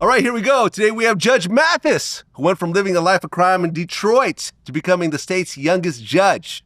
All right, here we go. Today we have Judge Mathis, who went from living a life of crime in Detroit to becoming the state's youngest judge,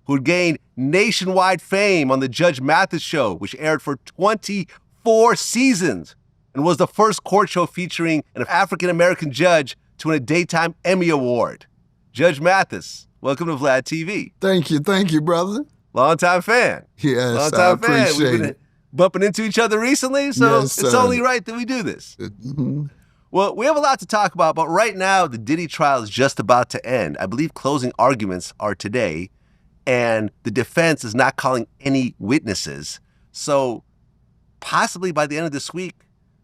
who gained nationwide fame on the Judge Mathis Show, which aired for 24 seasons and was the first court show featuring an African-American judge to win a Daytime Emmy Award. Judge Mathis, welcome to Vlad TV. Thank you, brother. Longtime fan. Yes, I appreciate it. Bumping into each other recently, so yes, it's only right that we do this. Mm-hmm. Well, we have a lot to talk about, but right now the Diddy trial is just about to end. I believe closing arguments are today, and the defense is not calling any witnesses. So possibly by the end of this week,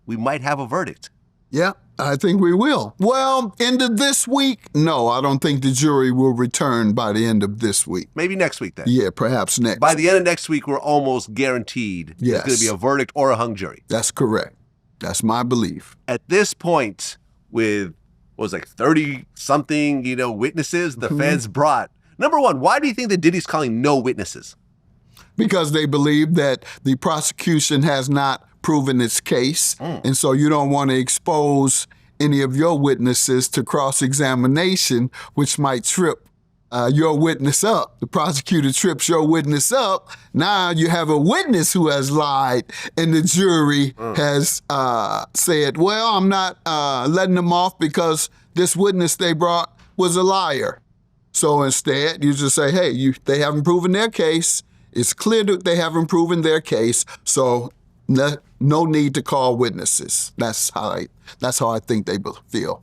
we might have a verdict. Yeah, I think we will. Well, end of this week? No, I don't think the jury will return by the end of this week. Maybe next week then. Yeah, perhaps next. By the end of next week, we're almost guaranteed yes. It's going to be a verdict or a hung jury. That's correct. That's my belief. At this point, with, 30-something, witnesses the feds brought. Number one, why do you think that Diddy's calling no witnesses? Because they believe that the prosecution has not proven its case, and so you don't want to expose any of your witnesses to cross-examination, which might trip your witness up. The prosecutor trips your witness up. Now you have a witness who has lied, and the jury has said, well, I'm not letting them off because this witness they brought was a liar. So instead, you just say, hey, they haven't proven their case. It's clear that they haven't proven their case, so no need to call witnesses. That's how I think they feel.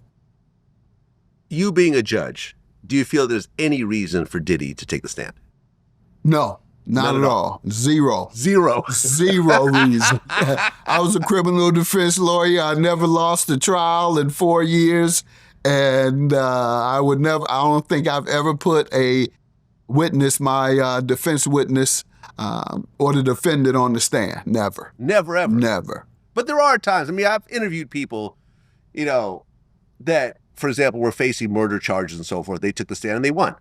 You being a judge, do you feel there's any reason for Diddy to take the stand? No, not at all. Zero reason. I was a criminal defense lawyer. I never lost a trial in 4 years, and I don't think I've ever put a witness, my defense witness, or the defendant on the stand. Never. Never, ever? Never. But there are times, I've interviewed people, that, for example, were facing murder charges and so forth. They took the stand and they won.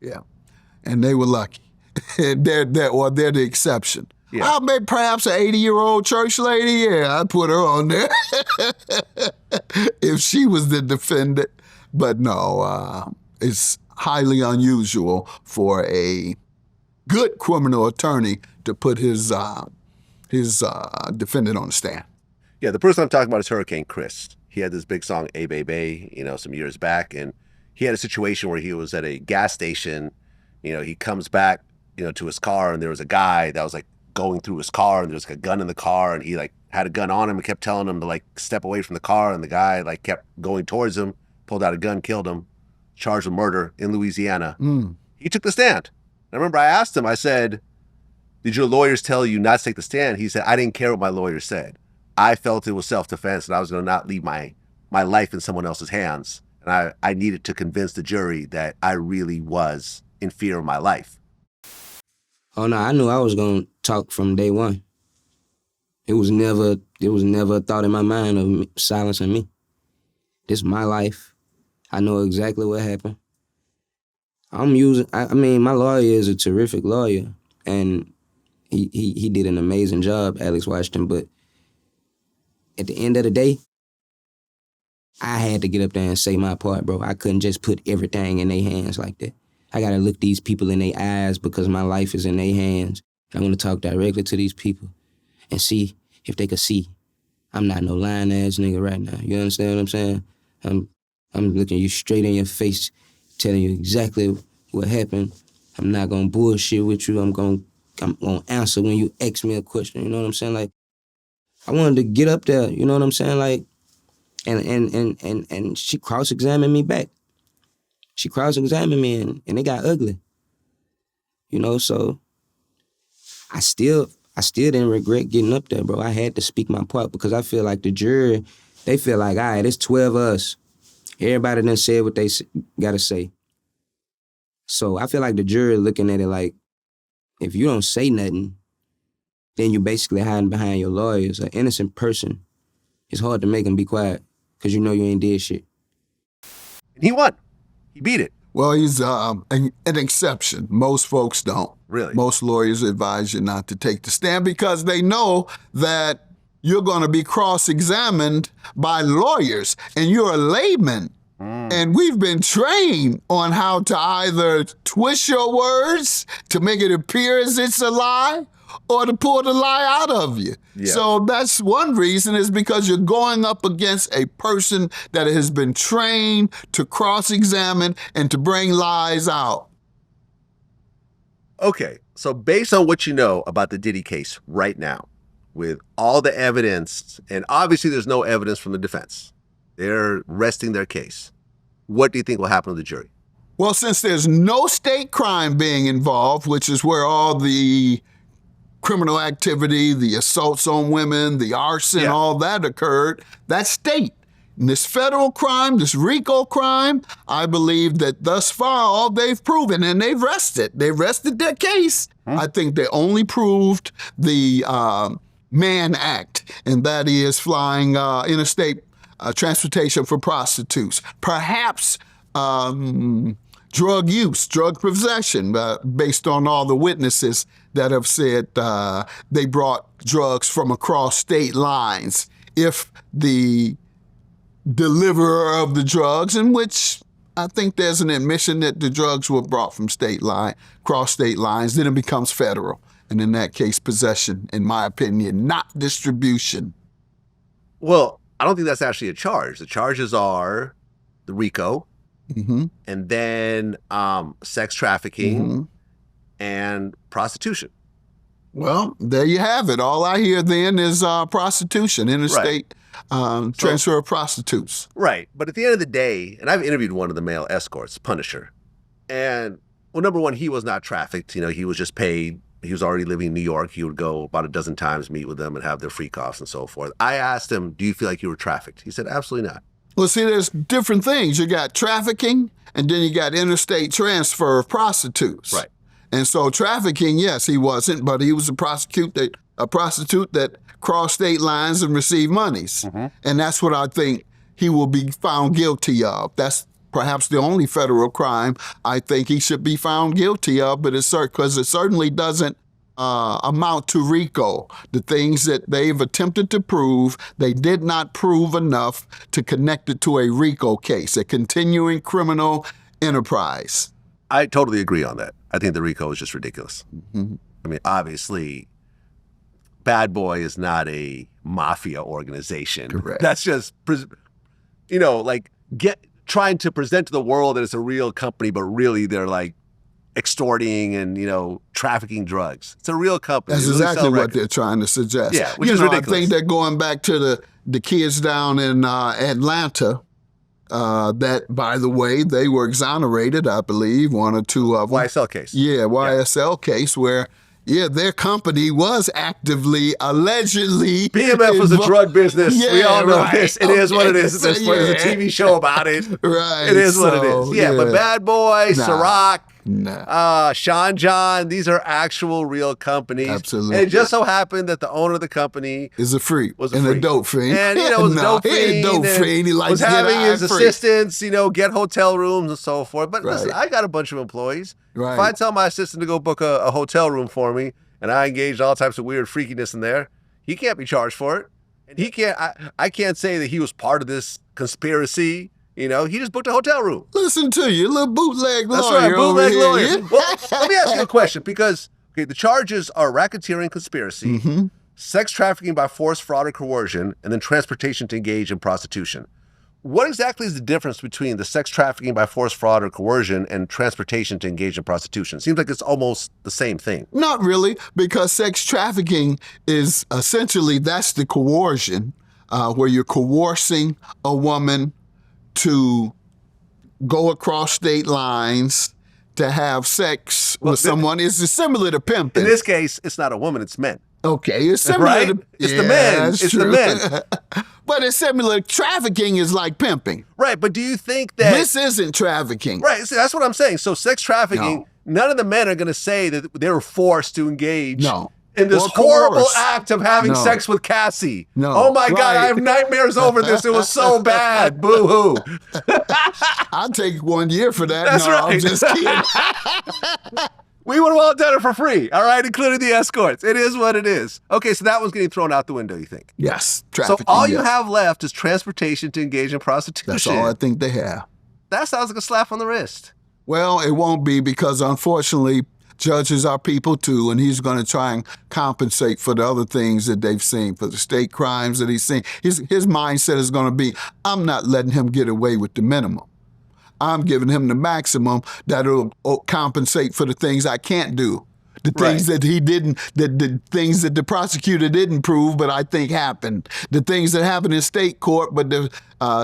Yeah. And they were lucky. they're the exception. Yeah. Maybe perhaps an 80-year-old church lady, yeah, I'd put her on there if she was the defendant. But no, it's highly unusual for a good criminal attorney to put his defendant on the stand. Yeah, the person I'm talking about is Hurricane Chris. He had this big song, "Ay Baby," some years back, and he had a situation where he was at a gas station. He comes back, to his car, and there was a guy that was going through his car, and there was a gun in the car, and he had a gun on him and kept telling him to step away from the car, and the guy kept going towards him, pulled out a gun, killed him, charged with murder in Louisiana. He took the stand. I remember I asked him, I said, did your lawyers tell you not to take the stand? He said, I didn't care what my lawyers said. I felt it was self-defense and I was going to not leave my life in someone else's hands. And I needed to convince the jury that I really was in fear of my life. Oh no, I knew I was going to talk from day one. It was never a thought in my mind of silencing me. This is my life. I know exactly what happened. My lawyer is a terrific lawyer, and he did an amazing job, Alex Washington, but at the end of the day, I had to get up there and say my part, bro. I couldn't just put everything in their hands like that. I gotta look these people in their eyes because my life is in their hands. I want to talk directly to these people and see if they could see I'm not no lying ass nigga right now. You understand what I'm saying? I'm looking you straight in your face, telling you exactly what happened. I'm not gonna bullshit with you. I'm gonna answer when you ask me a question. You know what I'm saying? I wanted to get up there. You know what I'm saying? And she cross-examined me back. She cross-examined me and it got ugly. So I still didn't regret getting up there, bro. I had to speak my part because I feel like the jury, they feel like, all right, it's 12 of us. Everybody done said what they gotta say. So I feel like the jury looking at it like, if you don't say nothing, then you basically hiding behind your lawyers. An innocent person, it's hard to make them be quiet because you know you ain't did shit. And he won. He beat it. Well, he's an exception. Most folks don't. Really? Most lawyers advise you not to take the stand because they know that you're going to be cross-examined by lawyers, and you're a layman. And we've been trained on how to either twist your words to make it appear as it's a lie or to pull the lie out of you. Yeah. So that's one reason, is because you're going up against a person that has been trained to cross-examine and to bring lies out. Okay, so based on what you know about the Diddy case right now, with all the evidence, and obviously there's no evidence from the defense, they're resting their case, what do you think will happen to the jury? Well, since there's no state crime being involved, which is where all the criminal activity, the assaults on women, the arson, all that occurred, that's state. And this federal crime, this RICO crime, I believe that thus far all they've proven, and they've rested their case. I think they only proved the Mann Act, and that is flying interstate transportation for prostitutes. Perhaps drug use, drug possession, based on all the witnesses that have said they brought drugs from across state lines. If the deliverer of the drugs, in which I think there's an admission that the drugs were brought from cross state lines, then it becomes federal. And in that case, possession, in my opinion, not distribution. Well, I don't think that's actually a charge. The charges are the RICO, and then sex trafficking and prostitution. Well, there you have it. All I hear then is prostitution, interstate transfer of prostitutes. Right. But at the end of the day, and I've interviewed one of the male escorts, Punisher, and, well, number one, he was not trafficked. He was just paid. He was already living in New York. He would go about a dozen times, meet with them, and have their freak-offs and so forth. I asked him, do you feel like you were trafficked? He said, absolutely not. Well, see, there's different things. You got trafficking, and then you got interstate transfer of prostitutes. Right. And so trafficking, yes, he wasn't, but he was a prostitute that crossed state lines and received monies. And that's what I think he will be found guilty of. That's perhaps the only federal crime I think he should be found guilty of, but it's because it certainly doesn't amount to RICO. The things that they've attempted to prove, they did not prove enough to connect it to a RICO case, a continuing criminal enterprise. I totally agree on that. I think the RICO is just ridiculous. I mean, obviously, Bad Boy is not a mafia organization. Correct. That's just, trying to present to the world that it's a real company, but really they're like extorting and, trafficking drugs. It's a real company. That's exactly what they're trying to suggest. Yeah, which is ridiculous. I think they're going back to the kids down in Atlanta. That, by the way, they were exonerated, I believe, one or two of them. YSL case. Yeah, YSL case where, their company was actively, allegedly. BMF was a drug business. Yeah, we all know right. this. It is what it is. There's a TV show about it. Right. It is what it is. Yeah, but Bad Boy, Ciroc, Sean John, these are actual real companies. Absolutely. And it just so happened that the owner of the company is a freak. A freak. A dope fiend. And, was a dope fiend. He likes was having his assistants, get hotel rooms and so forth. But listen, I got a bunch of employees. Right. If I tell my assistant to go book a hotel room for me, and I engaged all types of weird freakiness in there, he can't be charged for it. And he can't, I can't say that he was part of this conspiracy. He just booked a hotel room. Listen to you, little bootleg lawyer. That's right, bootleg lawyer. Yeah. Well, let me ask you a question, because the charges are racketeering, conspiracy, sex trafficking by force, fraud, or coercion, and then transportation to engage in prostitution. What exactly is the difference between the sex trafficking by force, fraud, or coercion and transportation to engage in prostitution? Seems like it's almost the same thing. Not really, because sex trafficking is essentially, that's the coercion, where you're coercing a woman to go across state lines to have sex with someone. Is similar to pimping. In this case, it's not a woman, it's men. Okay, it's similar right? to... It's the men. It's true. the men. But it's similar. Trafficking is like pimping. Right, but do you think that... This isn't trafficking. Right, so that's what I'm saying. So sex trafficking, none of the men are going to say that they were forced to engage in this horrible act of having sex with Cassie. No. Oh my God, I have nightmares over this. It was so bad. Boo-hoo. I'll take 1 year for that. That's right. I'm just kidding. We would have all done it for free, all right, including the escorts. It is what it is. Okay, so that one's getting thrown out the window, you think? Yes, So trafficking. all you yes. have left is transportation to engage in prostitution. That's all I think they have. That sounds like a slap on the wrist. Well, it won't be because unfortunately judges are people too, and he's going to try and compensate for the other things that they've seen, for the state crimes that he's seen. His mindset is going to be, I'm not letting him get away with the minimum. I'm giving him the maximum that'll compensate for the things I can't do. The things that he didn't, the things that the prosecutor didn't prove, but I think happened. The things that happened in state court, but the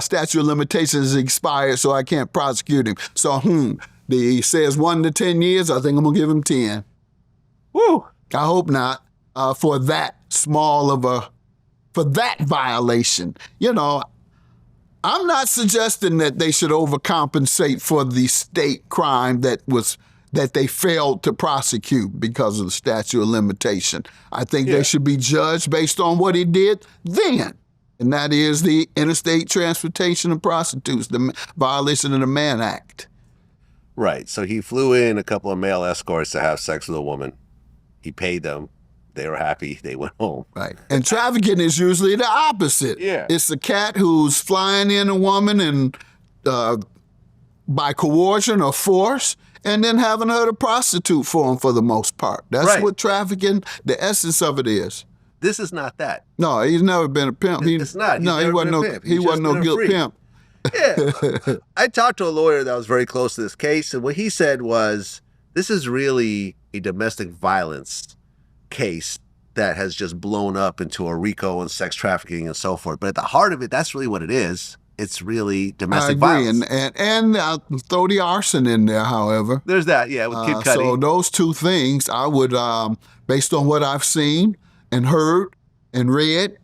statute of limitations expired, so I can't prosecute him. So, he says 1 to 10 years. I think I'm gonna give him 10. Woo! I hope not for that small of for that violation. You know, I'm not suggesting that they should overcompensate for the state crime that they failed to prosecute because of the statute of limitation. I think they should be judged based on what he did then. And that is the interstate transportation of prostitutes, the violation of the Mann Act. Right. So he flew in a couple of male escorts to have sex with a woman. He paid them. They were happy. They went home. Right. And trafficking is usually the opposite. Yeah. It's a cat who's flying in a woman and by coercion or force, and then having her to prostitute for him for the most part. That's what trafficking, the essence of it is. This is not that. No, he's never been a pimp. It's not. He's No, he never wasn't been a no. pimp. He He's wasn't just no been a guilt freak. pimp. Yeah. I talked to a lawyer that was very close to this case, and what he said was, this is really a domestic violence case that has just blown up into a RICO and sex trafficking and so forth. But at the heart of it, that's really what it is. It's really domestic violence. And I'll throw the arson in there, however. There's that, yeah, with Kid Cudi. So those two things, I would, based on what I've seen and heard and read,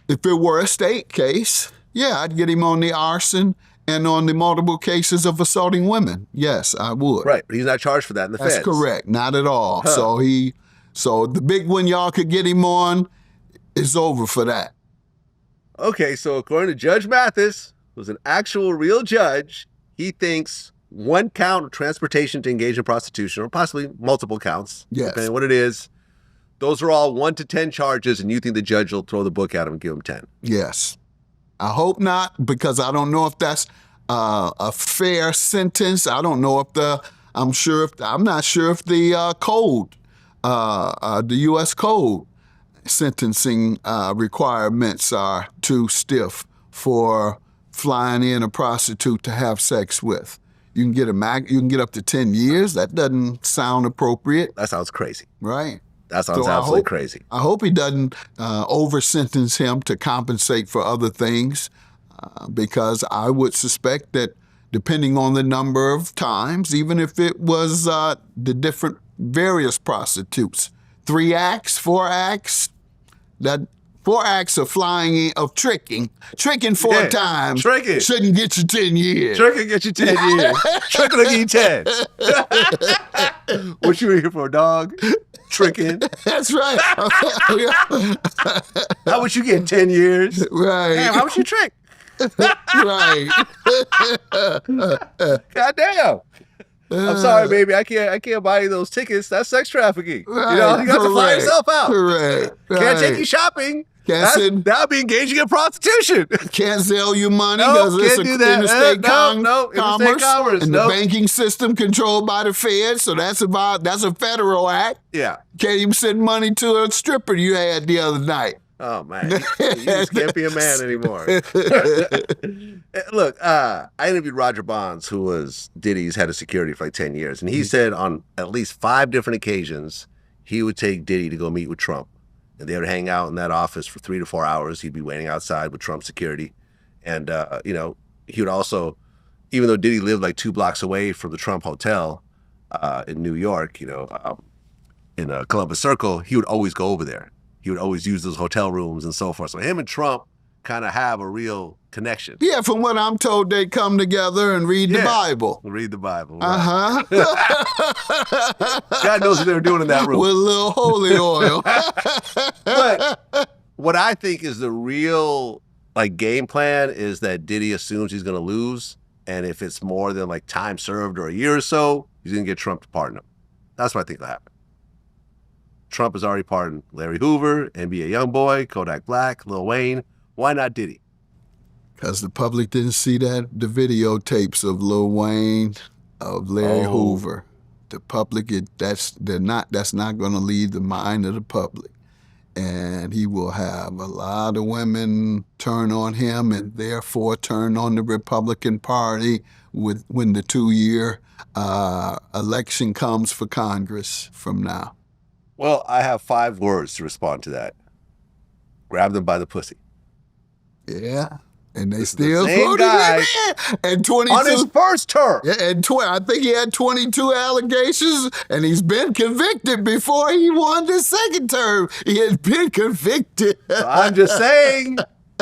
if it were a state case, yeah, I'd get him on the arson and on the multiple cases of assaulting women. Yes, I would. Right, but he's not charged for that in the That's feds. correct. Not at all. So the big one y'all could get him on is over for that. Okay, so according to Judge Mathis, who's an actual real judge, he thinks one count of transportation to engage in prostitution, or possibly multiple counts, depending on what it is, those are all 1 to 10 charges, and you think the judge will throw the book at him and give him 10? Yes. I hope not, because I don't know if that's a fair sentence. I don't know if I'm not sure if the code, the U.S. code sentencing requirements are too stiff for flying in a prostitute to have sex with. You can get up to 10 years. That doesn't sound appropriate. That sounds crazy. Right. That sounds absolutely crazy. I hope he doesn't over-sentence him to compensate for other things, because I would suspect that depending on the number of times, even if it was the different various prostitutes, 3 acts, 4 acts, that 4 acts of tricking 4 times shouldn't get you 10 years. Tricking get you 10 years. Tricking will get you 10. What you in here for, dog? Tricking. That's right. How would you get 10 years? Right. Damn, how would you trick? Right. God damn. I'm sorry, baby. I can't buy you those tickets. That's sex trafficking. Right, you know, you got to fly yourself out. Correct. Can't take you shopping. That would be engaging in prostitution. Can't sell you money No, because it's can't do that. interstate Interstate commerce. and the banking system controlled by the Fed. So that's a federal act. Yeah. Can't even send money to a stripper you had the other night. Oh, man. You just can't be a man anymore. Look, I interviewed Roger Bonds, who was Diddy's head of security for like 10 years. And he said on at least 5 different occasions, he would take Diddy to go meet with Trump. And they would hang out in that office for 3 to 4 hours. He'd be waiting outside with Trump security. And, he would also, even though Diddy lived like 2 blocks away from the Trump Hotel in New York, in Columbus Circle, he would always go over there. He would always use those hotel rooms and so forth. So him and Trump kind of have a real connection. Yeah, from what I'm told, they come together and read the Bible. Read the Bible. Right. God knows what they were doing in that room. With a little holy oil. But what I think is the real game plan is that Diddy assumes he's going to lose. And if it's more than time served or a year or so, he's going to get Trump to pardon him. That's what I think will happen. Trump has already pardoned Larry Hoover, NBA Youngboy, Kodak Black, Lil Wayne. Why not Diddy? Because the public didn't see the videotapes of Lil Wayne, of Larry Hoover. The public, that's not going to leave the mind of the public. And he will have a lot of women turn on him and therefore turn on the Republican Party when the 2-year election comes for Congress from now. Well, I have 5 words to respond to that. Grab them by the pussy. Yeah. And they This is still the same voted guy him in. And 22 on his first term. Yeah, and I think he had 22 allegations, and he's been convicted before he won the second term. He has been convicted. So I'm just saying,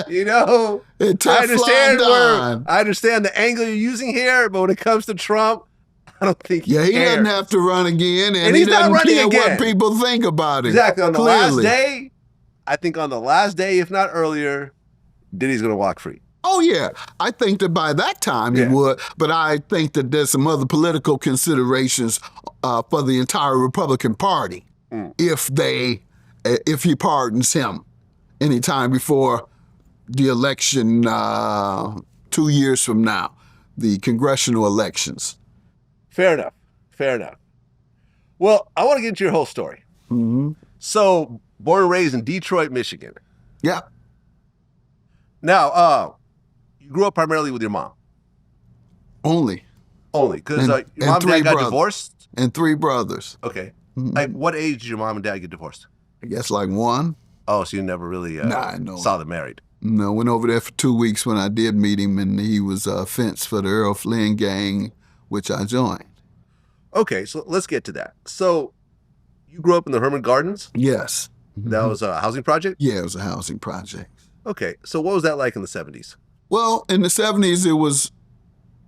you know, I understand the angle you're using here, but when it comes to Trump, I don't think he he cares. doesn't have to run again, and he's he not doesn't running care again. what people think about it. Exactly. On the Clearly. last day, I think on the last day, if not earlier, Diddy's going to walk free. Oh, yeah. I think that by that time he would, but I think that there's some other political considerations for the entire Republican Party if he pardons him anytime before the election 2 years from now, the congressional elections. Fair enough. Fair enough. Well, I want to get into your whole story. Mm-hmm. So, born and raised in Detroit, Michigan. Yeah. Now, you grew up primarily with your mom. Only. Because your mom and dad got divorced? And 3 brothers. Okay. Mm-hmm. Like, what age did your mom and dad get divorced? I guess like 1. Oh, so you never really saw them married? No, went over there for 2 weeks when I did meet him, and he was a fence for the Earl Flynn gang, which I joined. Okay, so let's get to that. So, you grew up in the Herman Gardens? Yes. That was a housing project? Yeah, it was a housing project. Okay, so what was that like in the 70s? Well, in the 70s, it was,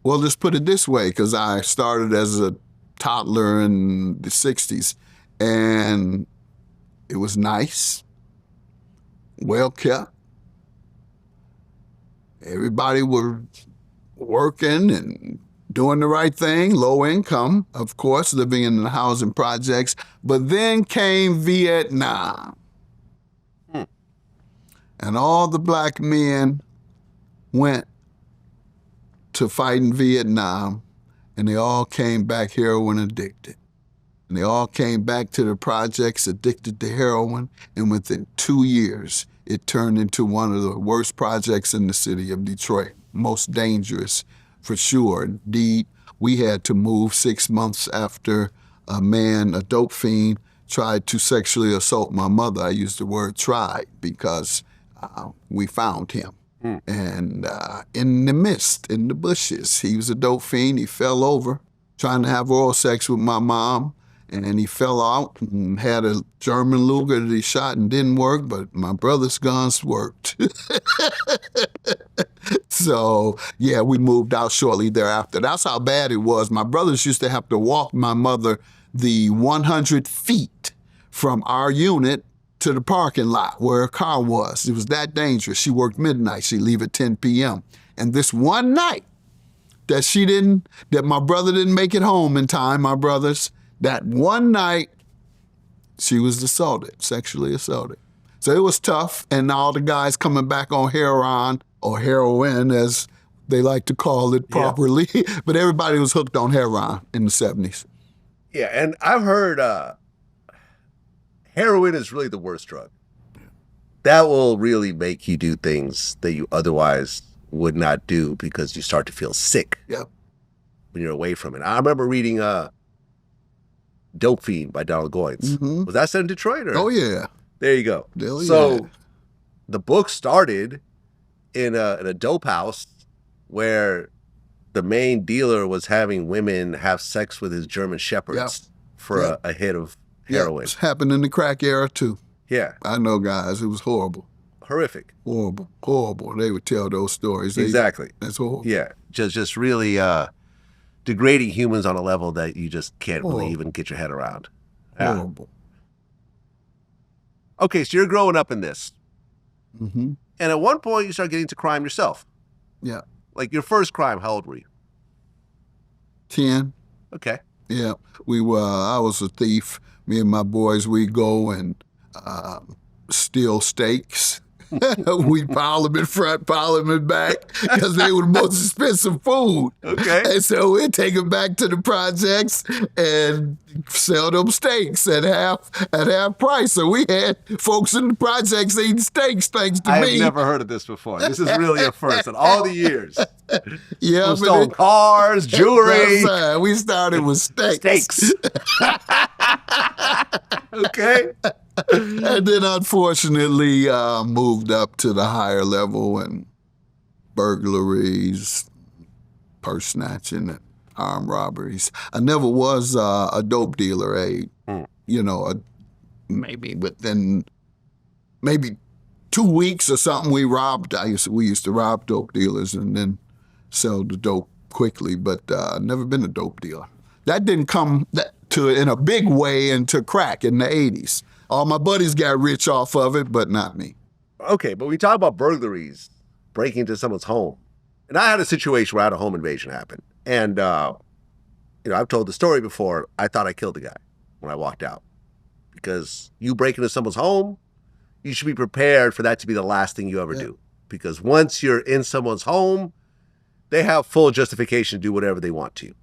well, let's put it this way, because I started as a toddler in the 60s, and it was nice, well kept. Everybody was working and doing the right thing, low income, of course, living in the housing projects. But then came Vietnam. And all the black men went to fight in Vietnam, and they all came back heroin addicted. And they all came back to the projects addicted to heroin, and within 2 years, it turned into one of the worst projects in the city of Detroit, most dangerous for sure. Indeed, we had to move 6 months after a man, a dope fiend, tried to sexually assault my mother. I use the word tried because we found him. And in the mist, in the bushes, he was a dope fiend. He fell over trying to have oral sex with my mom. And he fell out and had a German Luger that he shot and didn't work, but my brother's guns worked. So, yeah, we moved out shortly thereafter. That's how bad it was. My brothers used to have to walk my mother the 100 feet from our unit to the parking lot where her car was. It was that dangerous. She worked midnight. She'd leave at 10 p.m. And this one night that my brother didn't make it home in time, my brothers, that one night, she was assaulted, sexually assaulted. So it was tough, and all the guys coming back on heroin, or heroin, as they like to call it properly, but everybody was hooked on heroin in the 70s. Yeah, and I've heard heroin is really the worst drug. That will really make you do things that you otherwise would not do because you start to feel sick when you're away from it. I remember reading Dope Fiend by Donald Goines. Was that set in Detroit? Or? Oh, yeah. There you go. So the book started in a dope house where the main dealer was having women have sex with his German shepherds for a hit of heroin. It's happened in the crack era, too. Yeah. I know, guys. It was horrible. Horrific. Horrible. Horrible. They would tell those stories. Exactly. That's horrible. Yeah. Just really degrading humans on a level that you just can't really even get your head around. Yeah. Horrible. Okay, so you're growing up in this. Mm-hmm. And at one point, you start getting to crime yourself. Yeah. Like your first crime, how old were you? 10. Okay. Yeah, we were. I was a thief. Me and my boys, we go and steal steaks. We pile them in front, pile them in back, because they were the most expensive food. Okay. And so we'd take them back to the projects and sell them steaks at half price. So we had folks in the projects eating steaks thanks to I me. have never heard of this before. This is really a first in all the years. Yeah, People stole cars, jewelry. That's right. We started with Steaks. Okay. And then unfortunately moved up to the higher level and burglaries, purse snatching, and armed robberies. I never was a dope dealer. Maybe within maybe 2 weeks or something, we used to rob dope dealers and then sell the dope quickly. But never been a dope dealer. That didn't come in a big way into crack in the 80s. All my buddies got rich off of it, but not me. Okay, but we talk about burglaries, breaking into someone's home. And I had a situation where I had a home invasion happen. And, I've told the story before. I thought I killed the guy when I walked out. Because you break into someone's home, you should be prepared for that to be the last thing you ever do. Because once you're in someone's home, they have full justification to do whatever they want to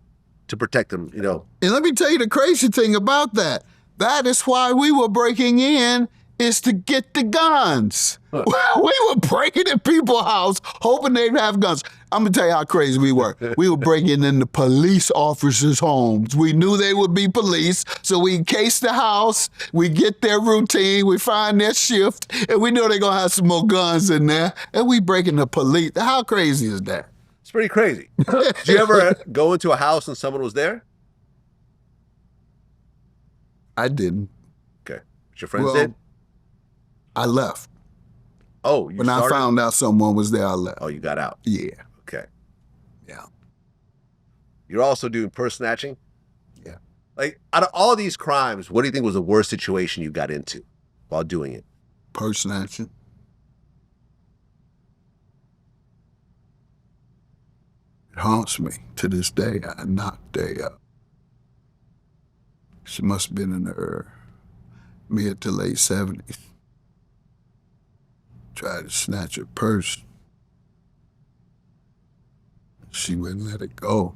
protect them, And let me tell you the crazy thing about that. That is why we were breaking in, is to get the guns. Huh. We were breaking in people's house, hoping they'd have guns. I'm going to tell you how crazy we were. We were breaking into police officers' homes. We knew they would be police, so we case the house, we get their routine, we find their shift, and we know they're going to have some more guns in there, and we break into police. How crazy is that? It's pretty crazy. Did you ever go into a house and someone was there? I didn't. Okay. But your friends did? I left. Oh, you When started? I found out someone was there, I left. Oh, you got out. Yeah. Okay. Yeah. You're also doing purse snatching? Yeah. Like, out of all these crimes, what do you think was the worst situation you got into while doing it? Purse snatching. It haunts me to this day. I knocked she must have been in her mid to late 70s. Tried to snatch her purse. She wouldn't let it go.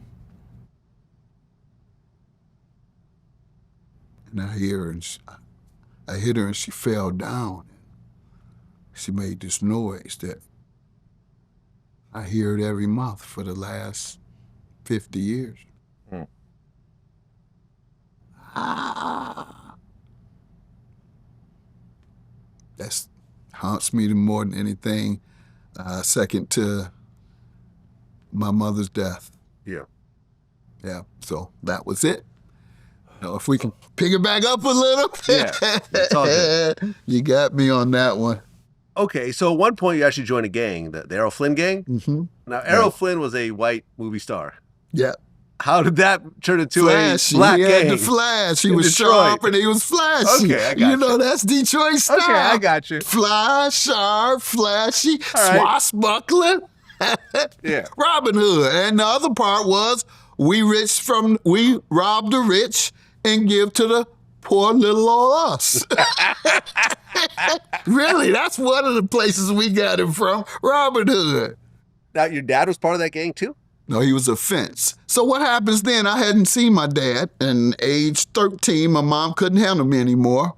And I hear her, and I hit her, and she fell down. She made this noise that I hear it every month for the last 50 years. That haunts me more than anything. Second to my mother's death. Yeah. Yeah, so that was it. If we can pick it back up a little. Yeah, it's all good. You got me on that one. Okay, so at one point you actually joined a gang, the Errol Flynn gang. Mm-hmm. Now, Errol Flynn was a white movie star. Yeah. How did that turn into Flashy. a black He gang? had the flash. He in was Detroit? sharp and he was flashy. Okay, I got you. That's Detroit style. Okay, I got you. Fly, sharp, flashy, All right. swashbuckler. Yeah. Robin Hood. And the other part was we rob the rich and give to the poor little old us. Really, that's one of the places we got it from, Robin Hood. Now, your dad was part of that gang too? No, he was a fence. So what happens then, I hadn't seen my dad, and age 13, my mom couldn't handle me anymore,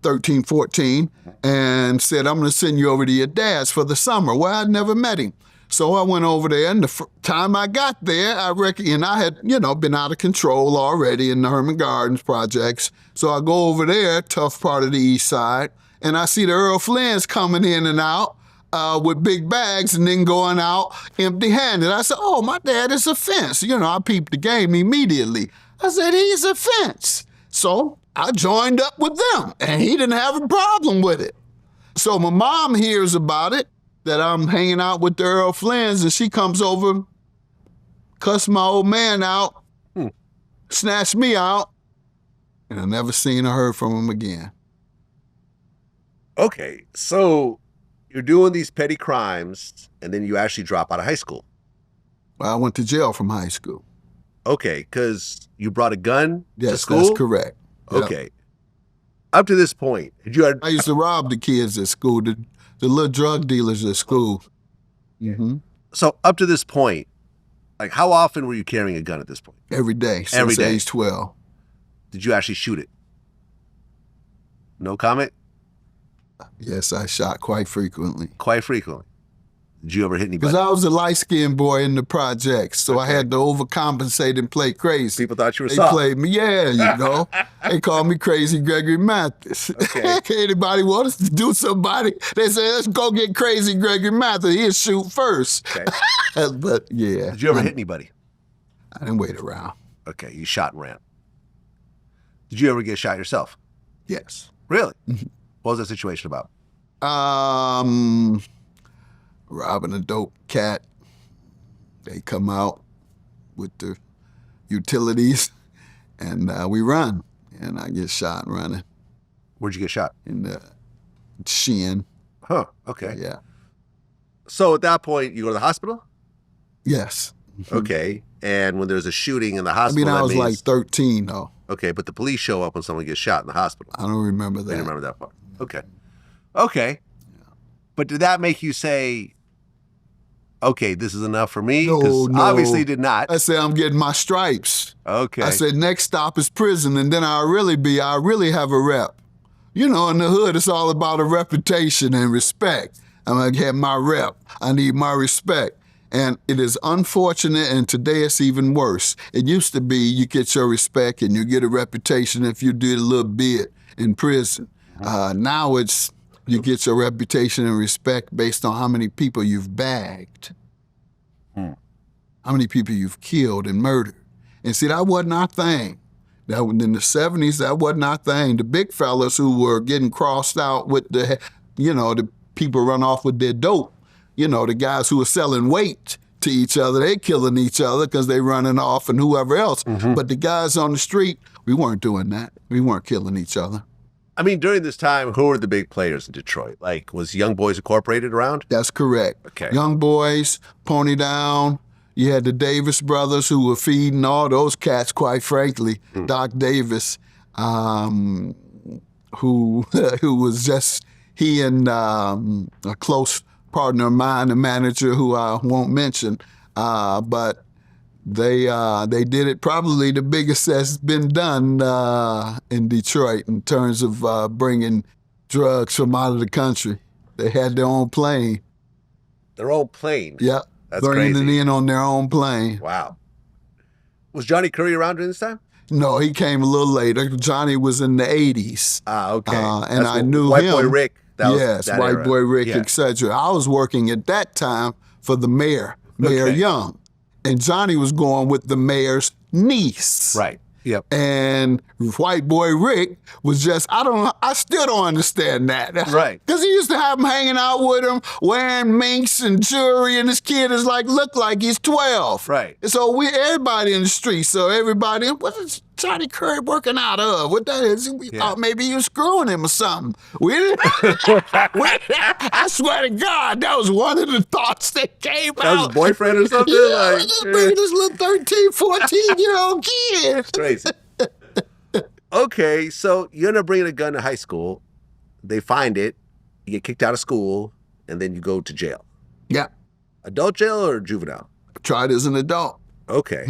13, 14, and said, I'm gonna send you over to your dad's for the summer. Well, I'd never met him. So I went over there, and the time I got there, I had, been out of control already in the Herman Gardens projects. So I go over there, tough part of the east side, and I see the Earl Flynn's coming in and out with big bags and then going out empty-handed. I said, oh, my dad is a fence. I peeped the game immediately. I said, he's a fence. So I joined up with them, and he didn't have a problem with it. So my mom hears about it, that I'm hanging out with the Earl Flynn's, and she comes over, cussed my old man out, snatched me out, and I never seen or heard from him again. Okay, so you're doing these petty crimes, and then you actually drop out of high school. Well, I went to jail from high school. Okay, because you brought a gun to Yes, school? that's correct. Yep. Okay. Up to this point, I used to rob the kids at school, the little drug dealers at school. Mm-hmm. So up to this point, like how often were you carrying a gun at this point? Every day since Every day. age 12. Did you actually shoot it? No comment? Yes, I shot quite frequently. Quite frequently. Did you ever hit Because anybody? I was a light-skinned boy in the projects, so I had to overcompensate and play crazy. People thought you were They soft. played me, they called me Crazy Gregory Mathis. Okay. Anybody want us to do somebody, they say, let's go get Crazy Gregory Mathis. He'll shoot first. Okay. But yeah. Did you ever hit anybody? I didn't wait around. Okay, you shot and ran. Did you ever get shot yourself? Yes. Really? What was that situation about? Robbing a dope cat. They come out with the utilities, and we run. And I get shot running Where'd you get shot? in the shin. Huh, okay. Yeah. So at that point, you go to the hospital? Yes. Okay. And when there's a shooting in the I hospital, mean, I that was like means, 13, though. okay, but the police show up when someone gets shot in the hospital. I don't remember I that. didn't remember that part. Okay. Okay. But did that make you say, okay, this is enough for me? No. Obviously did not. I said, I'm getting my stripes. Okay. I said, next stop is prison, and then I really have a rep. You know, in the hood, it's all about a reputation and respect. I'm going to have my rep. I need my respect. And it is unfortunate, and today it's even worse. It used to be you get your respect and you get a reputation if you did a little bit in prison. Now it's you get your reputation and respect based on how many people you've bagged, how many people you've killed and murdered. And see, that wasn't our thing. That in the 70s, that wasn't our thing. The big fellas who were getting crossed out with the people run off with their dope. The guys who were selling weight to each other, they killing each other because they running off and whoever else. But the guys on the street, we weren't doing that. We weren't killing each other. I mean, during this time, who were the big players in Detroit? Like, was Young Boys Incorporated around? That's correct. Okay. Young Boys, Pony Down. You had the Davis brothers who were feeding all those cats, quite frankly. Doc Davis, who was just, he and a close partner of mine, the manager who I won't mention, but they did it probably the biggest that's been done in Detroit in terms of bringing drugs from out of the country. They had their own plane. Their own plane? Yeah, That's bringing crazy. it in on their own plane. Wow. Was Johnny Curry around during this time? No, he came a little later. Johnny was in the 80s. Ah, okay. And That's I knew White him. Boy Rick. That was Yes, that White era. Boy Rick, Yeah. etc. I was working at that time for the mayor, Mayor Okay. Young. And Johnny was going with the mayor's niece. Right. Yep. And White Boy Rick was just, I still don't understand that. Right. Because he used to have him hanging out with him, wearing minks and jewelry, and this kid is look like he's 12. Right. And so everybody in the street, everybody, what is Johnny Curry working out of? What that is? We thought maybe you was screwing him or something. We didn't. I swear to God, that was one of the thoughts that came That was out. his boyfriend or something? Yeah, Like, just bring this little 13, 14-year-old kid. crazy. Okay, so you end up bringing a gun to high school. They find it. You get kicked out of school, and then you go to jail. Yeah, Adult jail or juvenile? tried as an adult. Okay.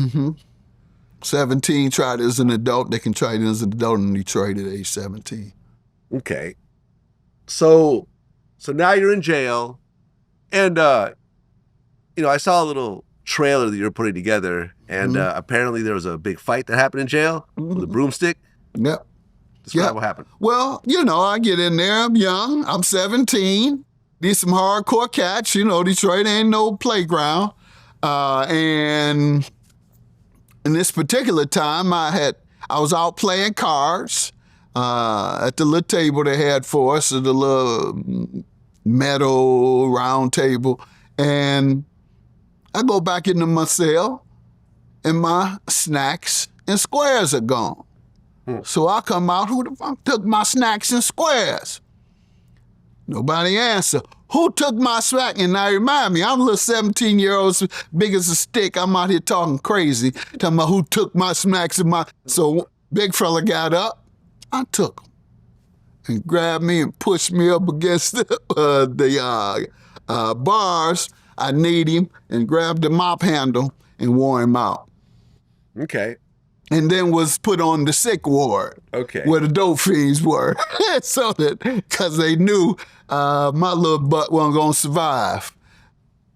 17, tried as an adult. They can try it as an adult in Detroit at age 17. Okay. So now you're in jail, and I saw a little trailer that you were putting together, and apparently there was a big fight that happened in jail with a broomstick. Yep. Describe what happened. Well, I get in there. I'm young. I'm 17. These some hardcore cats. Detroit ain't no playground. And in this particular time, I was out playing cards at the little table they had for us, the little metal round table. And I go back into my cell, and my snacks and squares are gone. So I come out, who the fuck took my snacks and squares? Nobody answered. Who took my smack? And now remind me, I'm a little 17-year-old, big as a stick. I'm out here talking crazy, talking about who took my smacks and my. So big fella got up. I took him and grabbed me and pushed me up against the bars. I kneed him and grabbed the mop handle and wore him out. Okay. And then was put on the sick ward, Okay. where the dope fiends were, so that because they knew my little butt wasn't gonna survive.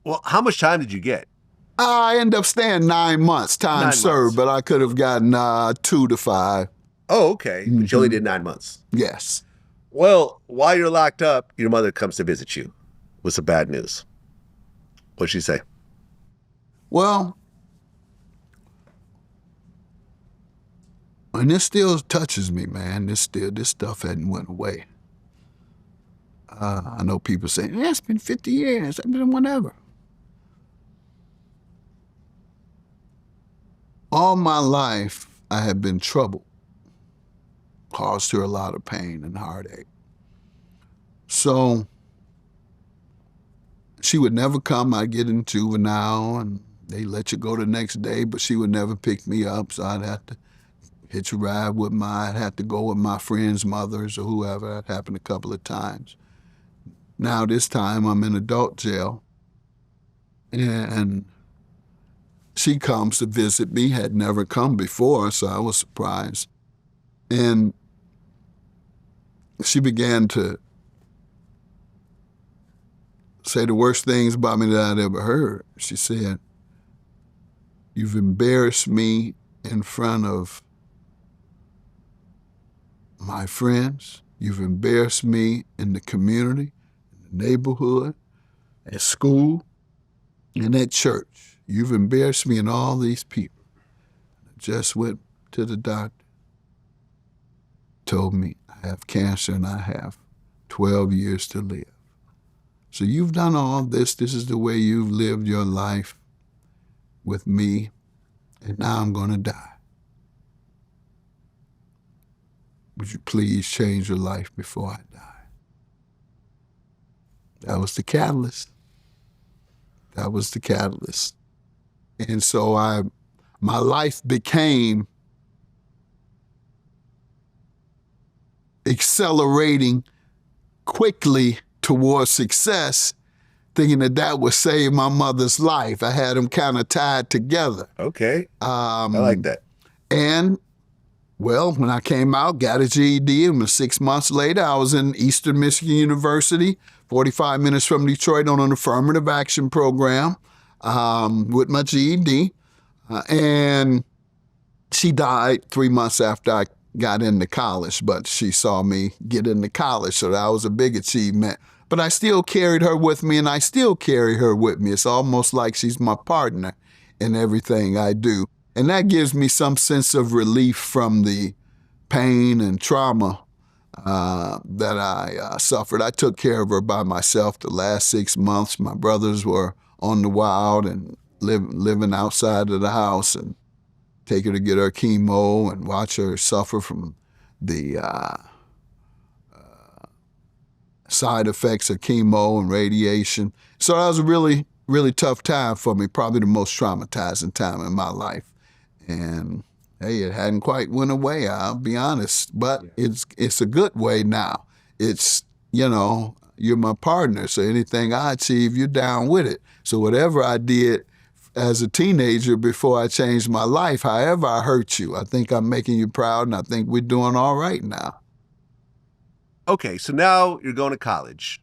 Well, how much time did you get? I ended up staying 9 months, time 9 served, months. but I could have gotten 2 to 5. Oh, okay. But you only did 9 months. Yes. Well, while you're locked up, your mother comes to visit you with some bad news. What'd she say? Well, and this still touches me, man. This stuff hadn't went away. I know people say, yeah, it's been 50 years. I've been whatever. All my life, I have been troubled, caused her a lot of pain and heartache. So she would never come. I'd get in juvenile, and they let you go the next day, but she would never pick me up, so I'd have to hitch a ride with I'd have to go with my friends' mothers or whoever. That happened a couple of times. Now this time I'm in adult jail, and she comes to visit me, had never come before, so I was surprised. And she began to say the worst things about me that I'd ever heard. She said, "You've embarrassed me in front of my friends. You've embarrassed me in the community, in the neighborhood, at school, and at church. You've embarrassed me and all these people." I just went to the doctor, told me I have cancer and I have 12 years to live. So you've done all this. This is the way you've lived your life with me, and now I'm going to die. Would you please change your life before I die? That was the catalyst. That was the catalyst. And so my life became accelerating quickly towards success, thinking that would save my mother's life. I had them kind of tied together. Okay. I like that. And, well, when I came out, got a GED, and 6 months later, I was in Eastern Michigan University, 45 minutes from Detroit, on an affirmative action program with my GED. And she died 3 months after I got into college, but she saw me get into college, so that was a big achievement. But I still carried her with me, and I still carry her with me. It's almost like she's my partner in everything I do. And that gives me some sense of relief from the pain and trauma that I suffered. I took care of her by myself the last 6 months. My brothers were on the wild and living outside of the house, and take her to get her chemo and watch her suffer from the side effects of chemo and radiation. So that was a really, really tough time for me, probably the most traumatizing time in my life. And hey, it hadn't quite went away, I'll be honest, but it's a good way now. It's, you're my partner, so anything I achieve, you're down with it. So whatever I did as a teenager before I changed my life, however I hurt you, I think I'm making you proud, and I think we're doing all right now. Okay, so now you're going to college.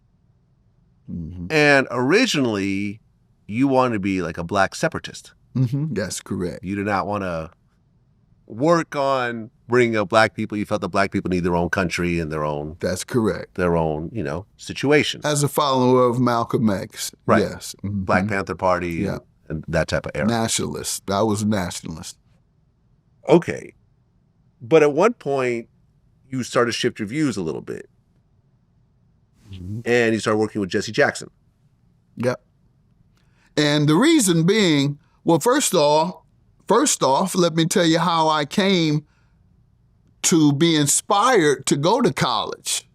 Mm-hmm. And originally, you wanted to be like a black separatist. Mm-hmm. That's correct. You did not want to work on bringing up black people. You felt that black people need their own country and their own. That's correct. Their own, situation. As a follower of Malcolm X, right. Yes. Mm-hmm. Black Panther Party, and that type of era. Nationalist. I was a nationalist. Okay, but at one point, you started to shift your views a little bit, and you started working with Jesse Jackson. Yep. And the reason being, well, first off, let me tell you how I came to be inspired to go to college.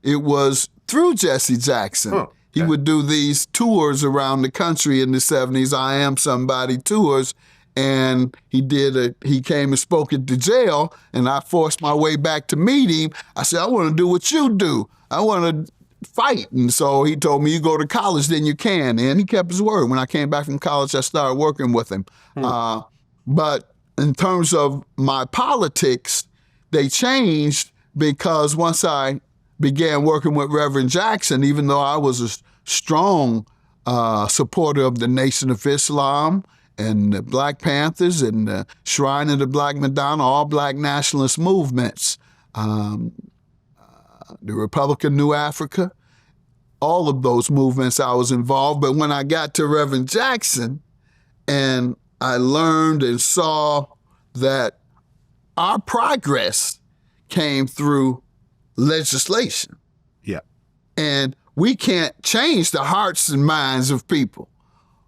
It was through Jesse Jackson. Huh. He Okay. would do these tours around the country in the 70s, I Am Somebody tours. And he came and spoke at the jail, and I forced my way back to meet him. I said, I want to do what you do. I want to fight. And so he told me, you go to college, then you can. And he kept his word. When I came back from college, I started working with him. But in terms of my politics, they changed because once I began working with Reverend Jackson, even though I was a strong supporter of the Nation of Islam and the Black Panthers and the Shrine of the Black Madonna, all Black nationalist movements, the Republic of New Africa, all of those movements I was involved. But when I got to Reverend Jackson and I learned and saw that our progress came through legislation. Yeah. And we can't change the hearts and minds of people.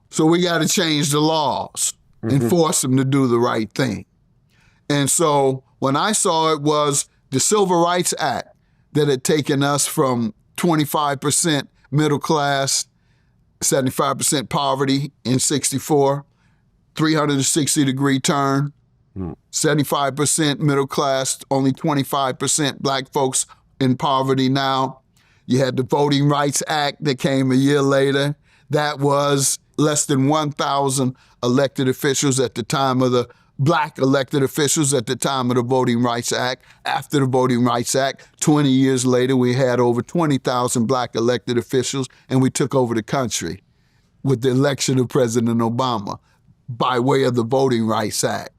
So we got to change the laws and force them to do the right thing. And so when I saw it was the Civil Rights Act that had taken us from 25% middle class, 75% poverty in 64, 360-degree turn, 75% middle class, only 25% Black folks in poverty now. You had the Voting Rights Act that came a year later. That was less than 1,000 elected officials at the time of the Black elected officials at the time of the Voting Rights Act. After the Voting Rights Act, 20 years later, we had over 20,000 Black elected officials, and we took over the country with the election of President Obama by way of the Voting Rights Act.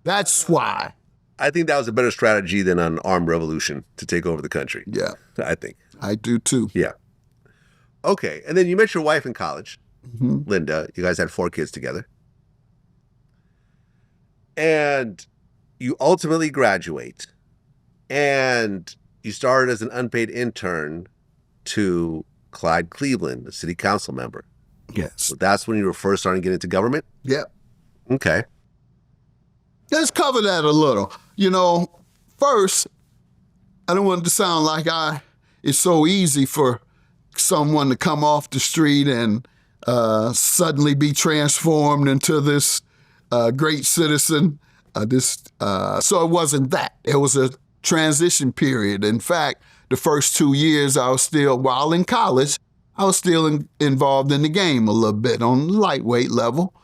That's why. I think that was a better strategy than an armed revolution to take over the country. Yeah, I think. I do too. Yeah. Okay. And then you met your wife in college, Linda. You guys had 4 kids together. And you ultimately graduate. And you started as an unpaid intern to Clyde Cleveland, the city council member. Yes. So that's when you were first starting to get into government? Yeah. Okay. Let's cover that a little. You know, first, I don't want it to sound like it's so easy for someone to come off the street and suddenly be transformed into this great citizen. So it wasn't that. It was a transition period. In fact, the first 2 years while in college, I was still involved in the game a little bit on the lightweight level.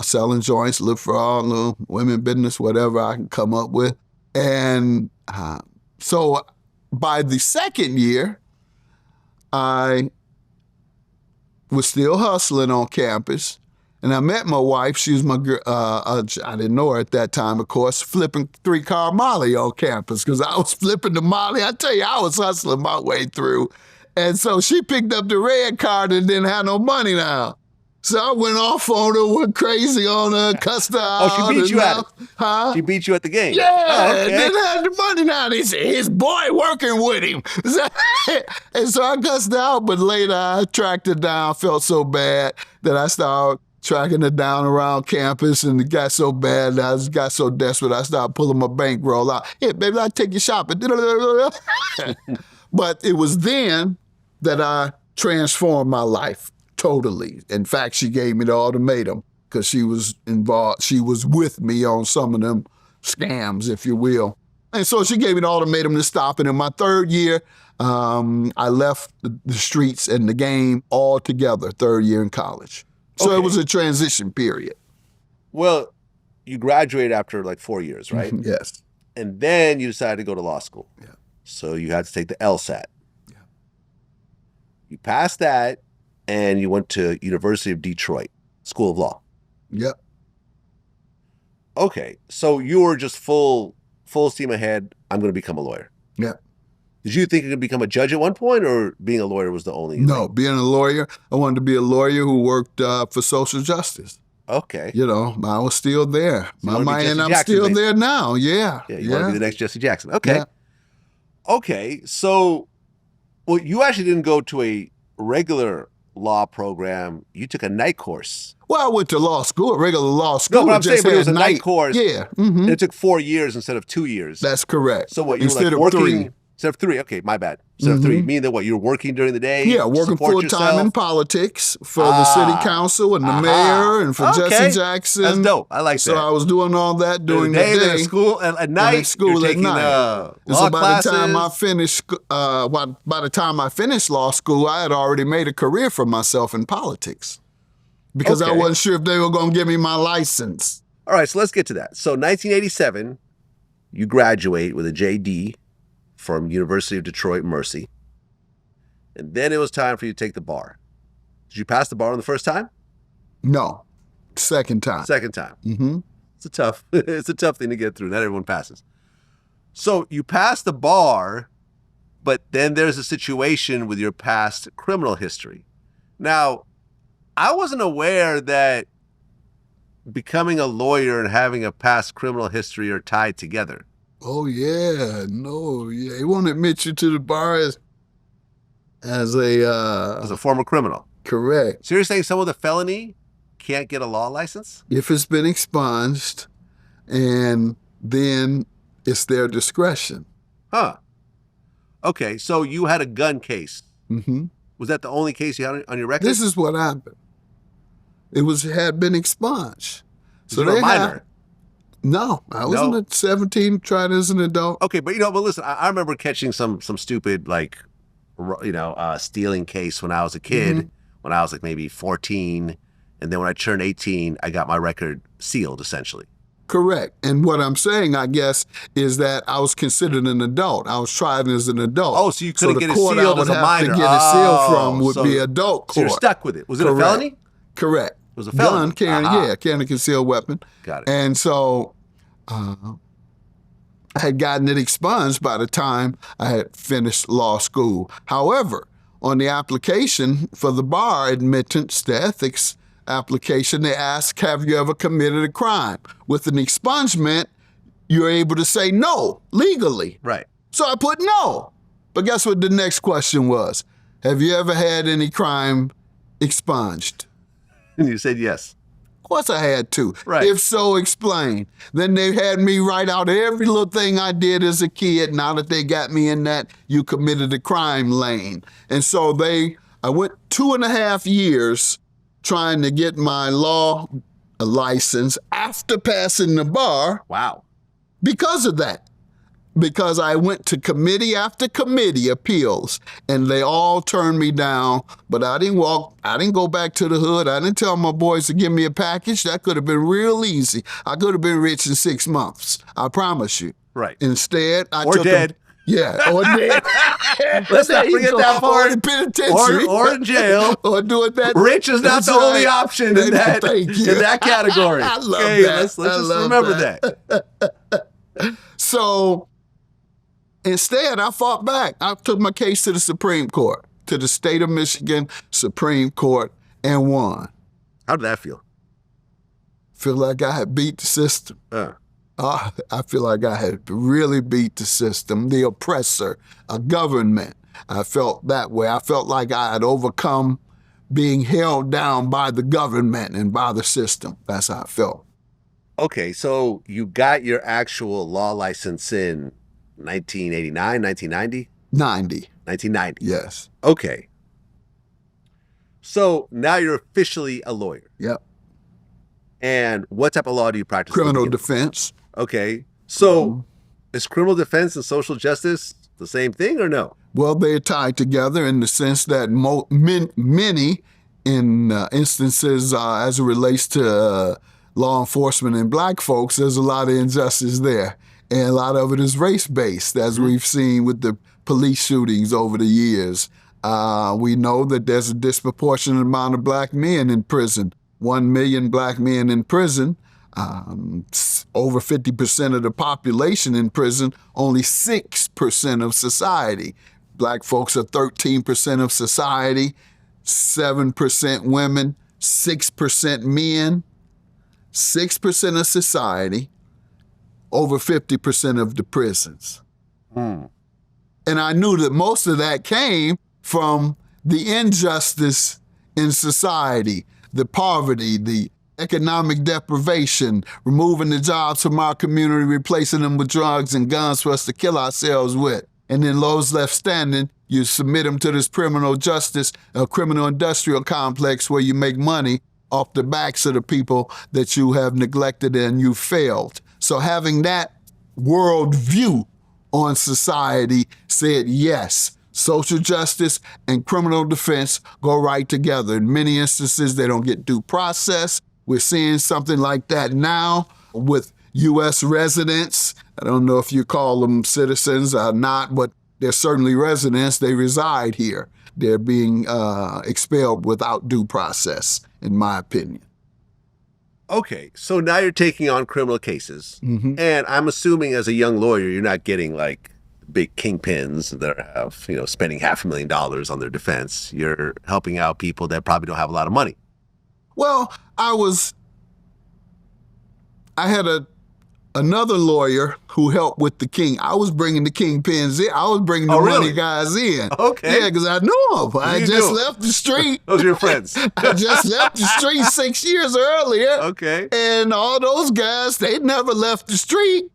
Selling joints, look for all the women business, whatever I can come up with. And so by the second year, I was still hustling on campus. And I met my wife. She was my girl. I didn't know her at that time, of course, flipping 3-car Molly on campus because I was flipping the Molly. I tell you, I was hustling my way through. And so she picked up the red card and didn't have no money now. So I went off on her, went crazy on her, cussed her out. Oh, she beat you at it. Huh? She beat you at the game. Yeah, Oh, okay. didn't have the money now. They said his boy working with him. And so I cussed her out, but later I tracked her down. I felt so bad that I started tracking her down around campus, and it got so bad that I got so desperate I started pulling my bankroll out. Here, baby, I'll take you shopping. But it was then that I transformed my life. Totally. In fact, she gave me the ultimatum because she was involved. She was with me on some of them scams, if you will. And so she gave me the ultimatum to stop. And in my third year, I left the streets and the game altogether, third year in college. So Okay. it was a transition period. Well, you graduated after like 4 years, right? Yes. And then you decided to go to law school. Yeah. So you had to take the LSAT. Yeah. You passed that, and you went to University of Detroit School of Law. Yep. Okay, so you were just full steam ahead. I'm going to become a lawyer. Yeah. Did you think you could become a judge at one point, or being a lawyer was the only No, being a lawyer, I wanted to be a lawyer who worked for social justice. Okay. You know, I was still there. So you wanna be And Jesse I'm Jackson, still basically. there now. Yeah. Yeah, you want to be the next Jesse Jackson. Okay. Yeah. Okay, so, well, you actually didn't go to a regular law program. You took a night course. Well, I went to law school, regular law school. No, but I'm saying, just but it was had a night course. Yeah. And it took 4 years instead of 2 years. That's correct. So what, you Instead were like of working 3. Instead of 3, okay, my bad. Instead of 3, meaning that what, you're working during the day? Yeah, working support full-time yourself? in politics for the city council and the mayor and for Jesse Jackson. That's dope. I like that. So I was doing all that during the day. Then at school, at night, and at school you're at taking, night. law So by classes. the time I finished, by the time I finished law school, I had already made a career for myself in politics because I Okay. wasn't sure if they were going to give me my license. All right, so let's get to that. So 1987, you graduate with a JD from University of Detroit Mercy. And then it was time for you to take the bar. Did you pass the bar on the first time? No, second time. Second time. It's a tough thing to get through. Not everyone passes. So you pass the bar, but then there's a situation with your past criminal history. Now, I wasn't aware that becoming a lawyer and having a past criminal history are tied together. Oh, yeah. No, yeah. He won't admit you to the bar as As a former criminal. correct. So you're saying someone with a felony can't get a law license? If it's been expunged, and then it's their discretion. Huh. Okay, so you had a gun case. Mm-hmm. Was that the only case you had on your record? This is what happened. It had been expunged. So you were a minor. No, I wasn't at 17, tried as an adult. Okay, but listen, I remember catching some stupid stealing case when I was a kid, when I was like maybe 14, and then when I turned 18, I got my record sealed essentially. Correct. And what I'm saying, I guess, is that I was considered an adult. I was tried as an adult. Oh, so you couldn't get it sealed as a minor. The court I would have to get it sealed from would so- be adult court. So you're stuck with it. Was it a felony? Correct. It was a felony. Gun, carrying a concealed weapon. Got it. And so I had gotten it expunged by the time I had finished law school. However, on the application for the bar admittance, the ethics application, they ask, have you ever committed a crime? With an expungement, you're able to say no legally. Right. So I put no. But guess what the next question was? Have you ever had any crime expunged? And you said yes. Of course I had to. Right. If so, explain. Then they had me write out every little thing I did as a kid. Now that they got me in that you committed a crime lane. And so I went 2.5 years trying to get my law license after passing the bar Wow. because of that. Because I went to committee after committee appeals, and they all turned me down. But I didn't go back to the hood. I didn't tell my boys to give me a package. That could have been real easy. I could have been rich in 6 months. I promise you. Right. Instead, I Or took dead. Or dead. Let's not forget that part. Or in penitentiary. Or in jail. Or doing that. Rich is not That's the only right. option in that category. I love okay, that. Let's I just love remember that. that. So instead, I fought back. I took my case to the Supreme Court, to the state of Michigan Supreme Court, and won. How did that feel? Feel like I had beat the system. I feel like I had really beat the system, the oppressor, a government. I felt that way. I felt like I had overcome being held down by the government and by the system. That's how I felt. Okay, so you got your actual law license in 1989, 1990? 90. 1990. Yes. Okay. So now you're officially a lawyer. Yep. And what type of law do you practice? Criminal defense. Okay. So is criminal defense and social justice the same thing or no? Well, they're tied together in the sense that many instances as it relates to law enforcement and black folks, there's a lot of injustice there. And a lot of it is race-based, as we've seen with the police shootings over the years. We know that there's a disproportionate amount of black men in prison. 1 million black men in prison, over 50% of the population in prison, only 6% of society. Black folks are 13% of society, 7% women, 6% men, 6% of society, over 50% of the prisons. And I knew that most of that came from the injustice in society, the poverty, the economic deprivation, removing the jobs from our community, replacing them with drugs and guns for us to kill ourselves with. And then those left standing, you submit them to this criminal industrial complex where you make money off the backs of the people that you have neglected and you failed. So having that world view on society said, yes, social justice and criminal defense go right together. In many instances, they don't get due process. We're seeing something like that now with U.S. residents. I don't know if you call them citizens or not, but they're certainly residents. They reside here. They're being expelled without due process, in my opinion. Okay, so now you're taking on criminal cases, and I'm assuming as a young lawyer, you're not getting like big kingpins that have, spending $500,000 on their defense. You're helping out people that probably don't have a lot of money. Well, I had another lawyer who helped with the king. I was bringing the kingpins in. I was bringing the money guys in. Okay. Yeah, because I knew them. I just left the street. Those are your friends. I just left the street 6 years earlier. Okay. And all those guys, they never left the street.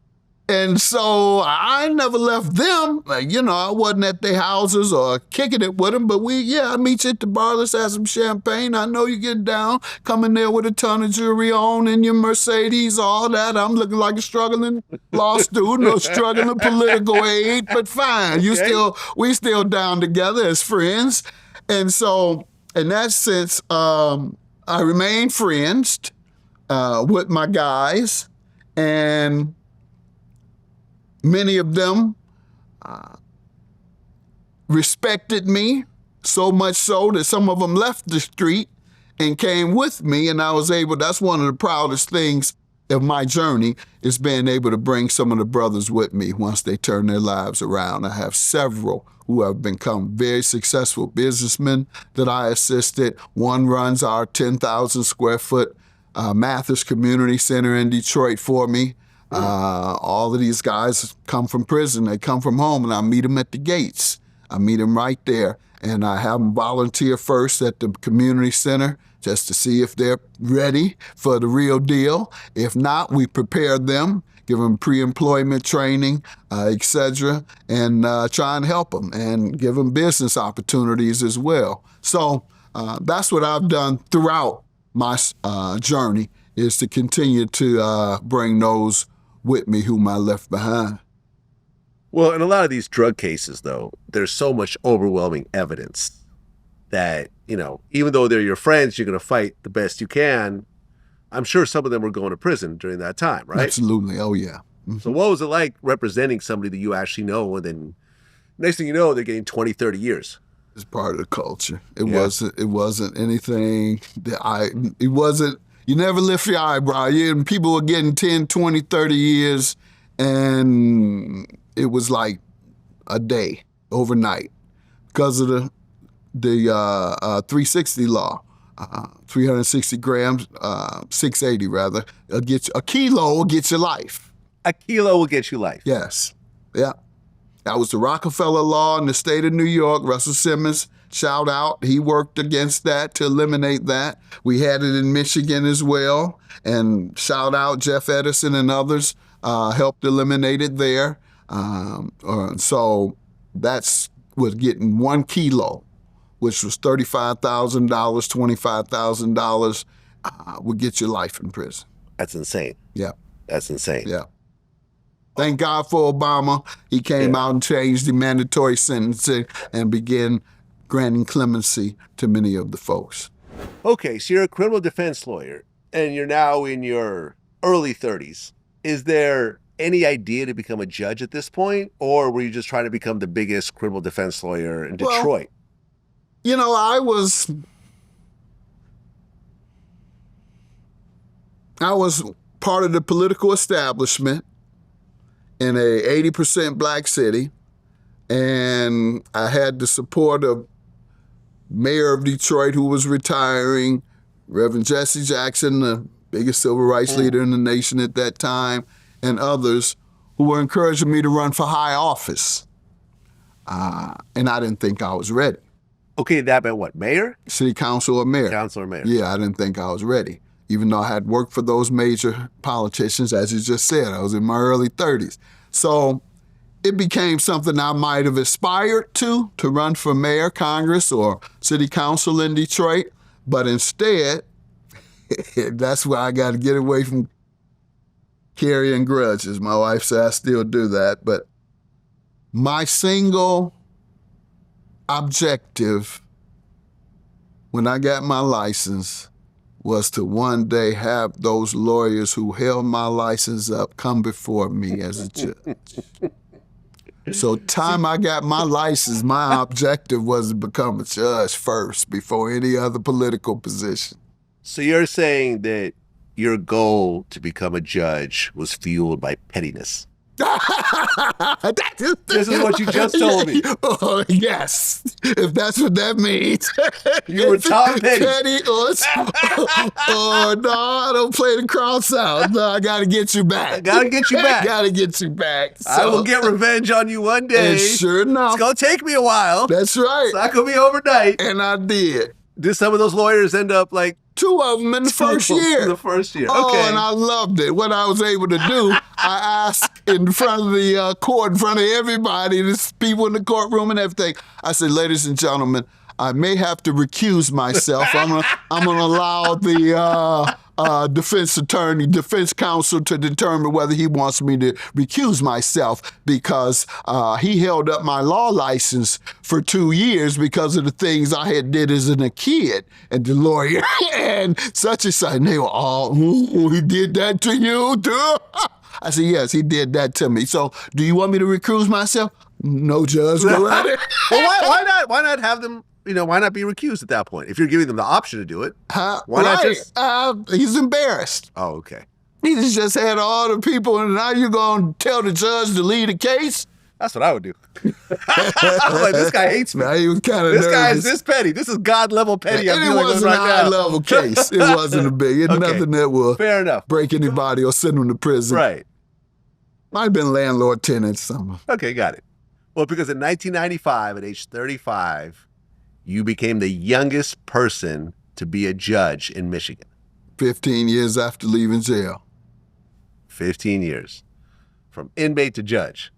And so I never left them. I wasn't at their houses or kicking it with them, but I meet you at the bar, let's have some champagne. I know you get down, come in there with a ton of jewelry on and your Mercedes, all that. I'm looking like a struggling law student or struggling political aide, but fine. Okay. We still down together as friends. And so in that sense, I remained friends with my guys, and many of them respected me, so much so that some of them left the street and came with me, and that's one of the proudest things of my journey, is being able to bring some of the brothers with me once they turn their lives around. I have several who have become very successful businessmen that I assisted. One runs our 10,000 square foot Mathis Community Center in Detroit for me. All of these guys come from prison. They come from home, and I meet them at the gates. I meet them right there, and I have them volunteer first at the community center just to see if they're ready for the real deal. If not, we prepare them, give them pre-employment training, etc., and try and help them and give them business opportunities as well. So that's what I've done throughout my journey, is to continue to bring those with me whom I left behind. Well, in a lot of these drug cases, though, there's so much overwhelming evidence that, even though they're your friends, you're going to fight the best you can. I'm sure some of them were going to prison during that time, right? Absolutely. Oh, yeah. Mm-hmm. So what was it like representing somebody that you actually know, and then next thing you know, they're getting 20, 30 years? It's part of the culture. It wasn't anything that you never lift your eyebrow. People were getting 10, 20, 30 years, and it was like a day, overnight, because of the 360 law. 360 grams, 680 rather, a kilo will get you life. A kilo will get you life. Yes. Yeah. That was the Rockefeller law in the state of New York. Russell Simmons, shout out. He worked against that to eliminate that. We had it in Michigan as well. And shout out Jeff Edison and others helped eliminate it there. So that's was getting 1 kilo, which was $35,000, $25,000, would get you life in prison. That's insane. Yeah. That's insane. Yeah. Thank God for Obama. He came out and changed the mandatory sentencing and began granting clemency to many of the folks. Okay, so you're a criminal defense lawyer, and you're now in your early 30s. Is there any idea to become a judge at this point, or were you just trying to become the biggest criminal defense lawyer in Detroit? Well, I was part of the political establishment in a 80% black city, and I had the support of Mayor of Detroit, who was retiring, Reverend Jesse Jackson, the biggest civil rights leader in the nation at that time, and others who were encouraging me to run for high office. And I didn't think I was ready. Okay, that meant what, mayor? City council or mayor. Council or mayor. Yeah, I didn't think I was ready. Even though I had worked for those major politicians, as you just said, I was in my early 30s. So it became something I might have aspired to run for mayor, Congress, or city council in Detroit. But instead, that's why I got to get away from carrying grudges. My wife said I still do that. But my single objective when I got my license was to one day have those lawyers who held my license up come before me as a judge. So time I got my license, my objective was to become a judge first before any other political position. So you're saying that your goal to become a judge was fueled by pettiness. This is what you just told me. Oh, yes, if that's what that means. You were Tom Petty. Oh, no, I don't play the cross out. No, I got to get you back. I gotta get you back. Got to get you back. I will get revenge on you one day. And sure enough. It's gonna take me a while. That's right. It's not gonna be overnight. And I did. Did some of those lawyers end up like 2 of them in the first year. In the first year. Oh, Okay. and I loved it. What I was able to do, I asked in front of the court, in front of everybody, there's people in the courtroom and everything. I said, ladies and gentlemen, I may have to recuse myself. I'm gonna allow the defense counsel to determine whether he wants me to recuse myself because he held up my law license for 2 years because of the things I had did as a kid. And the lawyer and such and such, and they were all, he did that to you too? I said, yes, he did that to me. So do you want me to recuse myself? No, Judge, go at it. Well, why not? Why not have them? Why not be recused at that point? If you're giving them the option to do it, why not just? He's embarrassed. Oh, okay. He just had all the people, and now you're going to tell the judge to lead the case? That's what I would do. I'm like, this guy hates me. Now he was kind of This nervous. guy is this petty. This is God level petty. And I'm it dealing with wasn't right a now. high-level case. It wasn't a big. It's Okay. nothing that will Fair enough. break anybody or send them to prison. Right. Might have been landlord-tenant something. Okay, got it. Well, because in 1995, at age 35, you became the youngest person to be a judge in Michigan. 15 years after leaving jail. 15 years. From inmate to judge.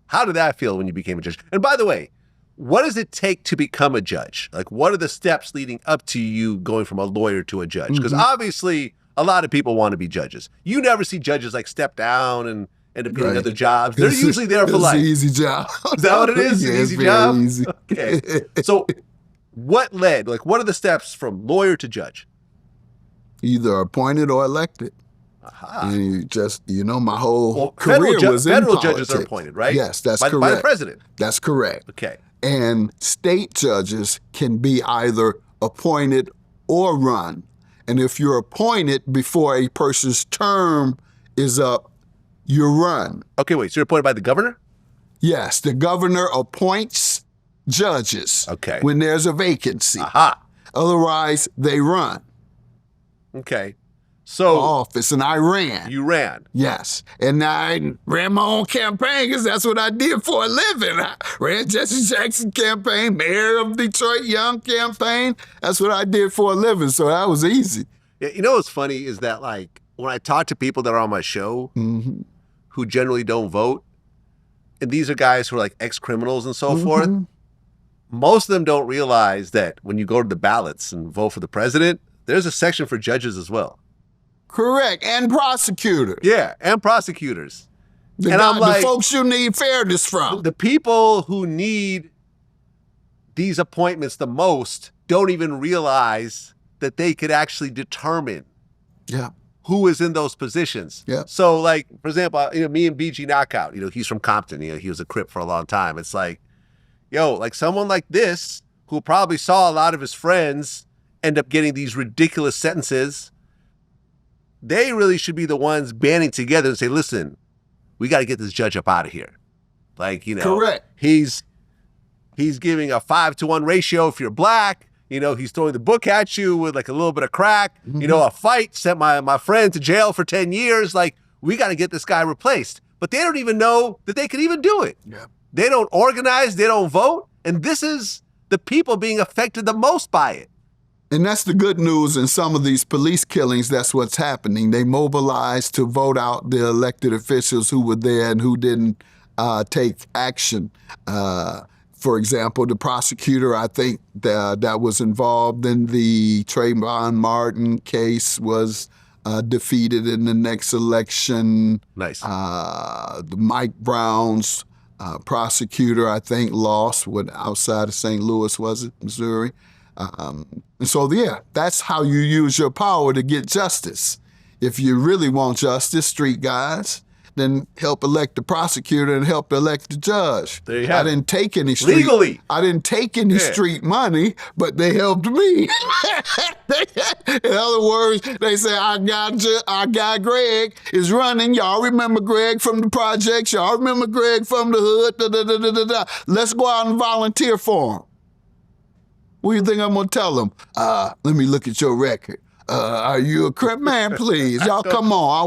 How did that feel when you became a judge? And by the way, what does it take to become a judge? Like, what are the steps leading up to you going from a lawyer to a judge? Because obviously, a lot of people want to be judges. You never see judges like step down and end up getting Right. other jobs. They're usually there for life. It's an easy job. Is that what it is? Yeah, An it's easy very job? easy. Okay. So what are the steps from lawyer to judge? Either appointed or elected. Aha. And you just, my whole Well, career was in federal judges are politics. appointed, right? Yes, that's by, correct. By the president. That's correct. Okay. And state judges can be either appointed or run. And if you're appointed before a person's term is up, you run. Okay, wait. So you're appointed by the governor? Yes, the governor appoints judges Okay. when there's a vacancy. Aha. Otherwise, they run Okay. for So office, and I ran. you ran. Yes, and I ran my own campaign because that's what I did for a living. I ran Jesse Jackson campaign, mayor of Detroit Young campaign. That's what I did for a living, so that was easy. Yeah, you know what's funny is that, like, when I talk to people that are on my show who generally don't vote, and these are guys who are like ex-criminals and so forth, most of them don't realize that when you go to the ballots and vote for the president, there's a section for judges as well. Correct, and prosecutors. Yeah, and prosecutors. The, And I'm like, the folks you need fairness from. the people who need these appointments the most don't even realize that they could actually determine Yeah. who is in those positions. Yeah. So, like, for example, me and BG Knockout, he's from Compton. He was a Crip for a long time. It's like, like someone like this who probably saw a lot of his friends end up getting these ridiculous sentences, they really should be the ones banding together and say, listen, we got to get this judge up out of here. Like, Correct. He's giving a 5-to-1 ratio if you're black. He's throwing the book at you with like a little bit of crack. A fight sent my friend to jail for 10 years. Like, we got to get this guy replaced. But they don't even know that they can even do it. Yeah. They don't organize. They don't vote. And this is the people being affected the most by it. And that's the good news in some of these police killings. That's what's happening. They mobilized to vote out the elected officials who were there and who didn't take action. For example, the prosecutor, I think, that was involved in the Trayvon Martin case was defeated in the next election. Nice. The Mike Brown's prosecutor, I think, lost outside of St. Louis, was it, Missouri? And so, yeah, that's how you use your power to get justice. If you really want justice, street guys, then help elect the prosecutor and help elect the judge. There you have I didn't take any street legally. I didn't take any street money, but they helped me. In other words, they say, I got Greg is running. Y'all remember Greg from the projects? Y'all remember Greg from the hood? Da, da, da, da, da, da. Let's go out and volunteer for him. What do you think I'm gonna tell them? Let me look at your record. Are you a crip? Man, please. Y'all come on.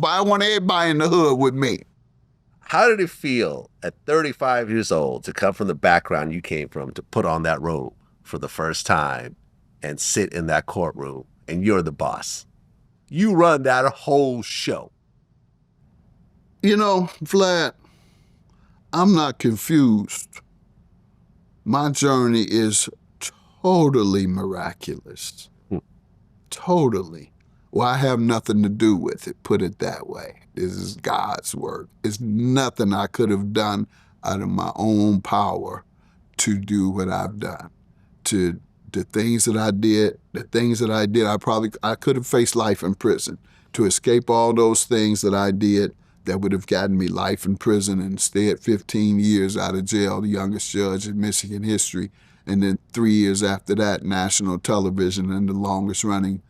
I want everybody in the hood with me. How did it feel at 35 years old to come from the background you came from, to put on that robe for the first time and sit in that courtroom and you're the boss? You run that whole show. You know, Vlad, I'm not confused. My journey is totally miraculous. Totally. Well, I have nothing to do with it, put it that way. This is God's work. It's nothing I could have done out of my own power to do what I've done. To the things that I did, I could have faced life in prison. To escape all those things that I did, that would have gotten me life in prison, and instead 15 years out of jail, the youngest judge in Michigan history. And then 3 years after that, national television, and the longest running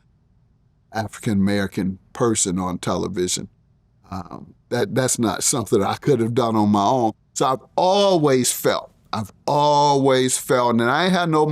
African-American person on television. That's not something I could have done on my own. So I've always felt, and I ain't had no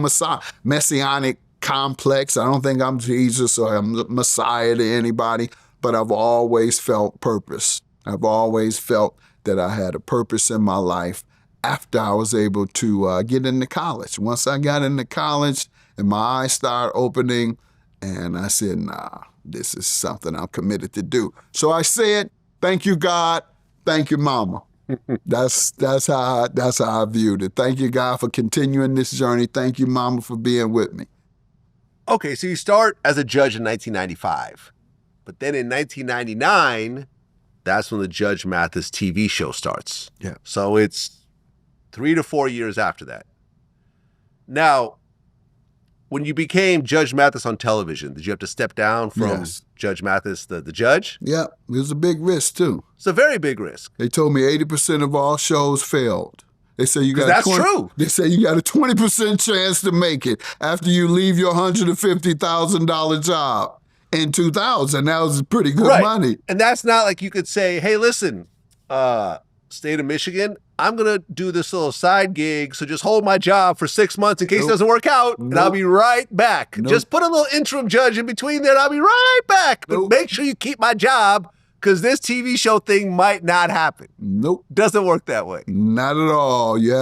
messianic complex. I don't think I'm Jesus or I'm the Messiah to anybody, but I've always felt purpose. I've always felt that I had a purpose in my life after I was able to get into college. Once I got into college and my eyes started opening, and I said, nah, this is something I'm committed to do. So I said, thank you, God. Thank you, Mama. That's how I viewed it. Thank you, God, for continuing this journey. Thank you, Mama, for being with me. Okay, so you start as a judge in 1995. But then in 1999, that's when the Judge Mathis TV show starts. Yeah. So it's 3 to 4 years after that. Now, when you became Judge Mathis on television, did you have to step down from Judge Mathis, the judge? Yeah, it was a big risk, too. It's a very big risk. They told me 80% of all shows failed. They say you got that's true. They say you got a 20% chance to make it after you leave your $150,000 job. In 2000, that was pretty good money. And that's not like you could say, hey, listen, state of Michigan, I'm going to do this little side gig, so just hold my job for 6 months in case it doesn't work out, and I'll be right back. Just put a little interim judge in between there, and I'll be right back. But make sure you keep my job, because this TV show thing might not happen. Nope. Doesn't work that way. Not at all. You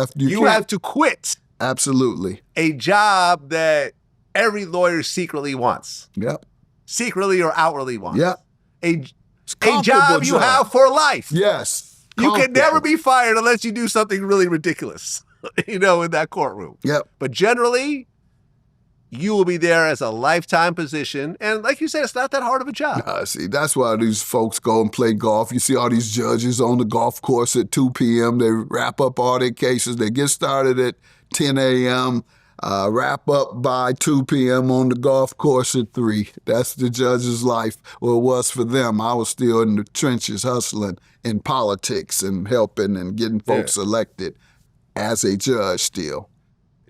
have to quit. Absolutely. A job that every lawyer secretly wants. Yep. Secretly or outwardly wants. Yep. A job you have for life. Yes. You can never be fired unless you do something really ridiculous, in that courtroom. Yep. But generally, you will be there as a lifetime position. And like you said, it's not that hard of a job. See, that's why these folks go and play golf. You see all these judges on the golf course at 2 p.m. They wrap up all their cases. They get started at 10 a.m., wrap up by 2 p.m. on the golf course at 3. That's the judge's life. Well, it was for them. I was still in the trenches hustling in politics and helping and getting folks elected as a judge still.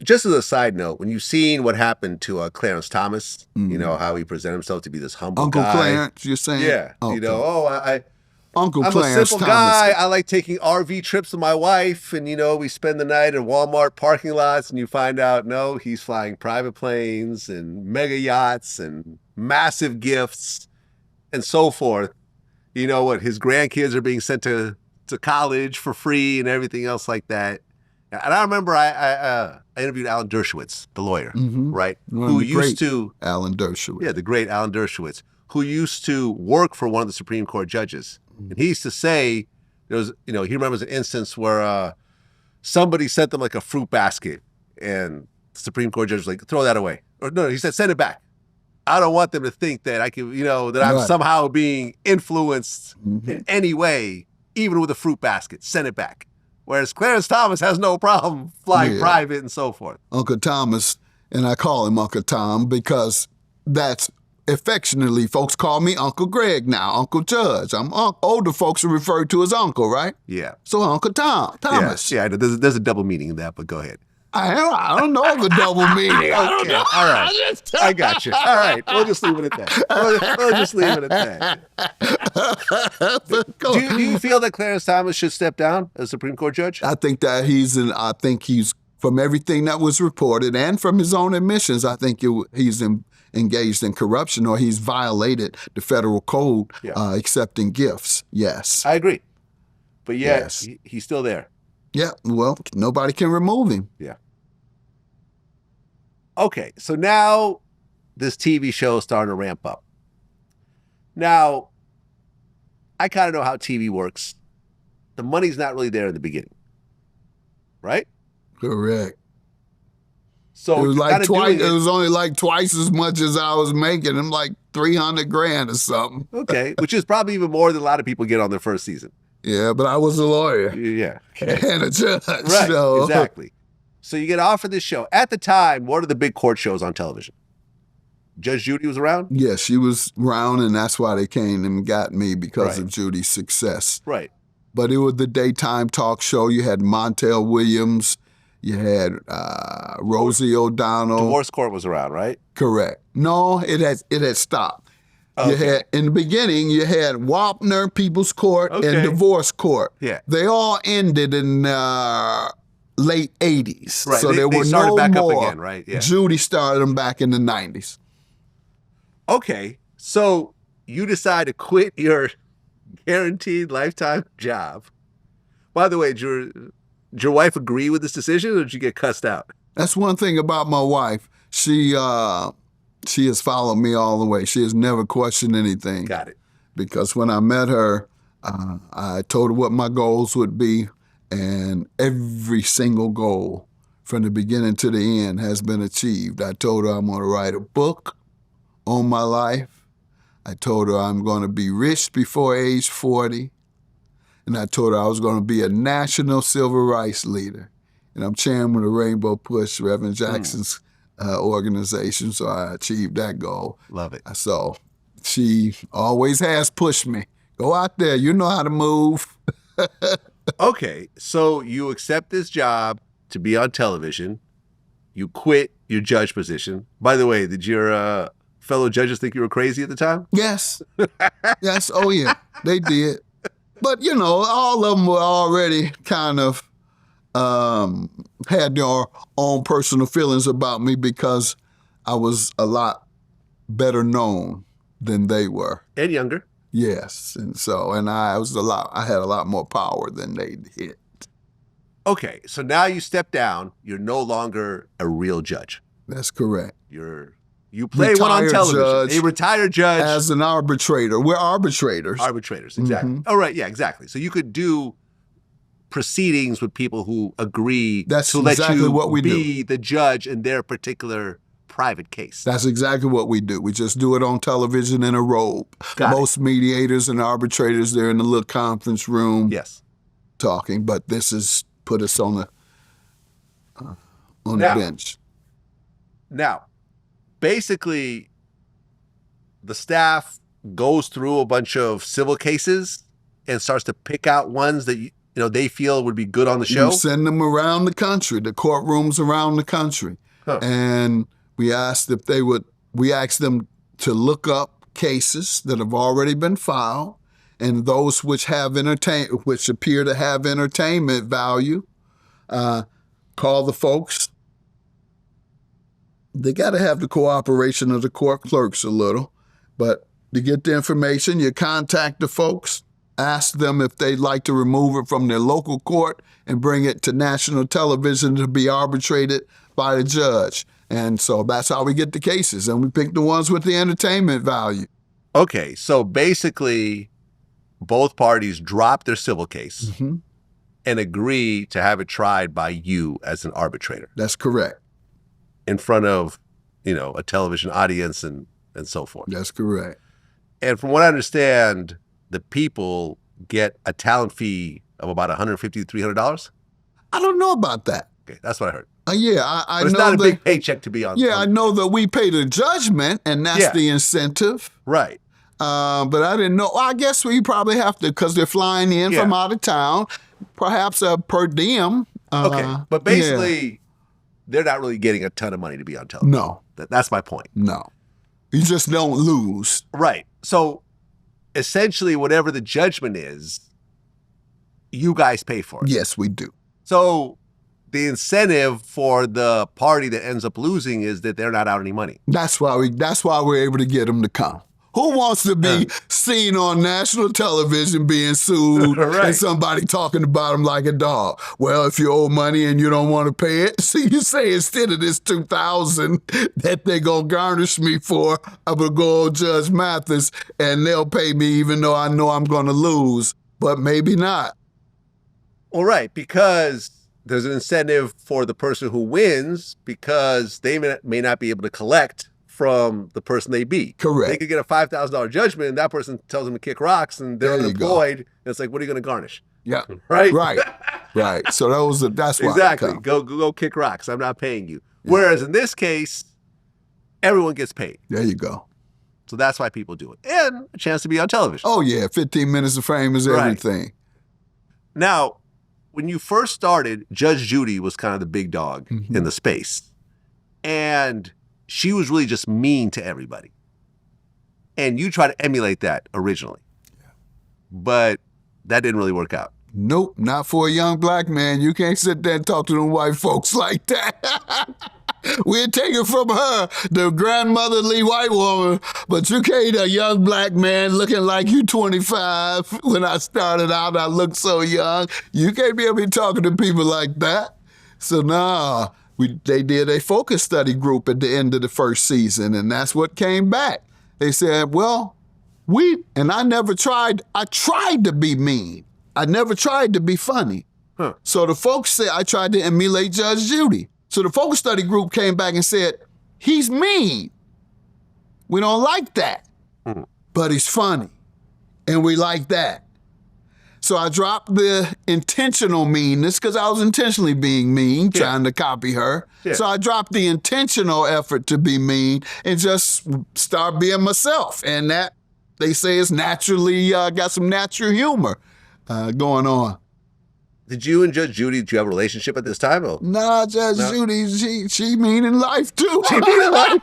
Just as a side note, when you've seen what happened to Clarence Thomas, how he presented himself to be this humble Uncle guy. Uncle Clarence, you're saying? Yeah. Okay. I'm Clarence a simple Thomas. guy. I like taking RV trips with my wife, and we spend the night in Walmart parking lots, and you find out, no, he's flying private planes and mega yachts and massive gifts and so forth. You know what? His grandkids are being sent to college for free and everything else like that. And I remember I interviewed Alan Dershowitz, the lawyer, right? Alan Dershowitz. Yeah, the great Alan Dershowitz, who used to work for one of the Supreme Court judges. And he used to say there was, he remembers an instance where somebody sent them like a fruit basket, and the Supreme Court judge was like, throw that away. Or no, he said, send it back. I don't want them to think that I can, that I'm somehow being influenced in any way, even with a fruit basket. Send it back. Whereas Clarence Thomas has no problem flying private and so forth. Uncle Thomas, and I call him Uncle Tom because that's affectionately, folks call me Uncle Greg now, Uncle Judge. Older folks are referred to as Uncle, right? Yeah. So Uncle Thomas. Yeah, there's a double meaning in that, but go ahead. I don't know the double meaning. Okay, all right. I got you. All right, we'll just leave it at that. We'll just leave it at that. Do you feel that Clarence Thomas should step down as Supreme Court judge? I think that he's from everything that was reported and from his own admissions, I think he's engaged in corruption, or he's violated the federal code accepting gifts. Yes. I agree. But yet, he's still there. Yeah, well, nobody can remove him. Yeah. Okay, so now this TV show is starting to ramp up. Now, I kind of know how TV works. The money's not really there in the beginning, right? Correct. So it was like twice. It was only like twice as much as I was making. I'm like $300,000 or something. Okay, which is probably even more than a lot of people get on their first season. Yeah, but I was a lawyer. Yeah. Okay. And a judge. Right, so. Exactly. So you get offered this show. At the time, what are the big court shows on television? Judge Judy was around? Yeah, she was around, and that's why they came and got me, because of Judy's success. Right. But it was the daytime talk show. You had Montel Williams. You had Rosie O'Donnell. Divorce court was around, right? Correct. No, it had stopped. Okay. You had, in the beginning, you had Wapner, People's Court, and Divorce Court. Yeah. They all ended in late 80s. Right. So they were started no back more. Up again, right? Yeah. Judy started them back in the 90s. Okay. So you decide to quit your guaranteed lifetime job. By the way, did your wife agree with this decision, or did you get cussed out? That's one thing about my wife. She has followed me all the way. She has never questioned anything. Got it. Because when I met her, I told her what my goals would be, and every single goal from the beginning to the end has been achieved. I told her I'm going to write a book on my life. I told her I'm going to be rich before age 40. And I told her I was going to be a national civil rights leader. And I'm chairman of Rainbow Push, Reverend Jackson's organization, so I achieved that goal. Love it. So she always has pushed me. Go out there, you know how to move. Okay, so you accept this job to be on television. You quit your judge position. By the way, did your fellow judges think you were crazy at the time? Yes. Yes, oh yeah, they did. But, all of them were already kind of had their own personal feelings about me, because I was a lot better known than they were. And younger. Yes, and I had a lot more power than they did. Okay, so now you step down. You're no longer a real judge. That's correct. You play one on television. A retired judge. As an arbitrator. We're arbitrators. Arbitrators, exactly. Mm-hmm. Oh, right, yeah, exactly. So you could do proceedings with people who agree to let you be the judge in their particular private case. That's exactly what we do. We just do it on television in a robe. Most mediators and arbitrators, they're in the little conference room talking, but this has put us on the bench. Now, basically, the staff goes through a bunch of civil cases and starts to pick out ones that they feel would be good on the show. We send them around the country, the courtrooms around the country, and we asked them to look up cases that have already been filed, and those which appear to have entertainment value. Call the folks. They got to have the cooperation of the court clerks a little, but to get the information, you contact the folks, ask them if they'd like to remove it from their local court and bring it to national television to be arbitrated by the judge. And so that's how we get the cases, and we pick the ones with the entertainment value. Okay, so basically, both parties drop their civil case Mm-hmm. and agree to have it tried by you as an arbitrator That's correct. in front of, a television audience and so forth. That's correct. And from what I understand, the people get a talent fee of about $150 to $300. I don't know about that. Okay, that's what I heard. Yeah, I But it's know not a that. big paycheck to be on. Yeah, I know that we pay the judgment, and that's Yeah. the incentive. Right. But I didn't know. I guess we probably have to, because they're flying in from Yeah. out of town, perhaps a per diem. Okay. But basically, they're not really getting a ton of money to be on television. No, That's my point. no. You just don't lose. Right. So essentially, whatever the judgment is, you guys pay for it. Yes, we do. So the incentive for the party that ends up losing is that they're not out any money. That's why we're able to get them to come. Who wants to be seen on national television being sued Right. and somebody talking about them like a dog? Well, if you owe money and you don't want to pay it, so you say instead of this $2,000 that they're gonna garnish me for, I'm gonna go on Judge Mathis and they'll pay me even though I know I'm gonna lose, but maybe not. Well, right, because there's an incentive for the person who wins because they may not be able to collect from the person they beat. Correct. They could get a $5,000 judgment and that person tells them to kick rocks and they're There you go. unemployed. And it's like, what are you going to garnish? Yeah. Right? Right. So that's why. Exactly. I come. Go kick rocks. I'm not paying you. Whereas in this case, everyone gets paid. There you go. So that's why people do it. And a chance to be on television. Oh yeah, 15 minutes of fame is Right. everything. Now, when you first started, Judge Judy was kind of the big dog Mm-hmm. in the space. And she was really just mean to everybody. And you tried to emulate that originally. But that didn't really work out. Nope, not for a young black man. You can't sit there and talk to them white folks like that. We'll take it from her, the grandmotherly white woman, but you can't, a young black man looking like you 25. When I started out, I looked so young. You can't be able to be talking to people like that. So nah, they did a focus study group at the end of the first season, and that's what came back. They said, well, I tried to be mean. I never tried to be funny. Huh. So the folks said I tried to emulate Judge Judy. So the focus study group came back and said, he's mean. We don't like that. But he's funny. And we like that. So I dropped the intentional meanness because I was intentionally being mean, trying to copy her. Yeah. So I dropped the intentional effort to be mean and just start being myself. And that, they say, is naturally, got some natural humor going on. Did you and Judge Judy, did you have a relationship at this time? Or? Nah, Judge Judy, she mean in life too. She mean in life?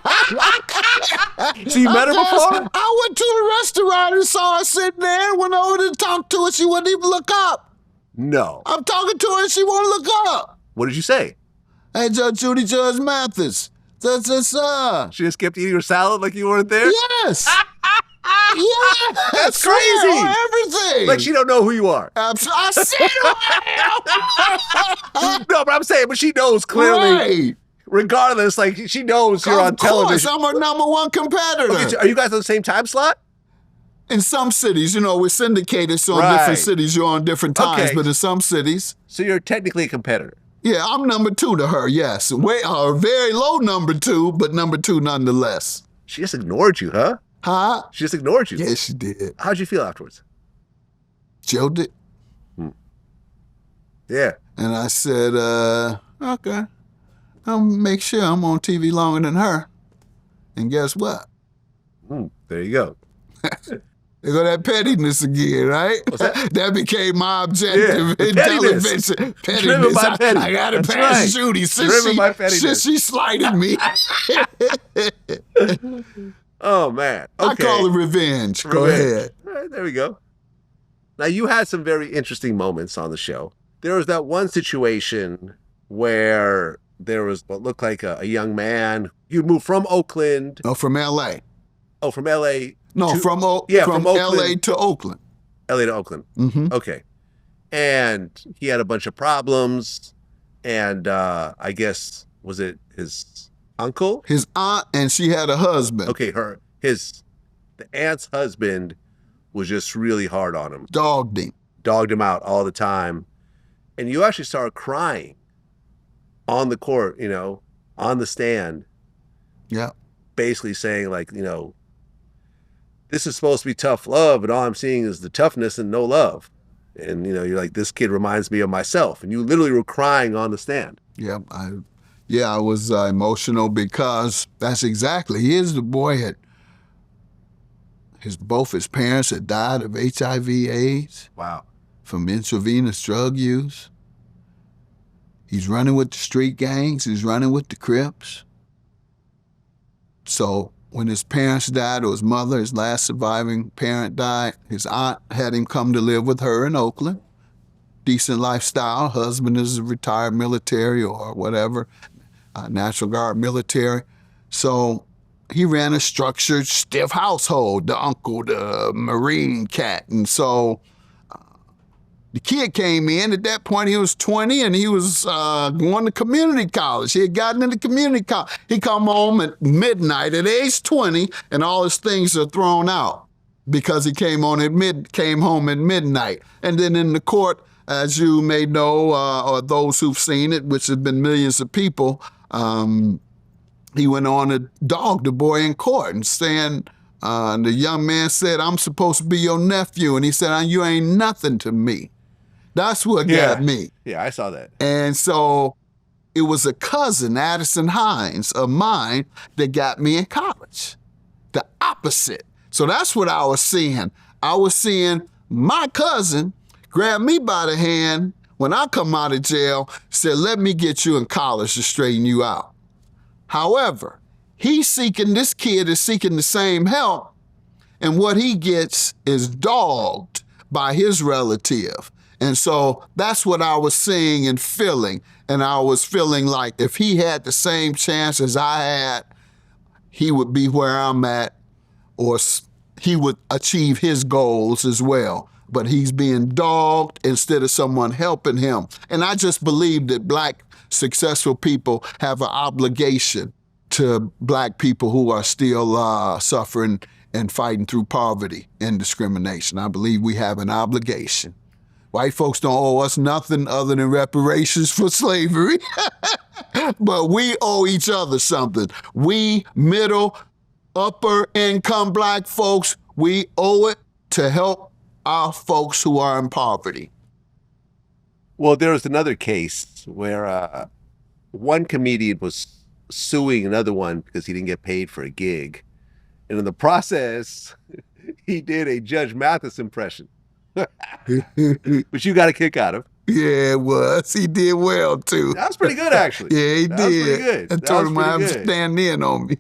So you met her before? I went to the restaurant and saw her sitting there. Went over to talk to her. She wouldn't even look up. No. I'm talking to her and she won't look up. What did you say? Hey, Judge Judy, Judge Mathis. She just kept eating her salad like you weren't there? Yes. Yeah, That's swear crazy. on everything. Like she don't know who you are. I said No, but I'm saying, but she knows clearly. right. Regardless, like she knows you're on Of course, television. I'm her number one competitor. Okay, so are you guys on the same time slot? In some cities, we're syndicated, so in Right. different cities, you're on different times. Okay. But in some cities, So you're technically a competitor. yeah, I'm number two to her, yes. Very low number two, but number two nonetheless. She just ignored you, huh? Huh? She just ignored you. Yes, she did. How'd you feel afterwards? Joe did. Yeah. And I said, okay, I'll make sure I'm on TV longer than her. And guess what? There you go. There go that pettiness again, right? What's that? That became my objective Yeah, in pettiness. television. Driven by petty. I got to That's pass right. Judy Driven by pettiness. since she slighted me. Oh, man. Okay. I call it revenge. Go Revenge. ahead. All right, there we go. Now, you had some very interesting moments on the show. There was that one situation where there was what looked like a young man. You moved from Oakland. No, from L.A. Oh, from L.A. No, to, from from L.A. Oakland. to Oakland. L.A. to Oakland. Mm-hmm. Okay. And he had a bunch of problems. And I guess, was it his uncle? His aunt, and she had a husband. Okay, the aunt's husband was just really hard on him. Dogged him out all the time. And you actually started crying on the court, on the stand. Yeah. Basically saying like, this is supposed to be tough love, and all I'm seeing is the toughness and no love. And, you're like, this kid reminds me of myself. And you literally were crying on the stand. Yeah. I was emotional because that's exactly, here's the boy both his parents had died of HIV/AIDS. Wow. From intravenous drug use. He's running with the street gangs. He's running with the Crips. So when his parents died, or his mother, his last surviving parent died, his aunt had him come to live with her in Oakland. Decent lifestyle. Husband is a retired military or whatever, National Guard military. So he ran a structured, stiff household, the uncle, the Marine cat. And so the kid came in. At that point, he was 20, and he was going to community college. He had gotten into community college. He come home at midnight at age 20, and all his things are thrown out because he came home at midnight. And then in the court, as you may know, or those who've seen it, which have been millions of people, he went on to dog the boy in court and saying, the young man said, "I'm supposed to be your nephew." And he said, "You ain't nothing to me." That's what got me. Yeah, I saw that. And so it was a cousin, Addison Hines, of mine, that got me in college. The opposite. So that's what I was seeing. I was seeing my cousin grab me by the hand when I come out of jail, said, "Let me get you in college to straighten you out." However, this kid is seeking the same help, and what he gets is dogged by his relative. And so that's what I was seeing and feeling. And I was feeling like if he had the same chance as I had, he would be where I'm at, or he would achieve his goals as well. But he's being dogged instead of someone helping him. And I just believe that Black successful people have an obligation to Black people who are still suffering and fighting through poverty and discrimination. I believe we have an obligation. White folks don't owe us nothing other than reparations for slavery, but we owe each other something. We middle, upper income Black folks, we owe it to help our folks who are in poverty. Well, there was another case where one comedian was suing another one because he didn't get paid for a gig. And in the process, he did a Judge Mathis impression. Which you got a kick out of. Yeah, it was. He did well, too. That was pretty good, actually. Yeah, he did. That was pretty good. I told him I have to stand in on me.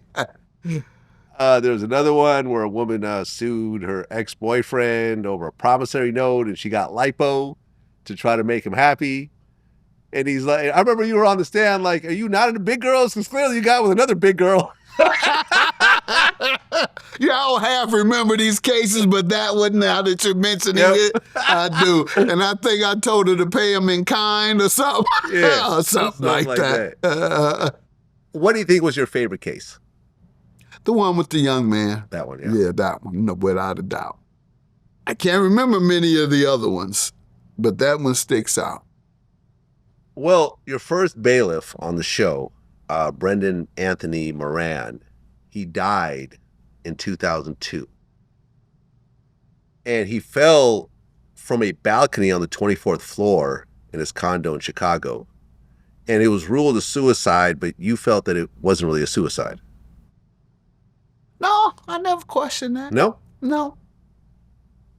There was another one where a woman sued her ex-boyfriend over a promissory note, and she got lipo to try to make him happy. And he's like, I remember you were on the stand like, "Are you not into big girls? Because clearly you got with another big girl." Yeah, I don't half remember these cases, but that one, now that you're mentioning it, I do. And I think I told her to pay him in kind or something. Yeah, or something like that. What do you think was your favorite case? The one with the young man. That one, yeah. Yeah, that one, no, without a doubt. I can't remember many of the other ones, but that one sticks out. Well, your first bailiff on the show, Brendan Anthony Moran, he died in 2002. And he fell from a balcony on the 24th floor in his condo in Chicago. And it was ruled a suicide, but you felt that it wasn't really a suicide. No, I never questioned that. No? No.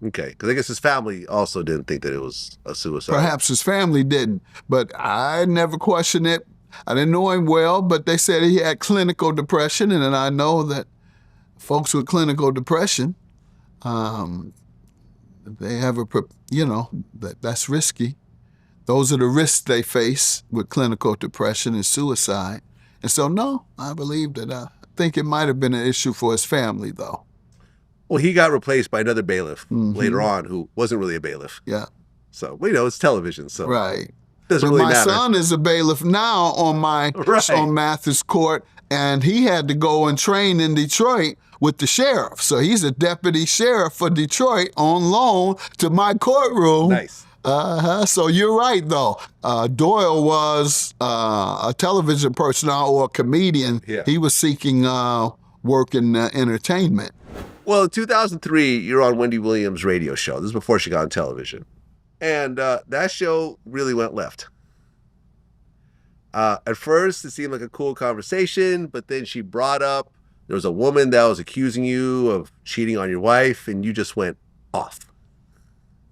Okay, because I guess his family also didn't think that it was a suicide. Perhaps his family didn't, but I never questioned it. I didn't know him well, but they said he had clinical depression, and I know that folks with clinical depression, they have that's risky. Those are the risks they face with clinical depression and suicide. And so, no, I believe that, I think it might have been an issue for his family, though. Well, he got replaced by another bailiff later on who wasn't really a bailiff. Yeah. So, it's television, so. Right. Doesn't but really my matter. son is a bailiff now on Mathis Court, and he had to go and train in Detroit with the sheriff. So he's a deputy sheriff for Detroit on loan to my courtroom. Nice. So you're right, though. Doyle was a television personality or a comedian. Yeah. He was seeking work in entertainment. Well, in 2003, you're on Wendy Williams' radio show. This is before she got on television. And that show really went left. At first, it seemed like a cool conversation, but then she brought up there was a woman that was accusing you of cheating on your wife, and you just went off.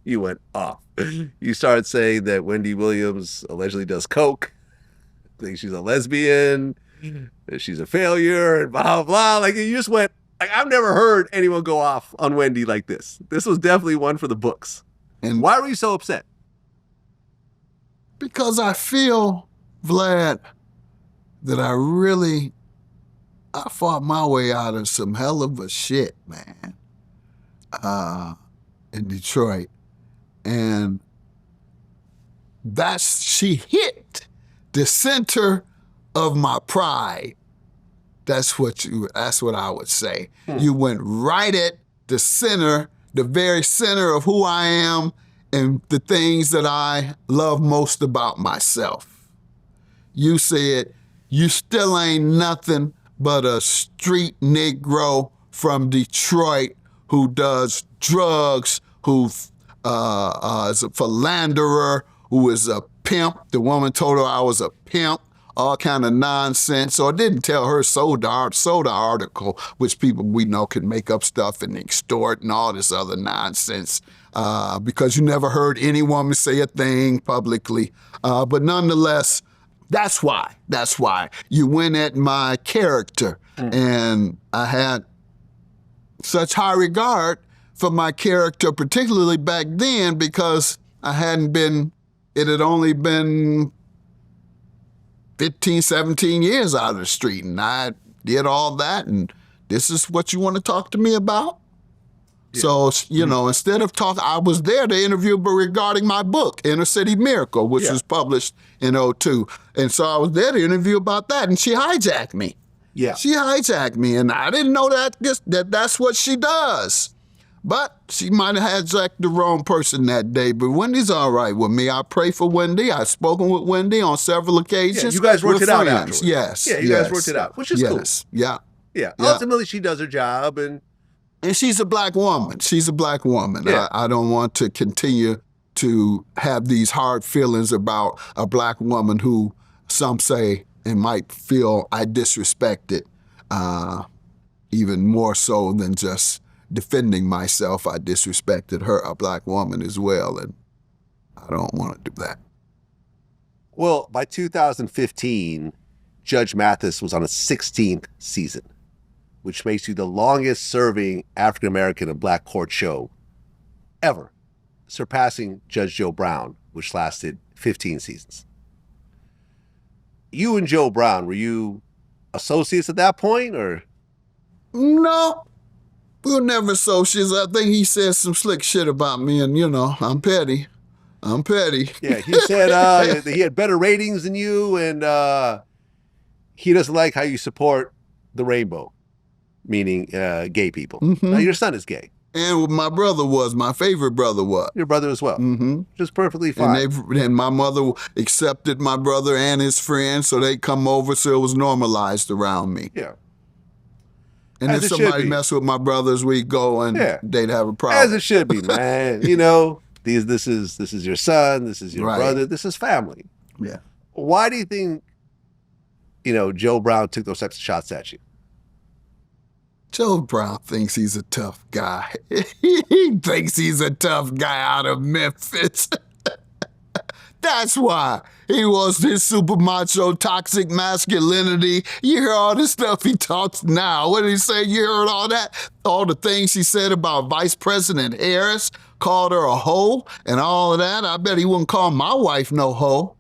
You went off. You started saying that Wendy Williams allegedly does coke, thinks she's a lesbian, that she's a failure, and blah, blah, blah. Like, you just went, like, I've never heard anyone go off on Wendy like this. This was definitely one for the books. And why were you so upset? Because I feel, Vlad, that I fought my way out of some hell of a shit, man, in Detroit. And she hit the center of my pride. That's what I would say. You went right at the center, the very center of who I am and the things that I love most about myself. You said, you still ain't nothing but a street Negro from Detroit who does drugs, who is a philanderer, who is a pimp. The woman told her I was a pimp, all kind of nonsense. So I didn't tell her soda article, which people we know can make up stuff and extort and all this other nonsense, because you never heard any woman say a thing publicly. But nonetheless, that's why you went at my character. And I had such high regard for my character, particularly back then, because it had only been 15, 17 years out of the street, and I did all that, and this is what you want to talk to me about? Yeah. So, instead of talking, I was there to interview regarding my book, Inner City Miracle, which was published in 2002. And so I was there to interview about that, and she hijacked me. Yeah. She hijacked me, and I didn't know that's what she does. But she might have hijacked the wrong person that day. But Wendy's all right with me. I pray for Wendy. I've spoken with Wendy on several occasions. Yeah, you guys worked it out afterwards. Yes. Yeah, you guys worked it out, which is cool. Yeah. Yeah. Ultimately, she does her job, and she's a black woman. She's a black woman. Yeah. I don't want to continue to have these hard feelings about a black woman who some say and might feel I disrespected, even more so than just defending myself. I disrespected her, a black woman as well, and I don't want to do that. Well, by 2015, Judge Mathis was on his 16th season, which makes you the longest serving African-American and black court show ever, surpassing Judge Joe Brown, which lasted 15 seasons. You and Joe Brown, were you associates at that point, or? No, we were never associates. I think he said some slick shit about me, and I'm petty. Yeah, he said he had better ratings than you, and he doesn't like how you support the rainbow, meaning gay people. Mm-hmm. Now, your son is gay. And my brother was, my favorite brother was. Your brother as well. Mm-hmm. Just perfectly fine. And my mother accepted my brother and his friends, so they come over, so it was normalized around me. Yeah. And As if it somebody should be. messed with my brothers, we'd go and they'd have a problem. As it should be, man. This is your son, this is your brother, this is family. Yeah. Why do you think, Joe Brown took those types of shots at you? Joe Brown thinks he's a tough guy. He thinks he's a tough guy out of Memphis. That's why he wants his super macho, toxic masculinity. You hear all this stuff he talks now. What did he say? You heard all that? All the things he said about Vice President Harris, called her a hoe and all of that. I bet he wouldn't call my wife no hoe.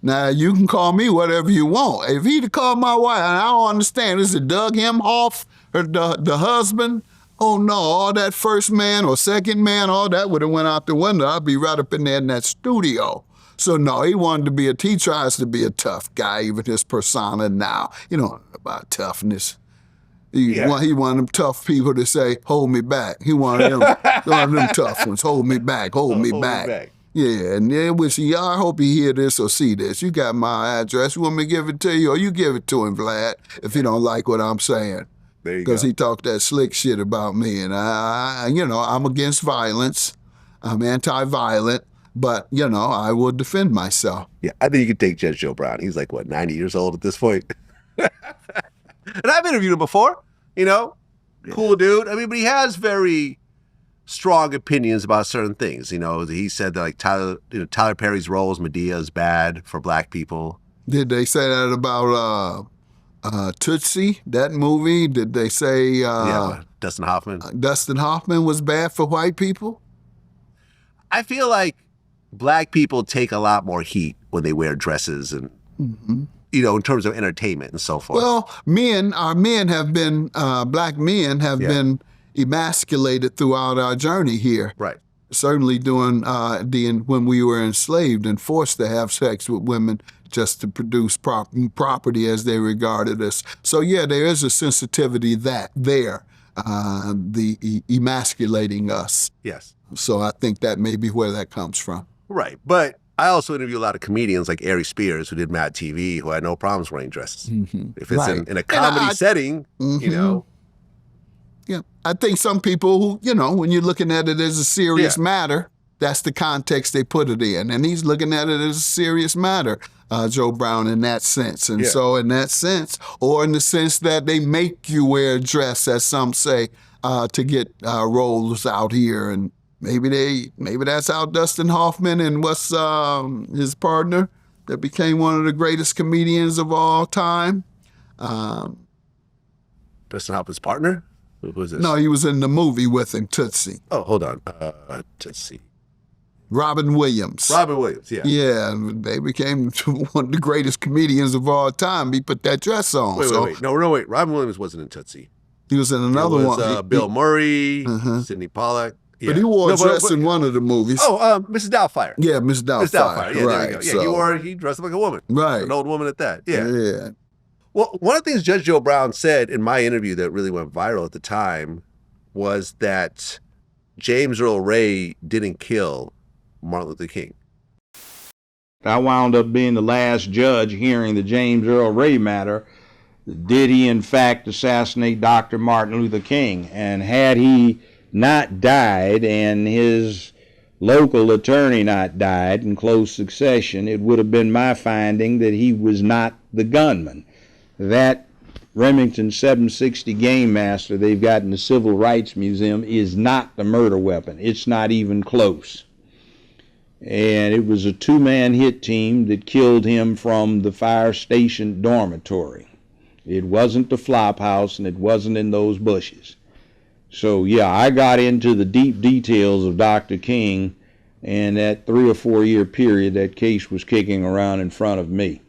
Now, you can call me whatever you want. If he'd called my wife, and I don't understand, is it dug him off, or the husband? Oh, no, all that first man or second man, all that would have went out the window. I'd be right up in there in that studio. So, no, he tries to be a tough guy, even his persona now. You don't know about toughness. He wanted them tough people to say, "Hold me back." He wanted them tough ones, "Hold me back, hold me back." Yeah, and then I hope you hear this or see this. You got my address. You want me to give it to you, or you give it to him, Vlad, if you don't like what I'm saying. There you go. Because he talked that slick shit about me, and I'm against violence. I'm anti-violent, but I will defend myself. Yeah, I think you could take Judge Joe Brown. He's like, what, 90 years old at this point? And I've interviewed him before, cool dude. I mean, but he has very strong opinions about certain things. He said that like Tyler Perry's role as Medea is bad for black people. Did they say that about Tootsie, that movie? Did they say Dustin Hoffman? Dustin Hoffman was bad for white people? I feel like black people take a lot more heat when they wear dresses and, in terms of entertainment and so forth. Well, our men have been, black men have been emasculated throughout our journey here. Right. Certainly during when we were enslaved and forced to have sex with women just to produce property as they regarded us. So yeah, there is a sensitivity the emasculating us. Yes. So I think that may be where that comes from. Right. But I also interview a lot of comedians like Ari Spears, who did Mad TV, who had no problems wearing dresses. If it's in a comedy setting, Yeah, I think some people who, when you're looking at it as a serious matter, that's the context they put it in. And he's looking at it as a serious matter, Joe Brown, in that sense. And so in that sense, or in the sense that they make you wear a dress, as some say, to get roles out here. And maybe that's how Dustin Hoffman and what's his partner that became one of the greatest comedians of all time. Dustin Hoffman's partner? Who was this? No, he was in the movie with him, Tootsie. Oh, hold on. Tootsie. Robin Williams. Robin Williams, yeah. Yeah, they became one of the greatest comedians of all time. He put that dress on. Wait. No, wait. Robin Williams wasn't in Tootsie. He was in another one. Bill Murray, Sidney Pollack. Yeah. But he wore a dress in one of the movies. Oh, Mrs. Doubtfire. Yeah, Mrs. Doubtfire. Yeah, right. there we go. Yeah, he dressed up like a woman. Right. An old woman at that. Yeah. Yeah. Well, one of the things Judge Joe Brown said in my interview that really went viral at the time was that James Earl Ray didn't kill Martin Luther King. I wound up being the last judge hearing the James Earl Ray matter. Did he, in fact, assassinate Dr. Martin Luther King? And had he not died and his local attorney not died in close succession, it would have been my finding that he was not the gunman. That Remington 760 Game Master they've got in the Civil Rights Museum is not the murder weapon. It's not even close. And it was a two-man hit team that killed him from the fire station dormitory. It wasn't the flop house, and it wasn't in those bushes. So yeah, I got into the deep details of Dr. King, and that 3 or 4 year period that case was kicking around in front of me.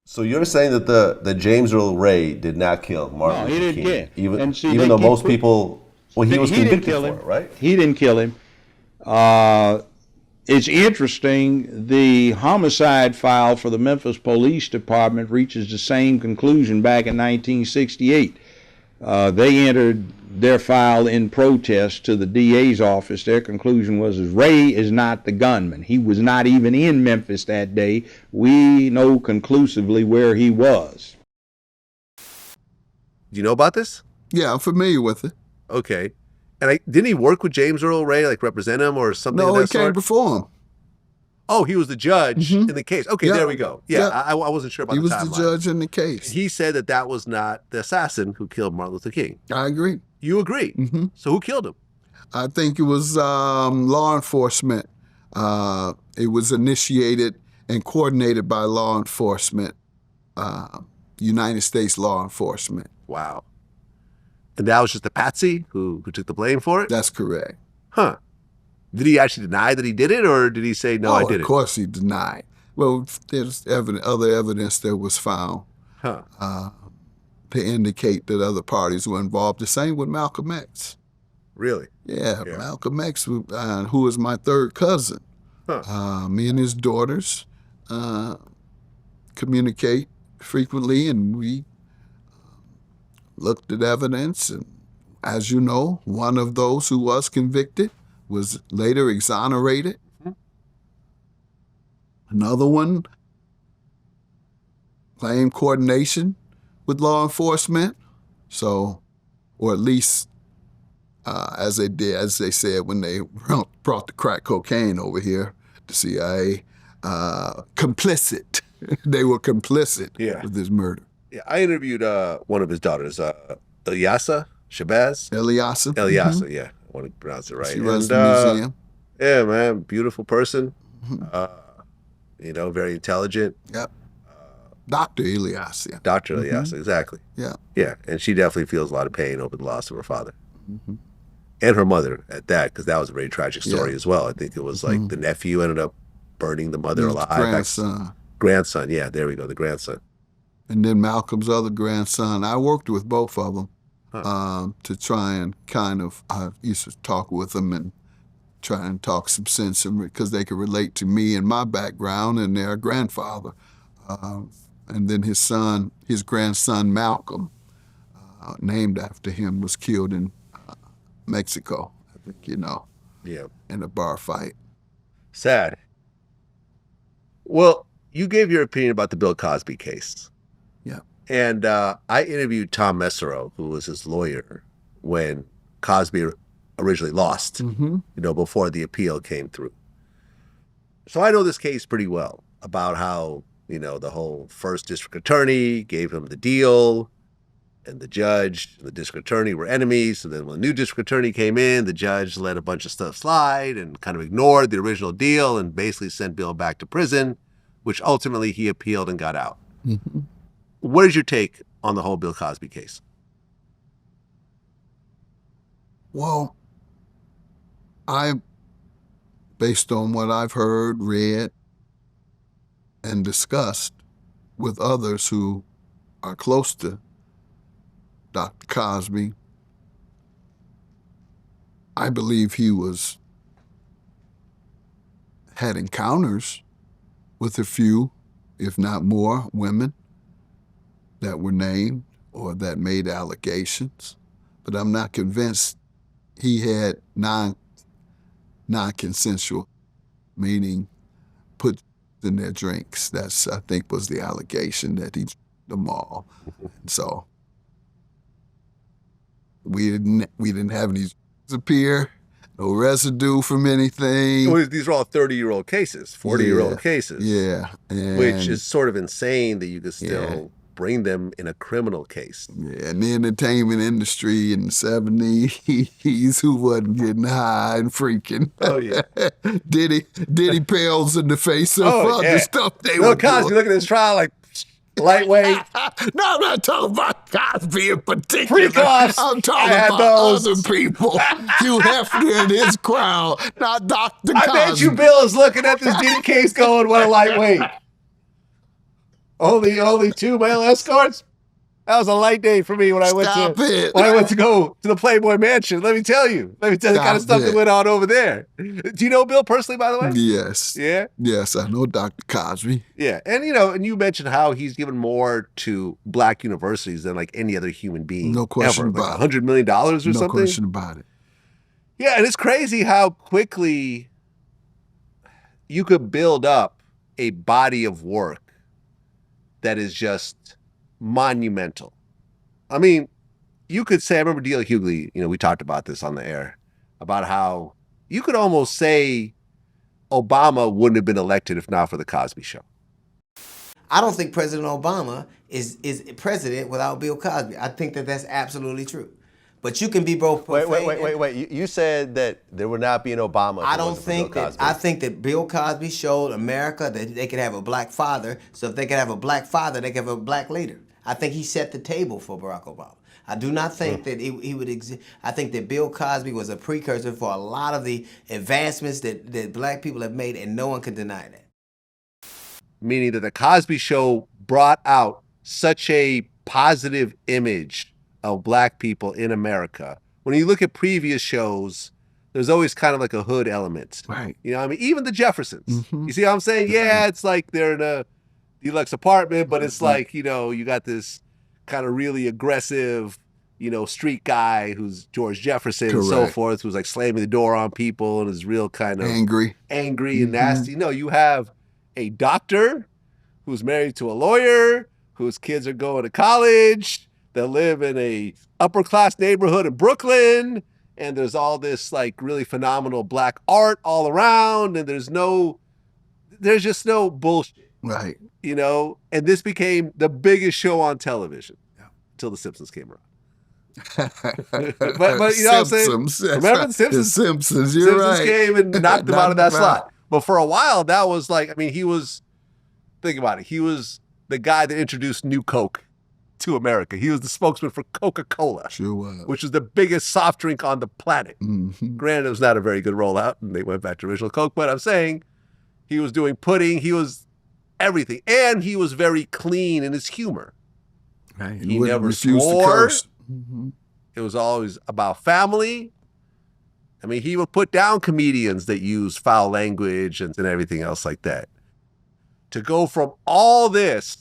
So you're saying that the James Earl Ray did not kill Martin Luther King? No, he didn't kill him. Even though most people, he was convicted for it, right? He didn't kill him. It's interesting, the homicide file for the Memphis Police Department reaches the same conclusion back in 1968. They entered their file in protest to the DA's office. Their conclusion was Ray is not the gunman. He was not even in Memphis that day. We know conclusively where he was. Do you know about this? Yeah, I'm familiar with it. Okay. And didn't he work with James Earl Ray, like represent him or something of that he came sort? before him. Oh, he was the judge in the case. Okay, there we go. Yeah, I wasn't sure about the timeline. He was the judge in the case. He said that was not the assassin who killed Martin Luther King. I agree. You agree? So who killed him? I think it was law enforcement. It was initiated and coordinated by law enforcement, United States law enforcement. Wow. And that was just a patsy who took the blame for it? That's correct. Huh. Did he actually deny that he did it, or did he say, no, I did it? Of course he denied. Well, there's other evidence that was found to indicate that other parties were involved. The same with Malcolm X. Really? Yeah. Malcolm X, who was my third cousin. Me and his daughters communicate frequently, and we looked at evidence, and as you know, one of those who was convicted was later exonerated. Another one claimed coordination with law enforcement. So, or at least as they said when they brought the crack cocaine over here, the CIA, complicit. They were complicit with this murder. Yeah, I interviewed one of his daughters, Eliasa Shabazz. Eliasa. Yeah, I want to pronounce it right. She runs the museum. Yeah, man, beautiful person. Very intelligent. Yep. Dr. Elias, yeah. Dr. Elias, exactly. Yeah. Yeah, and she definitely feels a lot of pain over the loss of her father. And her mother at that, because that was a very tragic story as well. I think it was like the nephew ended up burning the mother alive. Grandson, yeah, there we go, the grandson. And then Malcolm's other grandson. I worked with both of them to try and I used to talk with them and try and talk some sense in because they could relate to me and my background and their grandfather. And then his grandson Malcolm, named after him, was killed in Mexico, I think, in a bar fight. Sad. Well, you gave your opinion about the Bill Cosby case. Yeah. And I interviewed Tom Mesereau, who was his lawyer when Cosby originally lost, before the appeal came through. So I know this case pretty well about how, the whole first district attorney gave him the deal, and the judge and the district attorney were enemies. So then when the new district attorney came in, the judge let a bunch of stuff slide and kind of ignored the original deal and basically sent Bill back to prison, which ultimately he appealed and got out. What is your take on the whole Bill Cosby case? Well, based on what I've heard, read, and discussed with others who are close to Dr. Cosby, I believe he had encounters with a few, if not more, women that were named or that made allegations. But I'm not convinced he had non-consensual, meaning put in their drinks. That's, I think, was the allegation, that he drank them all. So we didn't have any appear, no residue from anything. Well, these are all 30-year-old cases, 40-year-old cases. Yeah. Which is sort of insane that you could still bring them in a criminal case. Yeah, and the entertainment industry in the 70s, who wasn't getting high and freaking. Oh, yeah. Diddy pales in the face of other stuff they were Cosby, look at this trial like lightweight. No, I'm not talking about Cosby in particular. Pre-cost. I'm talking about other people. Hugh Hefner and his crowd, not Dr. Cosby. I bet you Bill is looking at this Diddy case going, what a lightweight. Only 2 male escorts? That was a light day for me when I went to go to the Playboy Mansion. Let me tell you the kind of stuff that went on over there. Do you know Bill personally, by the way? Yes. Yeah? Yes, I know Dr. Cosby. Yeah, and and you mentioned how he's given more to black universities than like any other human being. No question ever. about like $100 million or something. No question about it. Yeah, and it's crazy how quickly you could build up a body of work that is just monumental. I mean, you could say, I remember D.L. Hughley, we talked about this on the air, about how you could almost say Obama wouldn't have been elected if not for the Cosby Show. I don't think President Obama is president without Bill Cosby. I think that that's absolutely true. But you can be both. Wait. You said that there would not be an Obama. I don't think that. I think that Bill Cosby showed America that they could have a black father. So if they could have a black father, they could have a black leader. I think he set the table for Barack Obama. I do not think that he would exist. I think that Bill Cosby was a precursor for a lot of the advancements that black people have made, and no one can deny that. Meaning that the Cosby Show brought out such a positive image of black people in America. When you look at previous shows, there's always kind of like a hood element. Right. Even the Jeffersons. You see what I'm saying? Yeah, it's like they're in a deluxe apartment, but it's like, you got this kind of really aggressive street guy who's George Jefferson and so Correct. forth, who's like slamming the door on people and is real kind of Angry. and nasty. No, you have a doctor who's married to a lawyer, whose kids are going to college, that live in a upper class neighborhood in Brooklyn, and there's all this like really phenomenal black art all around, and there's just no bullshit, Right. and this became the biggest show on television until The Simpsons came around. but you know what I'm saying? Simpsons. Remember The Simpsons? The Simpsons, you're Simpsons right. came and knocked them out of that Knocked 'em out. slot. But for a while, that was like, think about it. He was the guy that introduced New Coke to America. He was the spokesman for Coca-Cola, Sure was. which was the biggest soft drink on the planet. Mhm. Granted, it was not a very good rollout, and they went back to original Coke, but I'm saying he was doing pudding. He was everything. And he was very clean in his humor. Right. He wouldn't never refuse to swore. curse. Mhm. It was always about family. He would put down comedians that use foul language and everything else like that. To go from all this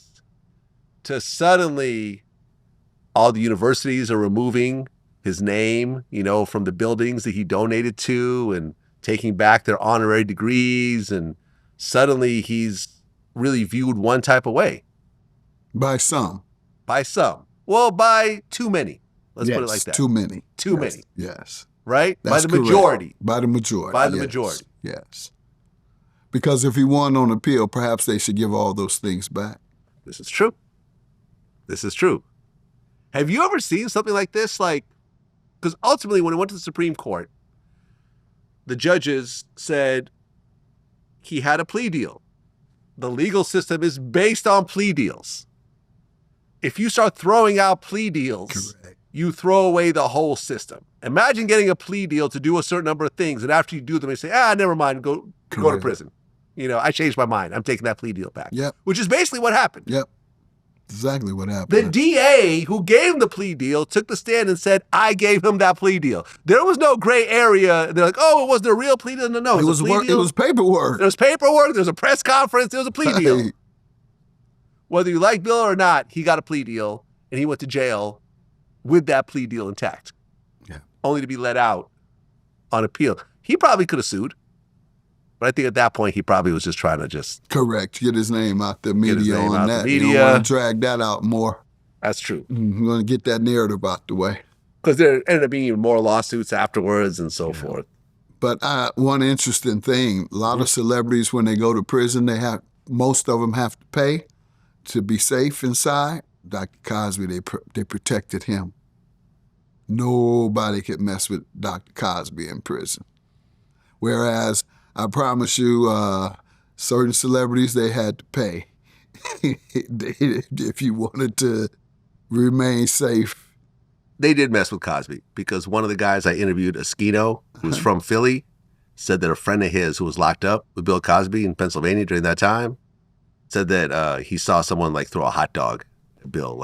to suddenly all the universities are removing his name, from the buildings that he donated to and taking back their honorary degrees. And suddenly he's really viewed one type of way. By some. By some. Well, by too many. Let's put it like that. Too many. Too Yes. many. Yes. Right? That's by the correct. majority. By the majority. By the yes. majority. Yes. Because if he won on appeal, perhaps they should give all those things back. This is true. This is true. Have you ever seen something like this? Because ultimately, when it went to the Supreme Court, the judges said he had a plea deal. The legal system is based on plea deals. If you start throwing out plea deals, Correct. you throw away the whole system. Imagine getting a plea deal to do a certain number of things, and after you do them, you say, never mind, go to Correct. prison. I changed my mind. I'm taking that plea deal back. Yep. Which is basically what happened. Yep. Exactly what The happened. DA who gave him the plea deal took the stand and said, I gave him that plea deal. There was no gray area. They're like, it wasn't a real plea deal. No, It was a plea work. It deal. was paperwork. There was paperwork. There was a press conference. There was a plea deal. Right. Whether you like Bill or not, he got a plea deal, and he went to jail with that plea deal intact. Yeah. Only to be let out on appeal. He probably could have sued, but I think at that point he probably was just trying to just. Correct. Get his name out the Get his media name on out the that. You media. don't want to drag that out more. That's true. You want to get that narrative out the way. Because there ended up being even more lawsuits afterwards and so forth. But one interesting thing, a lot of celebrities, when they go to prison, most of them have to pay to be safe inside. Dr. Cosby, they protected him. Nobody could mess with Dr. Cosby in prison. Whereas, I promise you, certain celebrities, they had to pay if you wanted to remain safe. They did mess with Cosby because one of the guys I interviewed, Esquino, who's from Philly, said that a friend of his who was locked up with Bill Cosby in Pennsylvania during that time said that he saw someone throw a hot dog at Bill.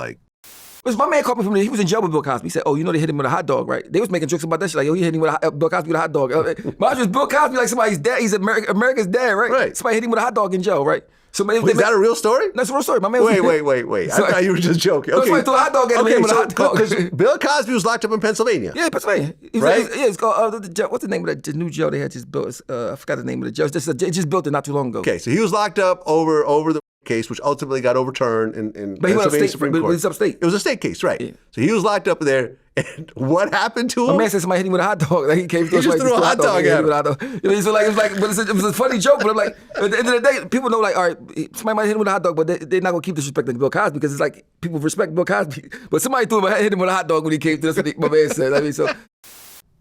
Because my man called me he was in jail with Bill Cosby. He said, they hit him with a hot dog, right? They was making jokes about that shit, he hit him with Bill Cosby with a hot dog. Mind you, Bill Cosby somebody's dad. He's America's dad, right? Right. Somebody hit him with a hot dog in jail, right? So Is that a real story? That's a real story. My man Wait. So, I thought you were just joking. Okay. Somebody threw a hot dog at him, hit him with a hot dog. Because Bill Cosby was locked up in Pennsylvania. Yeah, Pennsylvania. Right? It's called, what's the name of the new jail they had just built? I forgot the name of the jail. They just built it not too long ago. Okay, so he was locked up over the case, which ultimately got overturned in But he went Pennsylvania upstate, Supreme but Court. he's upstate. It was a state case, right? Yeah. So he was locked up there, and what happened to My him? man said somebody hit him with a hot dog. He came through. He just threw a hot dog at him. So it was a funny joke. But I'm like, at the end of the day, people know all right, somebody might hit him with a hot dog, but they're not gonna keep disrespecting Bill Cosby because it's people respect Bill Cosby. But somebody hit him with a hot dog when he came through. That's what my man said. So.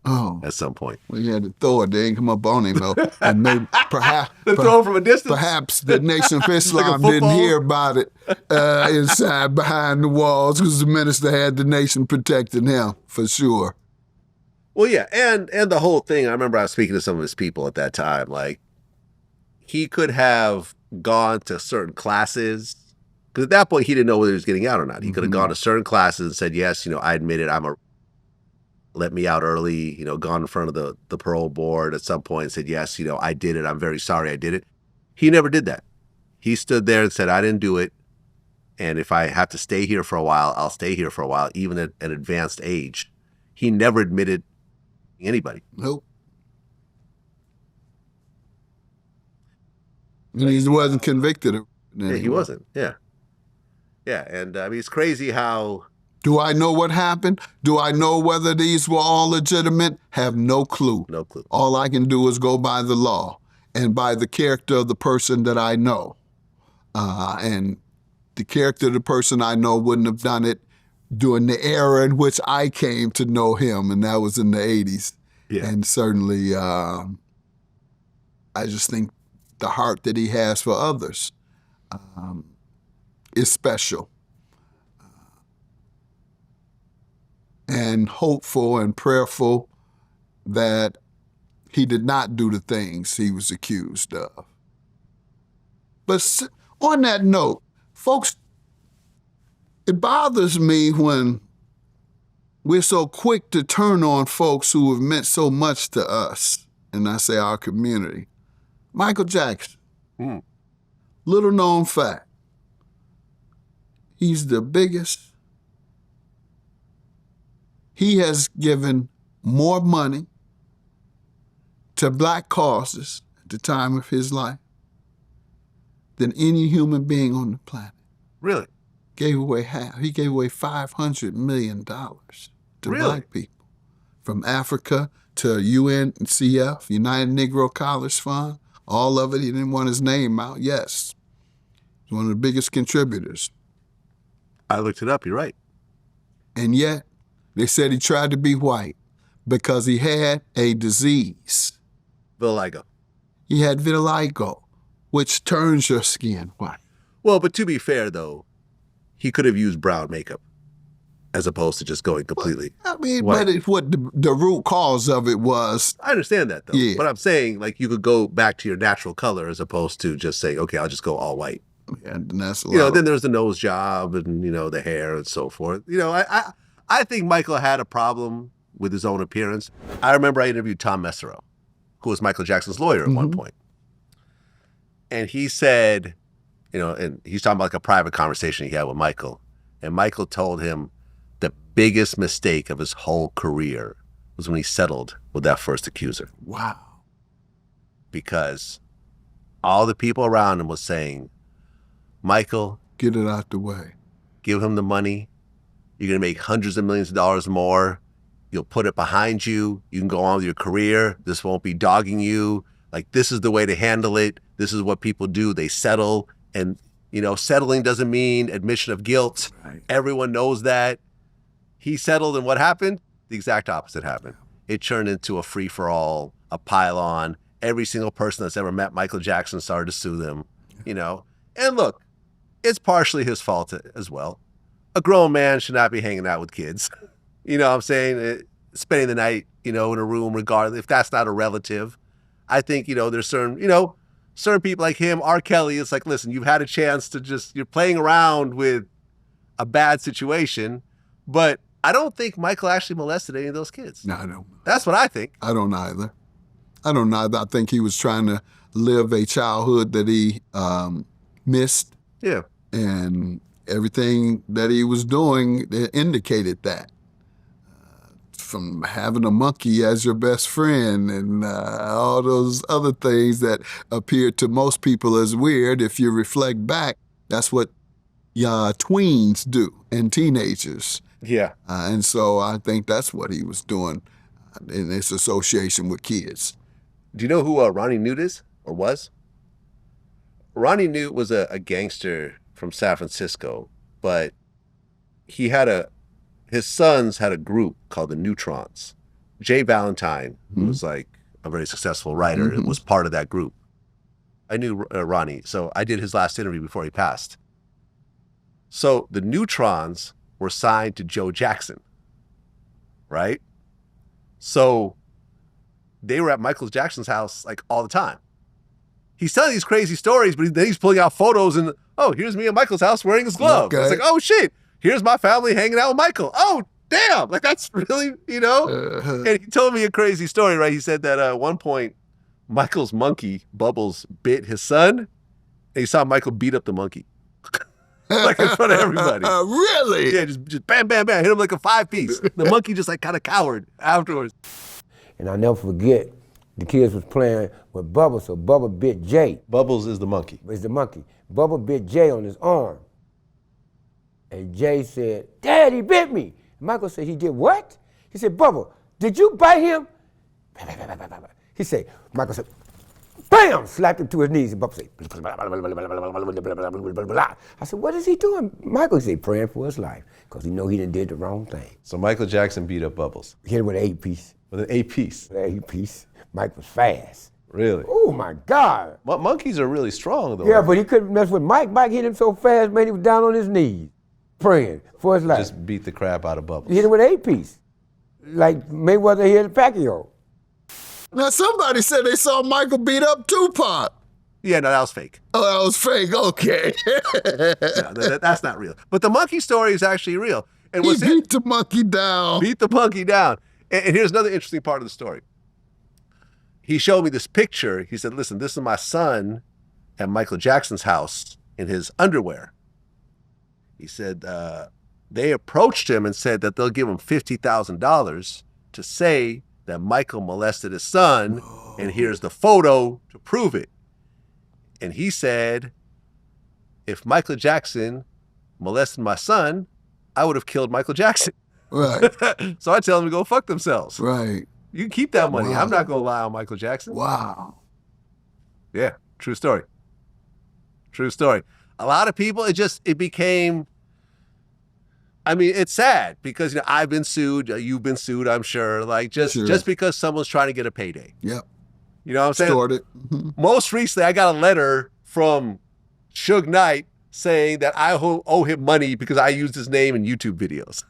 Oh, At some point. well, you had to throw it. They didn't come up on him, though. And maybe, perhaps, They throw him from a distance? Perhaps the Nation of Islam football? didn't hear about it inside behind the walls because the minister had the nation protecting him, for sure. Well, yeah, and the whole thing, I remember I was speaking to some of his people at that time, he could have gone to certain classes, because at that point he didn't know whether he was getting out or not. He could have gone to certain classes and said, yes, I admit it, let me out early, gone in front of the parole board at some point and said, yes, I did it, I'm very sorry I did it. He never did that. He stood there and said, I didn't do it, And if I have to stay here for a while, I'll stay here for a while, even at an advanced age. He never admitted anybody. Nope. And he wasn't convicted of it. Yeah, he wasn't. Yeah. Yeah. And I mean, it's crazy how. Do I know what happened? Do I know whether these were all legitimate? Have no clue. No clue. All I can do is go by the law and by the character of the person that I know. And the character of the person I know wouldn't have done it during the era in which I came to know him, and that was in the 80s. Yeah. And certainly, I just think the heart that he has for others is special. And hopeful and prayerful that he did not do the things he was accused of. But on that note, folks, it bothers me when we're so quick to turn on folks who have meant so much to us, and I say our community. Michael Jackson, little known fact, he's the biggest. He has given more money to black causes at the time of his life than any human being on the planet. Really? Gave away half. He gave away $500 million to black people. From Africa to UNCF, United Negro College Fund, all of it. He didn't want his name out. Yes. He's one of the biggest contributors. I looked it up. You're right. And yet, they said he tried to be white because he had a disease. Vitiligo. He had vitiligo, which turns your skin white. Well, but to be fair, though, he could have used brown makeup as opposed to just going completely white. But what the root cause of it was. I understand that, though. Yeah. But I'm saying, like, you could go back to your natural color as opposed to just saying, okay, I'll just go all white. And that's a lot. Then there's the nose job and, the hair and so forth. I think Michael had a problem with his own appearance. I remember I interviewed Tom Mesereau, who was Michael Jackson's lawyer at one point. And he said, and he's talking about like a private conversation he had with Michael. And Michael told him the biggest mistake of his whole career was when he settled with that first accuser. Wow. Because all the people around him was saying, Michael, get it out the way. Give him the money. You're going to make hundreds of millions of dollars more. You'll put it behind you. You can go on with your career. This won't be dogging you. Like, this is the way to handle it. This is what people do. They settle. And, settling doesn't mean admission of guilt. Right. Everyone knows that. He settled, and what happened? The exact opposite happened. It turned into a free-for-all, a pile-on. Every single person that's ever met Michael Jackson started to sue them, And look, it's partially his fault as well. A grown man should not be hanging out with kids. You know what I'm saying? Spending the night, in a room, regardless, if that's not a relative. I think, there's certain people like him, R. Kelly, it's like, listen, you've had a chance to you're playing around with a bad situation, but I don't think Michael actually molested any of those kids. No, I don't. That's what I think. I don't either. I think he was trying to live a childhood that he missed. Yeah. And everything that he was doing indicated that. From having a monkey as your best friend and all those other things that appear to most people as weird, if you reflect back, that's what tweens do and teenagers. Yeah. And so I think that's what he was doing in his association with kids. Do you know who Ronnie Newt is or was? Ronnie Newt was a gangster from San Francisco, but his sons had a group called the Neutrons. Jay Valentine, who was like a very successful writer, was part of that group. I knew Ronnie, so I did his last interview before he passed. So the Neutrons were signed to Joe Jackson, right? So they were at Michael Jackson's house like all the time. He's telling these crazy stories, but then he's pulling out photos and, oh, here's me at Michael's house wearing his glove. Okay. It's like, oh shit, here's my family hanging out with Michael. Oh, damn, like that's really, And he told me a crazy story, right? He said that at one point, Michael's monkey, Bubbles, bit his son, and he saw Michael beat up the monkey. like in front of everybody. Really? Yeah, just bam, bam, bam, hit him like a 5-piece. The monkey just like kind of cowered afterwards. And I'll never forget, the kids was playing with Bubba, so Bubba bit Jay. Bubbles is the monkey. It's the monkey. Bubba bit Jay on his arm. And Jay said, Dad, he bit me. Michael said, he did what? He said, Bubba, did you bite him? He said, Michael said, bam, slapped him to his knees. And Bubba said, I said, what is he doing? Michael said, praying for his life, because he know he done did the wrong thing. So Michael Jackson beat up Bubbles Hit him with an 8-piece. with an 8-piece. With an 8-piece. Mike was fast. Really? Oh my God. Monkeys are really strong, though. Yeah, but he couldn't mess with Mike. Mike hit him so fast, man, he was down on his knees, praying for his life. Just beat the crap out of Bubbles. He hit him with an 8-piece. Like Mayweather hit Pacquiao. Now, somebody said they saw Michael beat up Tupac. Yeah, no, that was fake. Oh, that was fake. Okay. No, that's not real. But the monkey story is actually real. And He what's beat the monkey down. beat the monkey down. And here's another interesting part of the story. He showed me this picture. He said, listen, this is my son at Michael Jackson's house in his underwear. He said they approached him and said that they'll give him $50,000 to say that Michael molested his son, and here's the photo to prove it. And he said, if Michael Jackson molested my son, I would have killed Michael Jackson. Right, So I tell them to go fuck themselves. right. You can keep that money. Wow. I'm not going to lie on Michael Jackson. Wow. Yeah, true story. True story. A lot of people, it became, I mean, it's sad because, I've been sued, you've been sued, I'm sure. Like, just because someone's trying to get a payday. Yep. You know what I'm saying? Distorted. Most recently, I got a letter from Suge Knight saying that I owe him money because I used his name in YouTube videos.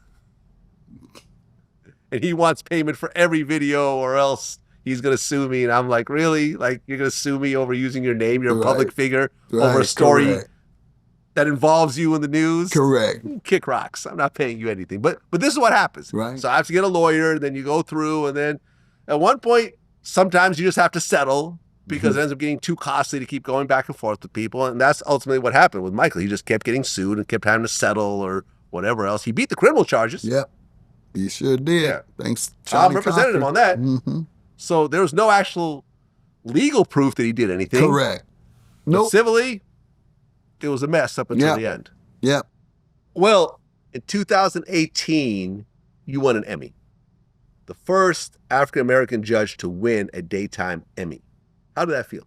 And he wants payment for every video or else he's going to sue me. And I'm like, really? Like, you're going to sue me over using your name? You're a public figure over a story correct. that involves you in the news? Correct. Kick rocks. I'm not paying you anything. But this is what happens. Right. So I have to get a lawyer, then you go through, and then at one point, sometimes you just have to settle because it ends up getting too costly to keep going back and forth with people. And that's ultimately what happened with Michael. He just kept getting sued and kept having to settle or whatever else. He beat the criminal charges. Yep. He sure did. Yeah. Thanks, I'm Charlie representing him on that. Mm-hmm. So there was no actual legal proof that he did anything. Correct. But Nope. civilly, it was a mess up until Yeah. the end. Yep. Well, in 2018, you won an Emmy. The first African-American judge to win a daytime Emmy. How did that feel?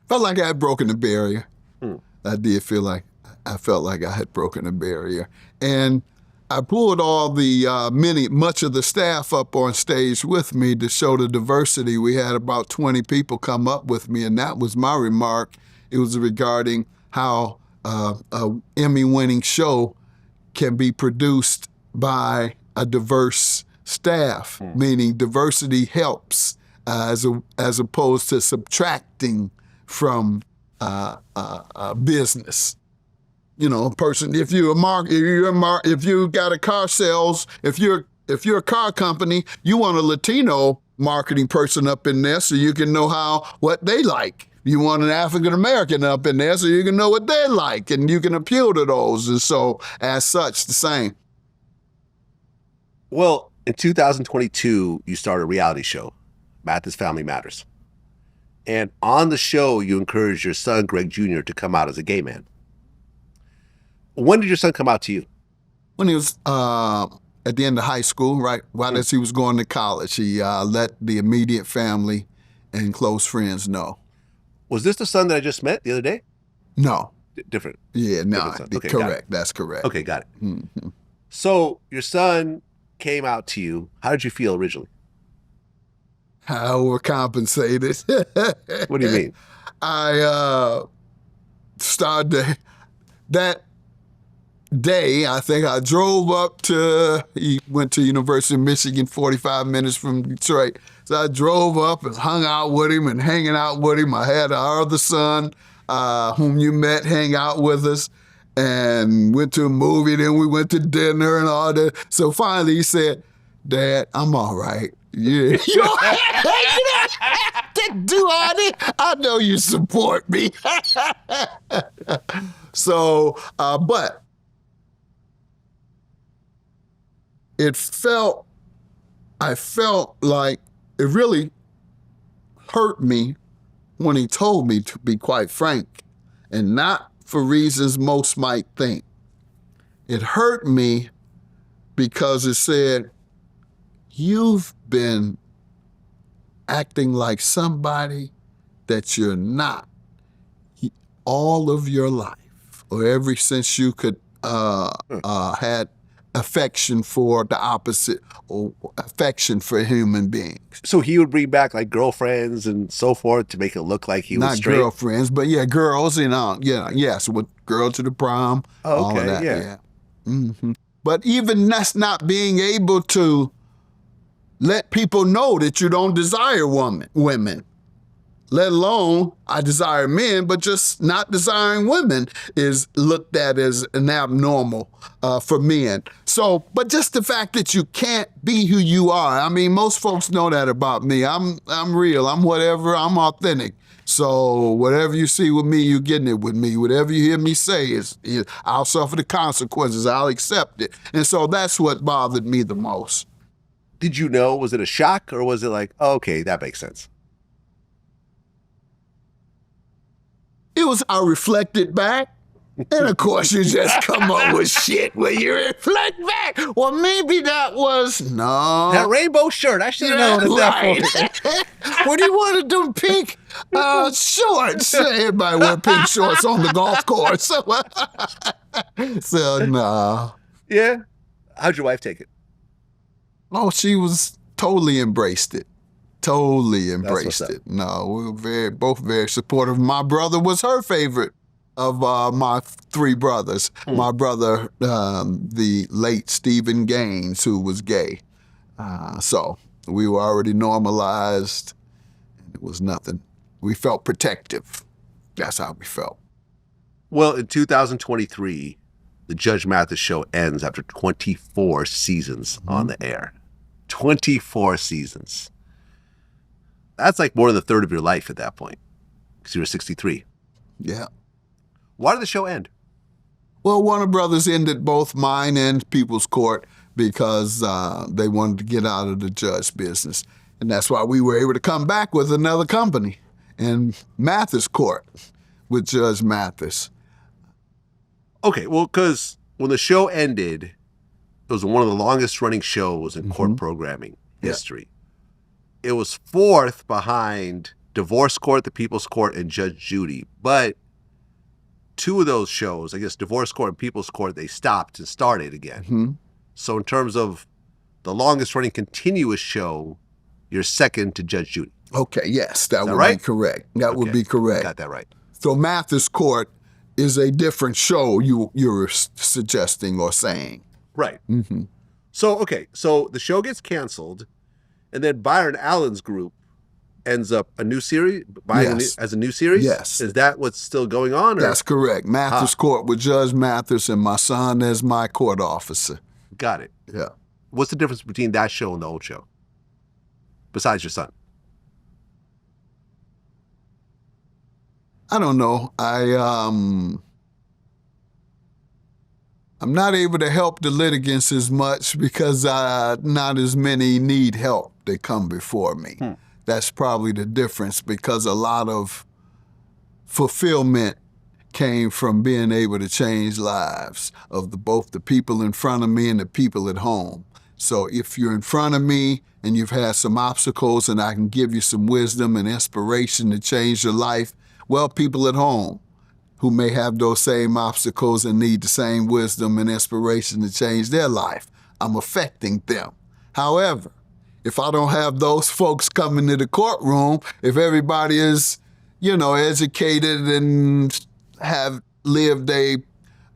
Felt like I had broken the barrier. Hmm. I did feel like I felt like I had broken the barrier. And I pulled all the much of the staff up on stage with me to show the diversity. We had about 20 people come up with me, and that was my remark. It was regarding how a Emmy-winning show can be produced by a diverse staff, meaning diversity helps as opposed to subtracting from business. A person, if you got a car sales, if you're a car company, you want a Latino marketing person up in there so you can know what they like. You want an African American up in there so you can know what they like and you can appeal to those. And so, as such, the same. Well, in 2022, you started a reality show, Mathis Family Matters. And on the show, you encouraged your son, Greg Jr., to come out as a gay man. When did your son come out to you? When he was at the end of high school, right as he was going to college, he let the immediate family and close friends know. Was this the son that I just met the other day? No. Different. Yeah, no. Different son. Okay, got it. Correct. That's correct. Okay, got it. Mm-hmm. So your son came out to you. How did you feel originally? I overcompensated. What do you mean? I started that day. I think I drove up he went to University of Michigan, 45 minutes from Detroit. So I drove up and hung out with him and hanging out with him. I had our other son, whom you met, hang out with us and went to a movie. Then we went to dinner and all that. So finally he said, Dad, I'm all right. Yeah. I know you support me. So, but I felt like it really hurt me when he told me, to be quite frank, and not for reasons most might think. It hurt me because it said, you've been acting like somebody that you're not all of your life, or ever since you could had affection for the opposite, or affection for human beings. So he would bring back like girlfriends and so forth to make it look like he was Not straight. girlfriends, but yeah, girls, yes, with girl to the prom, Oh, all of okay, that, yeah. hmm But even that's not being able to let people know that you don't desire women, let alone I desire men, but just not desiring women is looked at as an abnormal for men. So, but just the fact that you can't be who you are. I mean, most folks know that about me. I'm real. I'm whatever. I'm authentic. So whatever you see with me, you're getting it with me. Whatever you hear me say is I'll suffer the consequences. I'll accept it. And so that's what bothered me the most. Did you know? Was it a shock, or was it like, oh, okay, that makes sense? It was, I reflected back, and of course you just come up with shit when you reflect back. Well, maybe that was, no. That rainbow shirt, I should have known at that point. What do you want to do, pink shorts? Everybody wear pink shorts on the golf course. So, no. Yeah? How'd your wife take it? Oh, she was totally embraced it. Totally what's embraced up. it. No, we were both very supportive. My brother was her favorite of my three brothers. My brother, the late Stephen Gaines, who was gay. So we were already normalized. It was nothing. We felt protective. That's how we felt. Well, in 2023, the Judge Mathis show ends after 24 seasons on the air. 24 seasons. That's like more than a third of your life at that point, because you were 63. Yeah. Why did the show end? Well, Warner Brothers ended both mine and People's Court because they wanted to get out of the judge business. And that's why we were able to come back with another company in Mathis Court with Judge Mathis. Okay, well, because when the show ended, it was one of the longest running shows in court programming history. It was fourth behind Divorce Court, The People's Court, and Judge Judy. But two of those shows, I guess Divorce Court and People's Court, they stopped and started again. So in terms of the longest running continuous show, you're second to Judge Judy. Okay, yes, that would right? be correct. That would Okay, be correct. Got that right. So Mathis Court is a different show you're suggesting or saying. Right. So, okay, so the show gets canceled, and then Byron Allen's group ends up a new series, as a new series? Yes. Is that what's still going on? Or? That's correct. Mathis Court with Judge Mathis and my son as my court officer. Got it. Yeah. What's the difference between that show and the old show? Besides your son? I don't know. I'm not able to help the litigants as much because not as many need help that come before me. That's probably the difference, because a lot of fulfillment came from being able to change lives of both the people in front of me and the people at home. So if you're in front of me and you've had some obstacles and I can give you some wisdom and inspiration to change your life, well, people at home who may have those same obstacles and need the same wisdom and inspiration to change their life, I'm affecting them. However, if I don't have those folks coming to the courtroom, if everybody is, educated and have lived a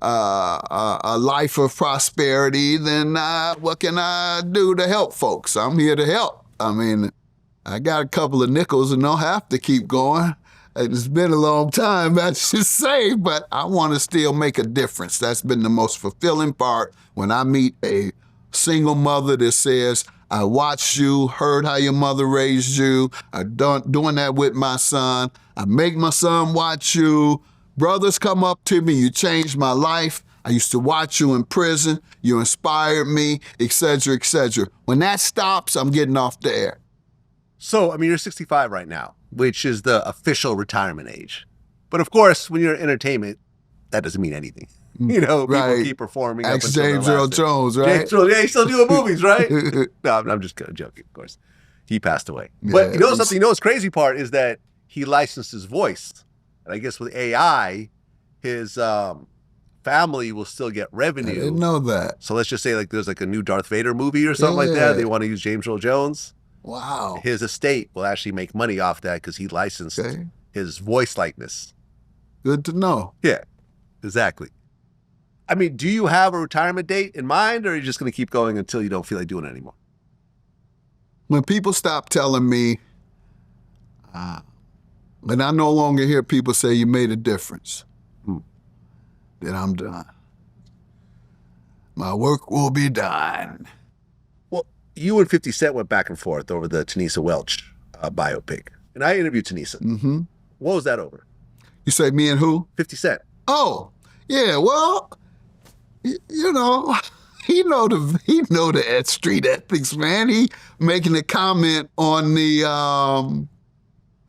life of prosperity, then what can I do to help folks? I'm here to help. I mean, I got a couple of nickels and don't have to keep going. It's been a long time, I should say, but I want to still make a difference. That's been the most fulfilling part when I meet a single mother that says, I watched you, heard how your mother raised you, I'm doing that with my son, I make my son watch you. Brothers come up to me, you changed my life. I used to watch you in prison. You inspired me, et cetera, et cetera. When that stops, I'm getting off the air. So, I mean, you're 65 right now, which is the official retirement age. But of course, when you're in entertainment, that doesn't mean anything. You know, people Right. keep performing. Ex up until their James last Earl day. Jones, right? James Earl, yeah, he's still doing movies, right? No, I'm just joking, of course. He passed away. But Yeah, you know something? You know what's crazy part is that he licensed his voice. And I guess with AI, his family will still get revenue. I didn't know that. So let's just say like there's like a new Darth Vader movie or something like Yeah. that. They want to use James Earl Jones. Wow. His estate will actually make money off that because he licensed Okay. his voice likeness. Good to know. Yeah, exactly. I mean, do you have a retirement date in mind, or are you just going to keep going until you don't feel like doing it anymore? When people stop telling me, when I no longer hear people say you made a difference, then I'm done. My work will be done. Well, you and 50 Cent went back and forth over the Tanisa Welch biopic. And I interviewed Tanisa. Mm-hmm. What was that over? You say me and who? 50 Cent. Oh, yeah. Well, you know, he know the street ethics, man. He making a comment on the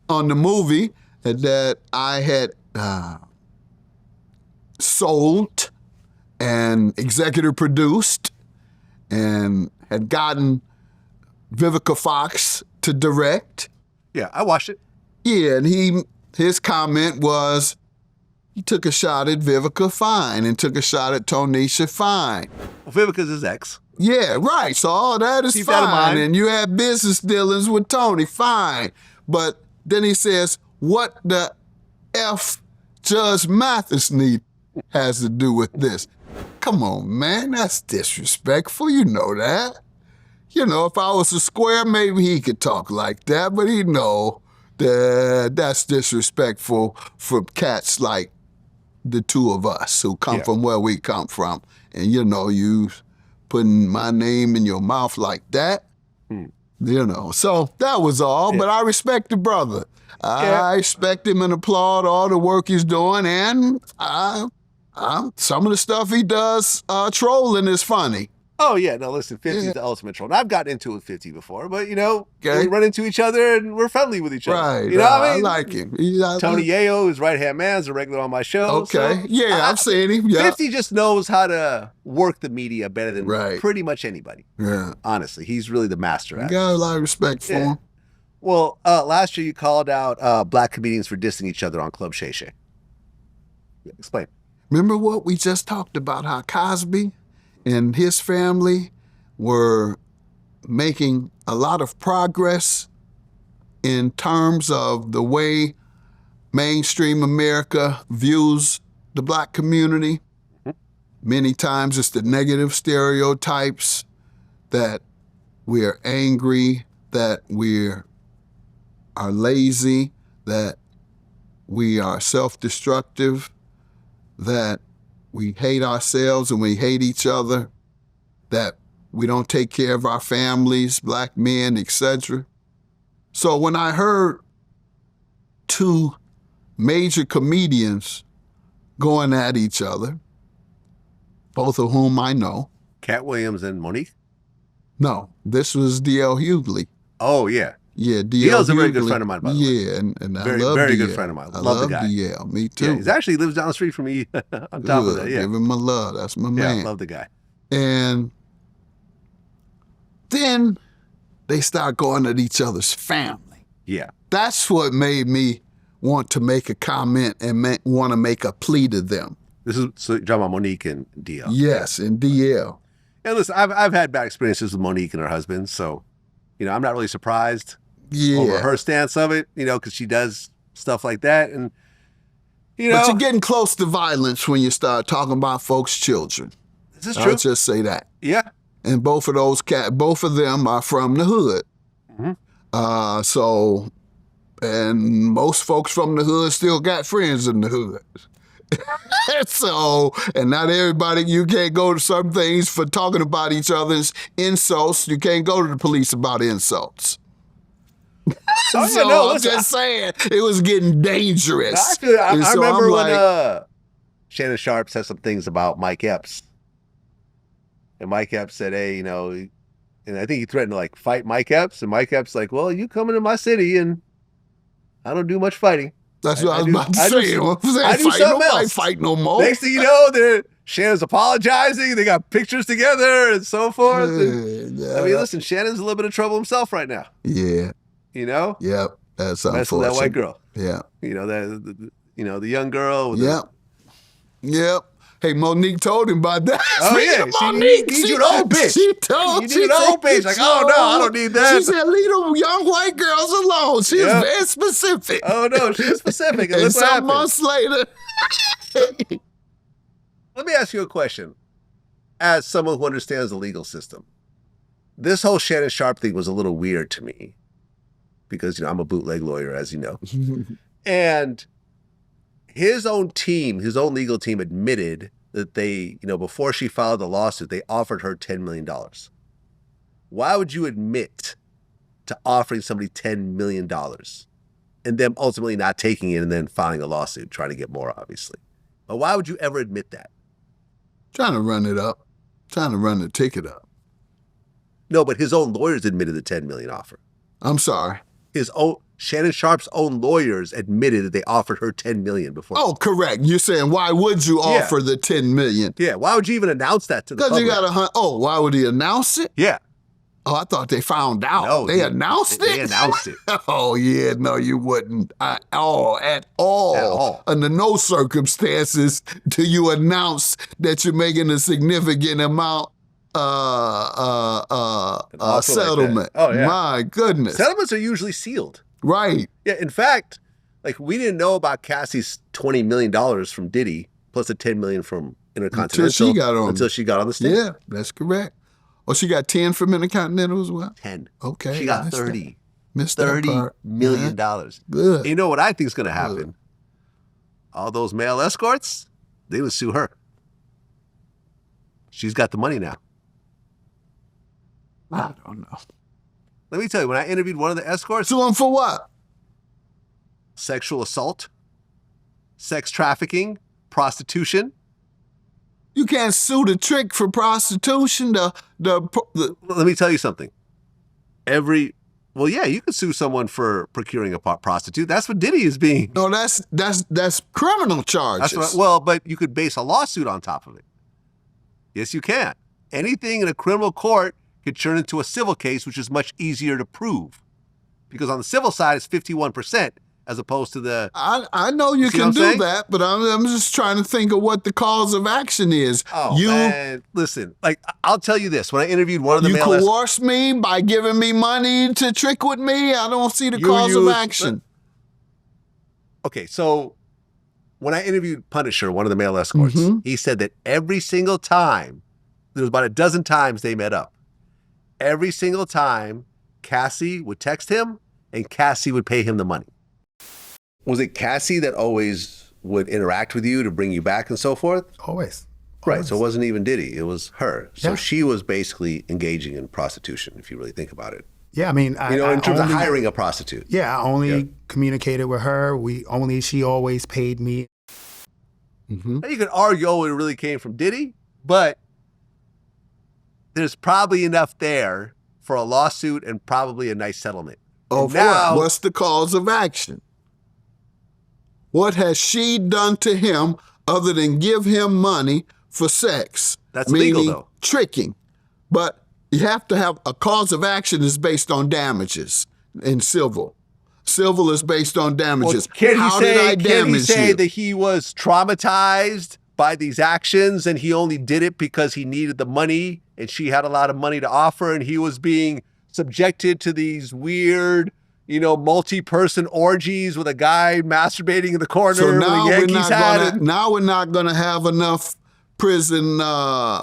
movie that I had sold and executive produced and had gotten Vivica Fox to direct. Yeah, I watched it. Yeah, and his comment was he took a shot at Vivica, fine, and took a shot at Tonisha, fine. Well, Vivica's his ex. Yeah, right. So all that is Keep that in fine. mind. And you had business dealings with Tony, fine. But then he says, what the F Judge Mathis has to do with this? Come on, man, that's disrespectful. You know that. You know, if I was a square, maybe he could talk like that, but he know that that's disrespectful for cats like the two of us who come from where we come from. And you know, you putting my name in your mouth like that, you know. So that was all, but I respect the brother. I respect him and applaud all the work he's doing, and some of the stuff he does trolling is funny. Oh, yeah. No, listen, 50 is the ultimate troll. And I've gotten into it with 50 before, but, you know, Okay. we run into each other and we're friendly with each other. Right. You know what I I mean? like him. Tony Yayo, his right-hand man, is a regular on my show. Okay. So Yeah, I've seen him. Yeah. 50 just knows how to work the media better than Right. pretty much anybody. Yeah. Honestly, he's really the master I at it. got a lot of respect for him. Well, last year you called out black comedians for dissing each other on Club Shay Shay. Explain. Remember what we just talked about, how Cosby and his family were making a lot of progress in terms of the way mainstream America views the black community. Many times it's the negative stereotypes that we're angry, that we are lazy, that we are self-destructive, that we hate ourselves and we hate each other, that we don't take care of our families, black men, etc. So when I heard two major comedians going at each other, both of whom I know. Cat Williams and Monique? No, this was D.L. Hughley. Oh, yeah. Yeah, D.L. DL's a very good Hughley. friend of mine, by the way. Yeah, and I Very, love very DL. good friend of mine. I Love the guy. DL. Me too. Yeah, he actually lives down the street from me on top of that. Yeah. Give him my love. That's my Yeah, man. love the guy. And then they start going at each other's family. Yeah. That's what made me want to make a comment and want to make a plea to them. This is so you're talking about Monique and DL. Yes, and DL. And listen, I've had bad experiences with Monique and her husband, so you know I'm not really surprised over her stance of it. You know, because she does stuff like that, and you know. But you're getting close to violence when you start talking about folks' children. Is this true? I'll just say that. Yeah. And both of them are from the hood. So, and most folks from the hood still got friends in the hood. So, and not everybody, you can't go to some things for talking about each other's insults. You can't go to the police about insults. Oh, So no, I'm listen, just saying, it was getting dangerous. I And so remember I'm when Shannon Sharp said some things about Mike Epps. And Mike Epps said, hey, you know, and I think he threatened to like fight Mike Epps. And Mike Epps like, well, you come into my city and I don't do much fighting. That's what I was about to I say. do Fight something nobody else. fight no more. Next thing you know, Shannon's apologizing. They got pictures together and so forth. And, I mean, listen, Shannon's in a little bit of trouble himself right now. Yeah. You know? Yep. That's Messing unfortunate. with that white girl. Yeah. You know, the young girl. With Yep. Yep. Hey, Monique told him about that. Oh, yeah. Monique, you an old bitch. She told You need an old bitch. Like, oh, no, I don't need that. She said, leave them young white girls alone. She was very specific. Oh, no, she's specific. And And look what some happened. months later. Let me ask you a question. As someone who understands the legal system, this whole Shannon Sharp thing was a little weird to me because, you know, I'm a bootleg lawyer, as you know. And his own team, his own legal team admitted that they, you know, before she filed the lawsuit, they offered her $10 million. Why would you admit to offering somebody $10 million and them ultimately not taking it and then filing a lawsuit, trying to get more, obviously? But why would you ever admit that? Trying to run it up. Trying to run the ticket up. No, but his own lawyers admitted the $10 million offer. I'm sorry. Shannon Sharp's own lawyers admitted that they offered her $10 million before. Oh, correct. You're saying, why would you offer the $10 million? Yeah, why would you even announce that to the Because public? you got to hunt. Oh, why would he announce it? Yeah. Oh, I thought they found out. No, they announced it? They announced it. Oh, yeah. No, you wouldn't. At all. At all. Under no circumstances do you announce that you're making a significant amount settlement. Like oh, yeah. My goodness. Settlements are usually sealed. Right. Yeah, in fact, like we didn't know about Cassie's $20 million from Diddy plus the $10 million from Intercontinental until she got on the stage. Yeah, that's correct. Oh, she got 10 from Intercontinental as well? 10. Okay. She got 30. Missed that $30 part. million. Good. And you know what I think is going to happen? All those male escorts, they would sue her. She's got the money now. I don't know. Let me tell you, when I interviewed one of the escorts, Sue him for what? sexual assault, sex trafficking, prostitution. You can't sue the trick for prostitution. Let me tell you something. Well, yeah, you could sue someone for procuring a prostitute. That's what Diddy is being. No, that's criminal charges. But you could base a lawsuit on top of it. Yes, you can. Anything in a criminal court could turn into a civil case, which is much easier to prove. Because on the civil side, it's 51% as opposed to the... I know you can do that, but I'm just trying to think of what the cause of action is. Oh, man. Listen, like, I'll tell you this. When I interviewed one of the You male... coerced me by giving me money to trick with me? I don't see the cause of action. Okay, so when I interviewed Punisher, one of the male escorts, he said that every single time, there was about a dozen times they met up. Every single time, Cassie would text him and Cassie would pay him the money. Was it Cassie that always would interact with you to bring you back and so forth? Always. Right, so it wasn't even Diddy, it was her. So she was basically engaging in prostitution, if you really think about it. Yeah, I mean, in terms of hiring a prostitute. Yeah, I only communicated with her. She always paid me. Now you could argue, it really came from Diddy, but there's probably enough there for a lawsuit and probably a nice settlement. Oh, now, what's the cause of action? What has she done to him other than give him money for sex? That's legal, meaning though. Tricking. But you have to have a cause of action is based on damages in civil. Civil is based on damages. Can How he did I damage say you? that he was traumatized by these actions and he only did it because he needed the money and she had a lot of money to offer and he was being subjected to these weird, multi-person orgies with a guy masturbating in the corner So with now a Yankees hat? now we're not going to have enough prison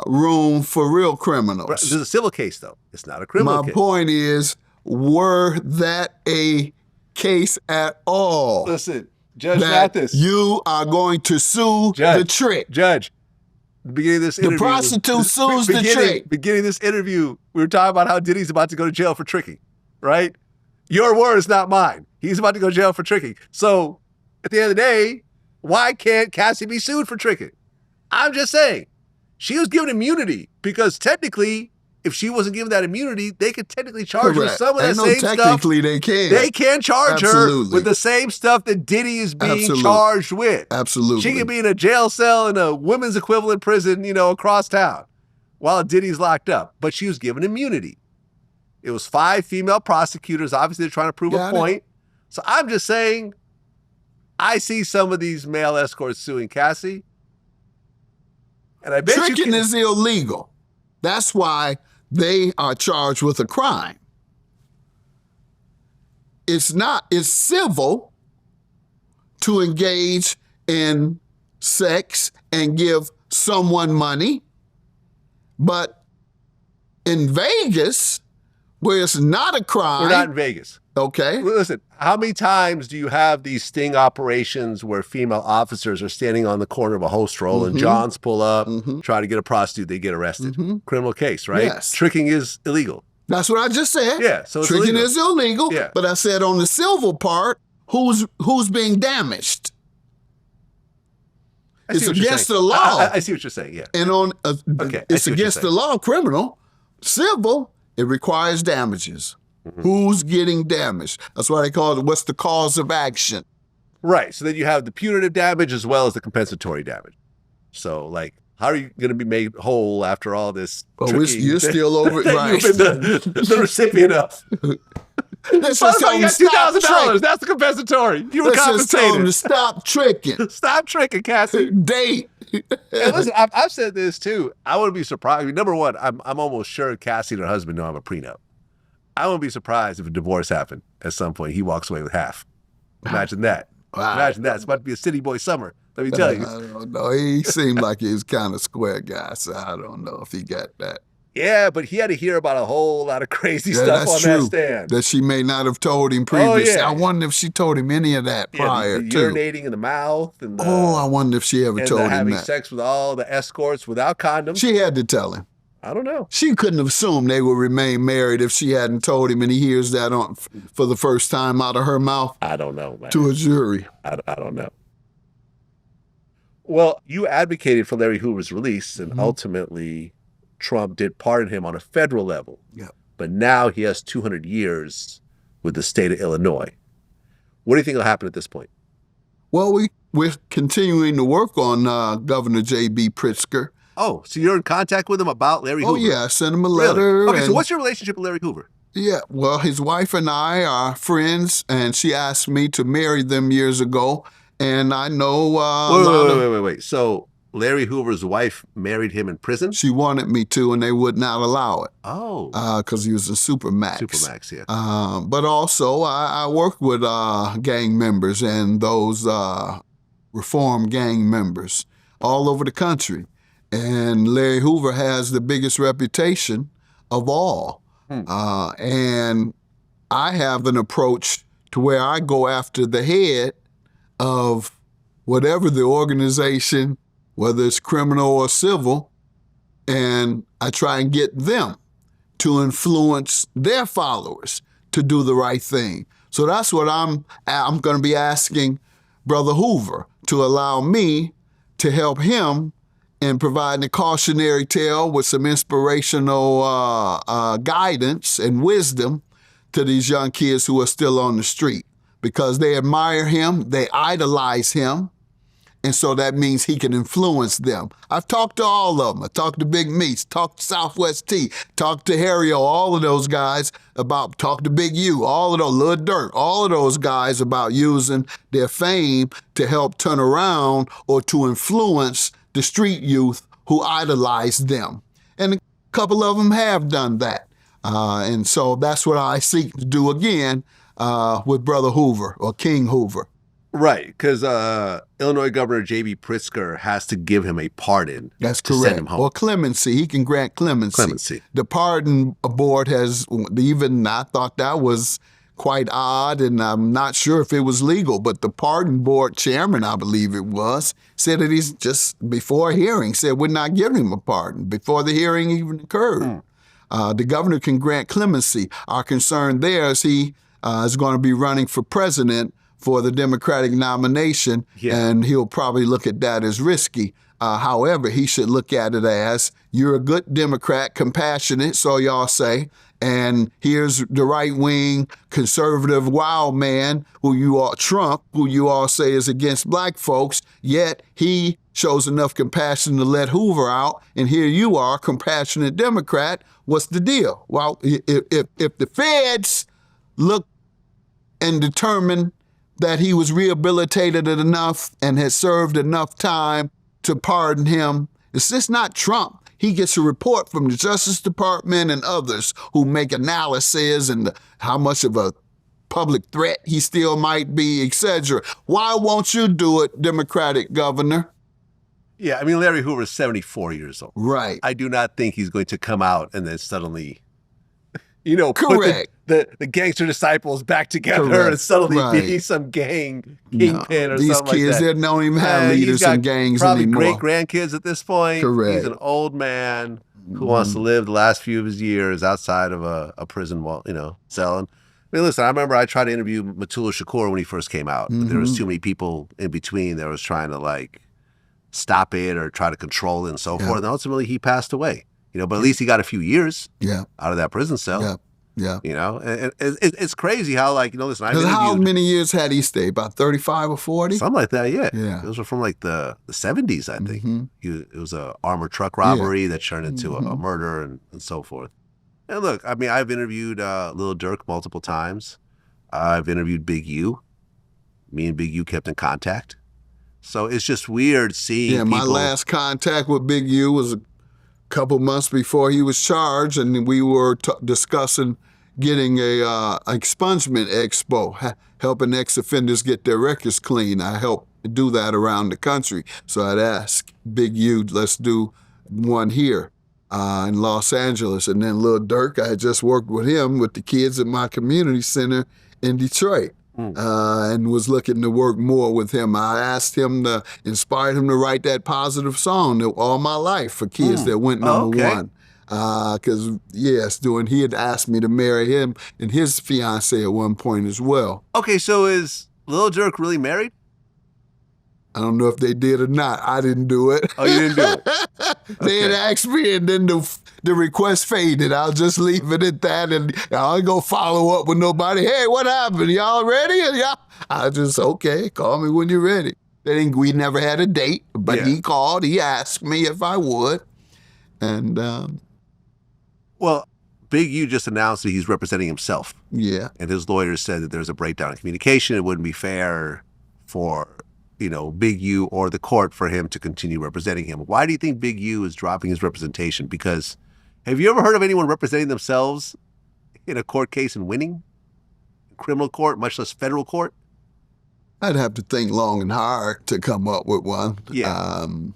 room for real criminals. This is a civil case, though. It's not a criminal case. My point is, were that a case at all? Listen, Judge that Mathis. You are going to sue the trick. Judge, the beginning of this interview. The prostitute sues the trick. Beginning of this interview, we were talking about how Diddy's about to go to jail for tricking, right? Your words, not mine. He's about to go to jail for tricking. So, at the end of the day, why can't Cassie be sued for tricking? I'm just saying, she was given immunity because technically, if she wasn't given that immunity, they could technically charge her with Correct. some of that Ain't no same stuff. technically they can. They can charge her Absolutely. with the same stuff that Diddy is being Absolutely. charged with. Absolutely. She could be in a jail cell in a women's equivalent prison, across town while Diddy's locked up. But she was given immunity. It was 5 female prosecutors. Obviously, they're trying to prove a point. So I'm just saying, I see some of these male escorts suing Cassie. And I bet Tricking is illegal. That's why they are charged with a crime. It's civil to engage in sex and give someone money. But in Vegas, where it's not a crime. We're not in Vegas. Okay. Listen, how many times do you have these sting operations where female officers are standing on the corner of a host roll and Johns pull up, try to get a prostitute, they get arrested? Criminal case, right? Yes. Tricking is illegal. That's what I just said. Yeah, so it's Tricking illegal. is illegal. Yeah. But I said on the civil part, who's being damaged? I see It's what you're against saying. the law. I see what you're saying, yeah. And on Okay, I it's see what you're against the saying. law, criminal. Civil, it requires damages. Who's getting damaged? That's why they call it, what's the cause of action? Right, so then you have the punitive damage as well as the compensatory damage. So, how are you going to be made whole after all this tricking You're still over it, that right? you've been the recipient of? Let's just tell You them got to stop $2,000. tricking. That's the compensatory. You were Let's just tell them compensated. to stop tricking. Stop tricking, Cassie. Date. And listen, I've said this too. I wouldn't be surprised. I mean, number one, I'm almost sure Cassie and her husband don't have a prenup. I wouldn't be surprised if a divorce happened at some point. He walks away with half. Imagine that. Wow. Imagine that. It's about to be a city boy summer. Let me tell you. I don't know. He seemed like he was kind of square guy, so I don't know if he got that. Yeah, but he had to hear about a whole lot of crazy stuff that's on true. that stand. That she may not have told him previously. yeah. I wonder if she told him any of that prior the to. urinating in the mouth and I wonder if she ever and told him having that. sex with all the escorts without condoms. She had to tell him. I don't know. She couldn't have assumed they would remain married if she hadn't told him, and he hears that for the first time out of her mouth I don't know, man. to a jury. I don't know. Well, you advocated for Larry Hoover's release, and ultimately Trump did pardon him on a federal level. Yeah. But now he has 200 years with the state of Illinois. What do you think will happen at this point? Well, we're continuing to work on Governor J.B. Pritzker. Oh, so you're in contact with him about Larry Hoover? Oh, yeah, I sent him a letter. Really? Okay, so and- what's your relationship with Larry Hoover? Yeah, well, his wife and I are friends, and she asked me to marry them years ago, and I know Wait. So Larry Hoover's wife married him in prison? she wanted me to, and they would not allow it Oh, because he was a Supermax. Supermax, yeah. But also, I work with gang members and those reform gang members all over the country. And Larry Hoover has the biggest reputation of all. And I have an approach to where I go after the head of whatever the organization, whether it's criminal or civil, and I try and get them to influence their followers to do the right thing. So that's what I'm going to be asking Brother Hoover to allow me to help him in providing a cautionary tale with some inspirational guidance and wisdom to these young kids who are still on the street, because they admire him, they idolize him, and so that means he can influence them. I've talked to all of them. I talked to Big Meats, talked to Southwest T, talked to Harry-O, all of those guys talked to Big U, all of those, Lil Durk, all of those guys about using their fame to help turn around or to influence the street youth who idolize them. And a couple of them have done that. And so that's what I seek to do again with Brother Hoover or King Hoover. Right, because Illinois Governor J.B. Pritzker has to give him a pardon. That's to correct. send him home. Or clemency. He can grant clemency. Clemency. The pardon board has I thought that was quite odd, and I'm not sure if it was legal, but the pardon board chairman, I believe it was, said that he's just before a hearing, said we're not giving him a pardon before the hearing even occurred. The governor can grant clemency. Our concern there is he is going to be running for president for the Democratic nomination, and he'll probably look at that as risky. However, he should look at it as, you're a good Democrat, compassionate, so y'all say, and here's the right-wing conservative wild man Trump, who you all say is against black folks, yet he shows enough compassion to let Hoover out, and here you are, compassionate Democrat. What's the deal? Well, if the feds look and determine that he was rehabilitated enough and had served enough time to pardon him, it's just not Trump. He gets a report from the Justice Department and others who make analysis and how much of a public threat he still might be, etc. Why won't you do it, Democratic governor? Yeah, I mean, Larry Hoover is 74 years old. Right. I do not think he's going to come out and then suddenly, Correct. Put the gangster disciples back together and suddenly be some gang kingpin or these something like kids, that. they don't even have leaders in gangs probably anymore. Great grandkids at this point. Correct. He's an old man who wants to live the last few of his years outside of a prison wall, cell. And, I mean, listen, I remember I tried to interview Matula Shakur when he first came out, but there was too many people in between that was trying to stop it or try to control it and so forth. And ultimately he passed away, but at least he got a few years out of that prison cell. Yeah. And it's crazy how, listen, how many years had he stayed? About 35 or 40? Something like that, yeah. Yeah. Those were from the 70s, I think. It was a armored truck robbery that turned into a murder and so forth. And look, I mean, I've interviewed Lil Durk multiple times. I've interviewed Big U. Me and Big U kept in contact. So it's just weird seeing people. My last contact with Big U was a couple months before he was charged, and we were discussing getting a expungement expo, helping ex-offenders get their records clean. I help do that around the country. So I'd ask Big U, let's do one here in Los Angeles. And then Lil Durk, I had just worked with him with the kids at my community center in Detroit. And was looking to work more with him. I asked him to inspire him to write that positive song All My Life for kids that went number one. Because, he had asked me to marry him and his fiance at one point as well. Okay, so is Lil Durk really married? I don't know if they did or not. I didn't do it. Oh, you didn't do it? They had asked me, and then the request faded. I'll just leave it at that, and I ain't gonna follow up with nobody. Hey, what happened? Y'all ready? And I just, okay, call me when you're ready. We never had a date, but he called. He asked me if I would, and well, Big U just announced that he's representing himself. Yeah, and his lawyers said that there's a breakdown in communication. It wouldn't be fair for Big U or the court for him to continue representing him. Why do you think Big U is dropping his representation? Because have you ever heard of anyone representing themselves in a court case and winning? Criminal court, much less federal court? I'd have to think long and hard to come up with one. Yeah. And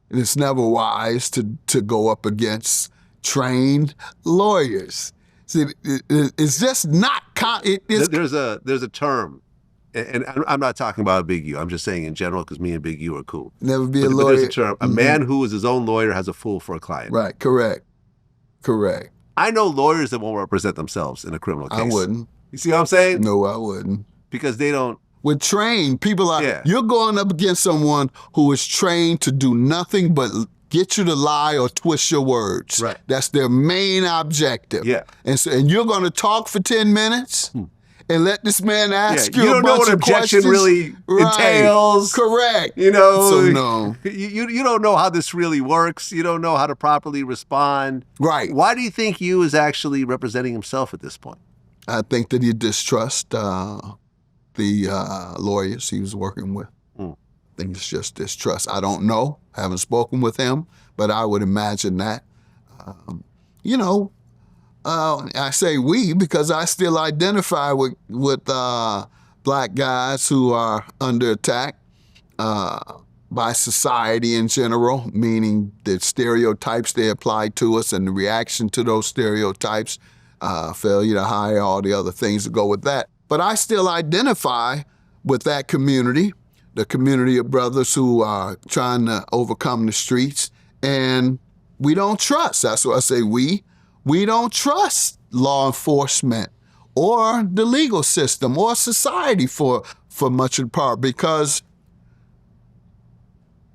it's never wise to go up against trained lawyers. See, it's just not. There's a term. And I'm not talking about Big U. I'm just saying in general because me and Big U are cool. Never be a lawyer. But there's a term. A man who is his own lawyer has a fool for a client. Right. Correct. I know lawyers that won't represent themselves in a criminal case. I wouldn't. You see what I'm saying? No, I wouldn't. Because they don't. With trained people, you're going up against someone who is trained to do nothing but get you to lie or twist your words. Right. That's their main objective. Yeah. And you're going to talk for 10 minutes? And let this man ask you a bunch of questions. You don't know what objection really entails. Correct. So no. You don't know how this really works. You don't know how to properly respond. Right. Why do you think you is actually representing himself at this point? I think that he distrusts the lawyers he was working with. I think it's just distrust. I don't know. Haven't spoken with him, but I would imagine that. I say we because I still identify with black guys who are under attack by society in general, meaning the stereotypes they apply to us and the reaction to those stereotypes, failure to hire, all the other things that go with that. But I still identify with that community, the community of brothers who are trying to overcome the streets, and we don't trust. That's why I say we. We don't trust law enforcement or the legal system or society for for much of the power because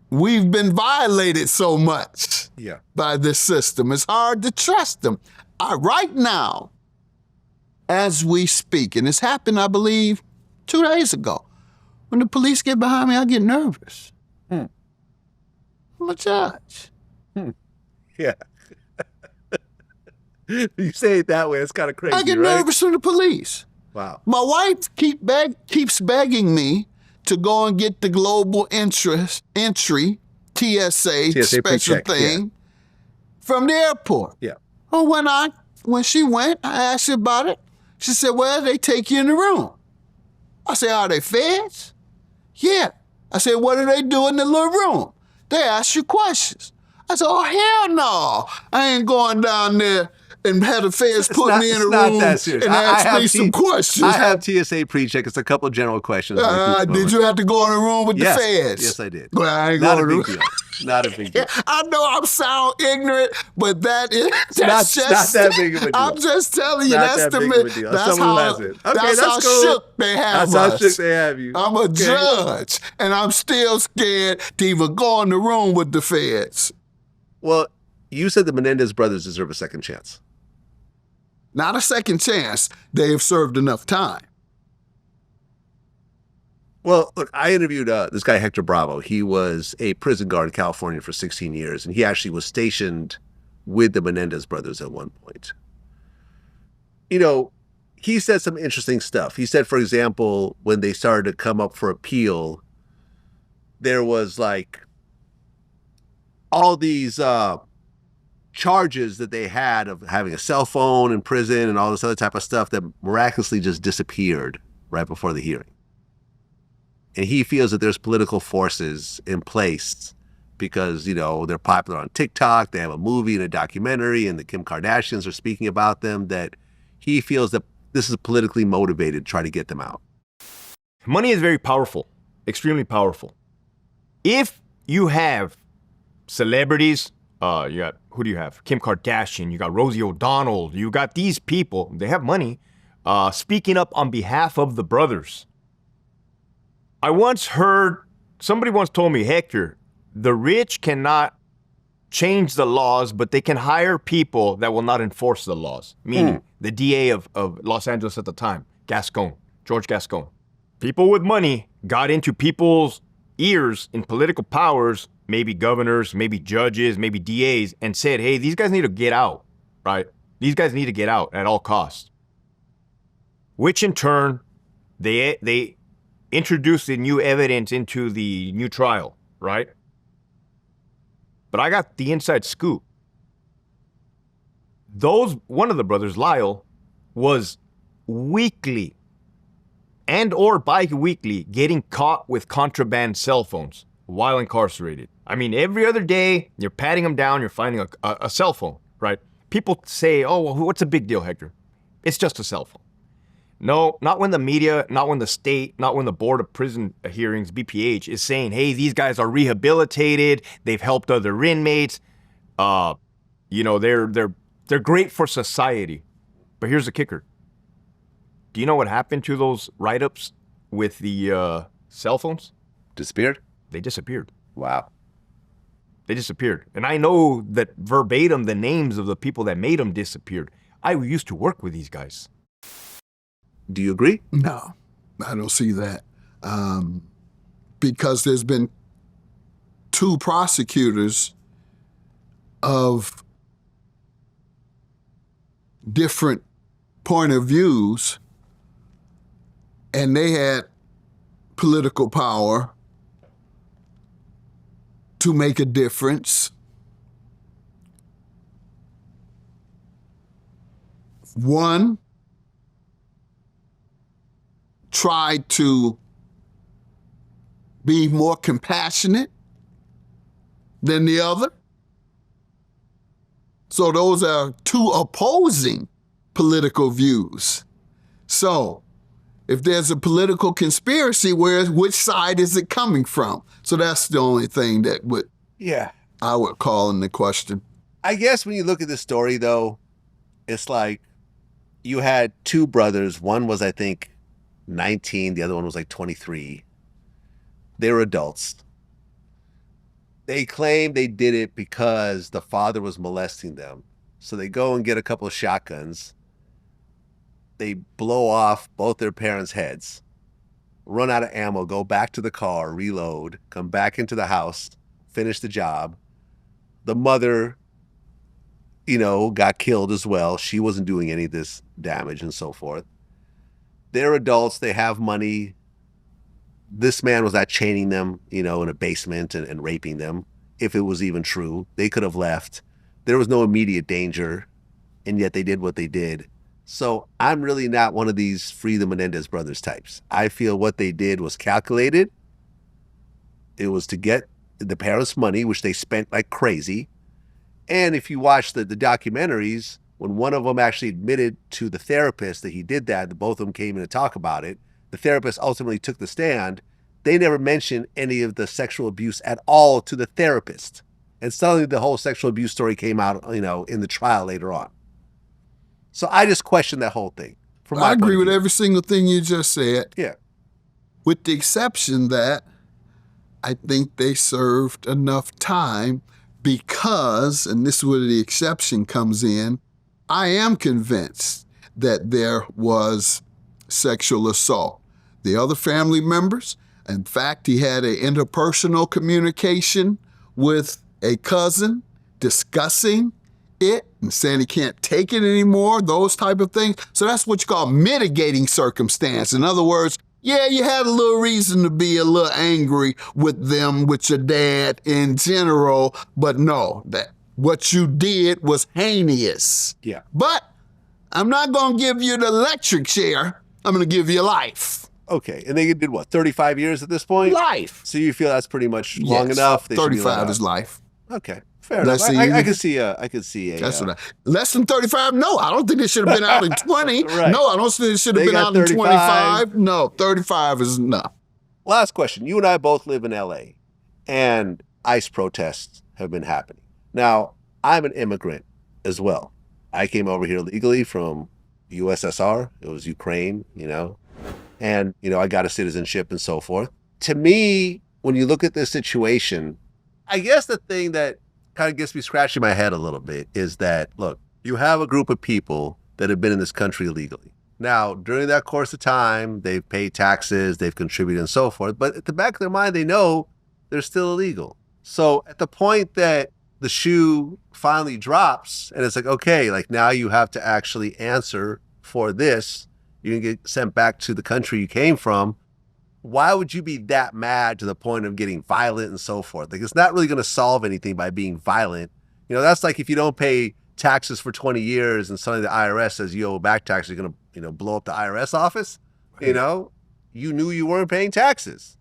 we've been violated so much by this system. It's hard to trust them. Right now, as we speak, and it's happened, I believe, 2 days ago, when the police get behind me, I get nervous. I'm a judge. Yeah. You say it that way, it's kind of crazy, I get right? nervous from the police. Wow. My wife keeps begging me to go and get the global entry, TSA special pre-check, thing from the airport. Yeah. Well, when she went, I asked her about it. She said, well, they take you in the room. I said, are they feds? Yeah. I said, what do they do in the little room? They ask you questions. I said, oh, hell no. I ain't going down there and had the feds put me in a room that serious. and ask me some questions. I have TSA pre-check. It's a couple of general questions. Did you have to go in a room with the feds? Yes, I did. Well, I ain't Not a going big deal. Not a big deal. I know I sound ignorant, but Not that big of a deal. I'm just telling you, Not that's that big of a deal. that's Someone how, has it. Okay, that's how cool. shook they have That's us. how shook they have you. I'm a judge, and I'm still scared to even go in the room with the feds. Well, you said the Menendez brothers deserve a second chance. Not a second chance. They have served enough time. Well, look, I interviewed this guy, Hector Bravo. He was a prison guard in California for 16 years, and he actually was stationed with the Menendez brothers at one point. You know, he said some interesting stuff. He said, for example, when they started to come up for appeal, there was like all these charges that they had of having a cell phone in prison and all this other type of stuff that miraculously just disappeared right before the hearing. And he feels that there's political forces in place because, you know, they're popular on TikTok, they have a movie and a documentary, and the Kim Kardashians are speaking about them, that he feels that this is politically motivated to try to get them out. Money is very powerful, extremely powerful. If you have celebrities, who do you have? Kim Kardashian, you got Rosie O'Donnell, you got these people, they have money, speaking up on behalf of the brothers. I once heard, somebody once told me, Hector, the rich cannot change the laws, but they can hire people that will not enforce the laws. Meaning the DA of Los Angeles at the time, George Gascon. People with money got into people's ears in political powers, maybe governors, maybe judges, maybe DAs, and said, hey, these guys need to get out, right? These guys need to get out at all costs. Which in turn, they introduced the new evidence into the new trial, right? But I got the inside scoop. One of the brothers, Lyle, was weekly and or bi-weekly getting caught with contraband cell phones while incarcerated. I mean, every other day, you're patting them down, you're finding a cell phone, right? People say, oh, well, what's the big deal, Hector? It's just a cell phone. No, not when the media, not when the state, not when the Board of Prison Hearings, BPH, is saying, hey, these guys are rehabilitated, they've helped other inmates, they're great for society. But here's the kicker. Do you know what happened to those write-ups with the cell phones? Disappeared? They disappeared. Wow. They disappeared. And I know that verbatim, the names of the people that made them disappeared. I used to work with these guys. Do you agree? No, I don't see that. Because there's been 2 prosecutors of different point of views, and they had political power to make a difference. One tried to be more compassionate than the other. So those are 2 opposing political views. So if there's a political conspiracy, which side is it coming from? So that's the only thing that I would call into question. I guess when you look at this story, though, it's like you had 2 brothers. One was, I think, 19. The other one was like 23. They were adults. They claim they did it because the father was molesting them. So they go and get a couple of shotguns. They blow off both their parents' heads, run out of ammo, go back to the car, reload, come back into the house, finish the job. The mother, got killed as well. She wasn't doing any of this damage and so forth. They're adults. They have money. This man was not chaining them, in a basement and raping them. If it was even true, they could have left. There was no immediate danger, and yet they did what they did. So I'm really not one of these free the Menendez brothers types. I feel what they did was calculated. It was to get the parents' money, which they spent like crazy. And if you watch the documentaries, when one of them actually admitted to the therapist that he did that, the both of them came in to talk about it, the therapist ultimately took the stand. They never mentioned any of the sexual abuse at all to the therapist. And suddenly the whole sexual abuse story came out, in the trial later on. So I just question that whole thing. I agree with every single thing you just said. Yeah. With the exception that I think they served enough time because, and this is where the exception comes in, I am convinced that there was sexual assault. The other family members, in fact, he had an interpersonal communication with a cousin discussing it and saying he can't take it anymore, those type of things. So that's what you call mitigating circumstance. In other words, yeah, you had a little reason to be a little angry with them, with your dad in general, but no, that what you did was heinous. Yeah. But I'm not going to give you the electric chair. I'm going to give you life. Okay, and they did what, 35 years at this point? Life. So you feel that's pretty much long Yes, enough? They should be let 35 out. is life. Okay, fair enough. I could see a. That's what less than 35? No, I don't think they should have been out in 20. Right. No, I don't think they should have They been got out in 35. 25. No, 35 is enough. Last question. You and I both live in LA, and ICE protests have been happening. Now, I'm an immigrant as well. I came over here legally from USSR. It was Ukraine, and, I got a citizenship and so forth. To me, when you look at this situation, I guess the thing that kind of gets me scratching my head a little bit is that, look, you have a group of people that have been in this country illegally. Now, during that course of time, they've paid taxes, they've contributed and so forth, but at the back of their mind, they know they're still illegal. So at the point that the shoe finally drops and it's like, okay, like now you have to actually answer for this, you can get sent back to the country you came from. Why would you be that mad to the point of getting violent and so forth? Like, it's not really going to solve anything by being violent. That's like if you don't pay taxes for 20 years and suddenly the IRS says you owe back taxes, you're going to, blow up the IRS office. Right. You knew you weren't paying taxes.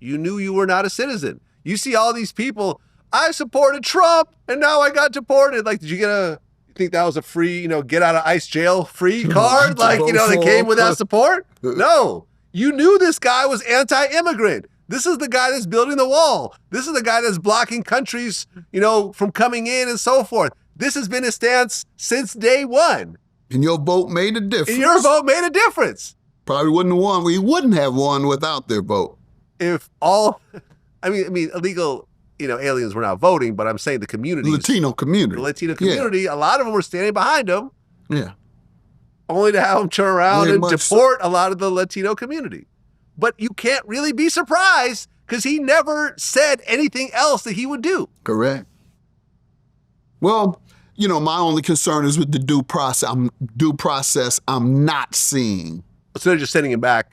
You knew you were not a citizen. You see all these people, I supported Trump and now I got deported. Like, did you think that was a free, get out of ICE jail free card? Like, they came without support? No. You knew this guy was anti-immigrant. This is the guy that's building the wall. This is the guy that's blocking countries, from coming in and so forth. This has been his stance since day one. And your vote made a difference. And your vote made a difference. Probably wouldn't have won. We wouldn't have won without their vote. If all, illegal, aliens were not voting, but I'm saying the community. The Latino community. A lot of them were standing behind him. Yeah. Only to have him turn around Very and much deport a lot of the Latino community. But you can't really be surprised because he never said anything else that he would do. Correct. Well, my only concern is with the due process I'm not seeing. So they're just sending him back.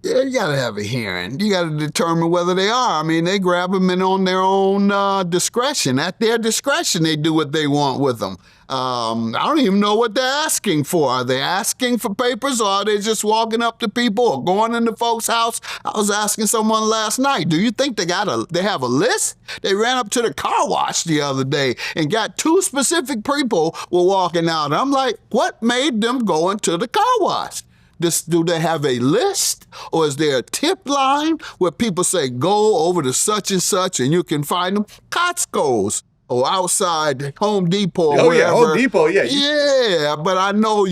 Yeah, you got to have a hearing. You got to determine whether they are. They grab them in on their own discretion. At their discretion, they do what they want with them. I don't even know what they're asking for. Are they asking for papers or are they just walking up to people or going into folks' house? I was asking someone last night, do you think they have a list? They ran up to the car wash the other day and got 2 specific people were walking out. And I'm like, what made them go into the car wash? Do they have a list or is there a tip line where people say, go over to such and such and you can find them? Costco's or outside Home Depot or wherever. Yeah, Home Depot, yeah. Yeah, but I know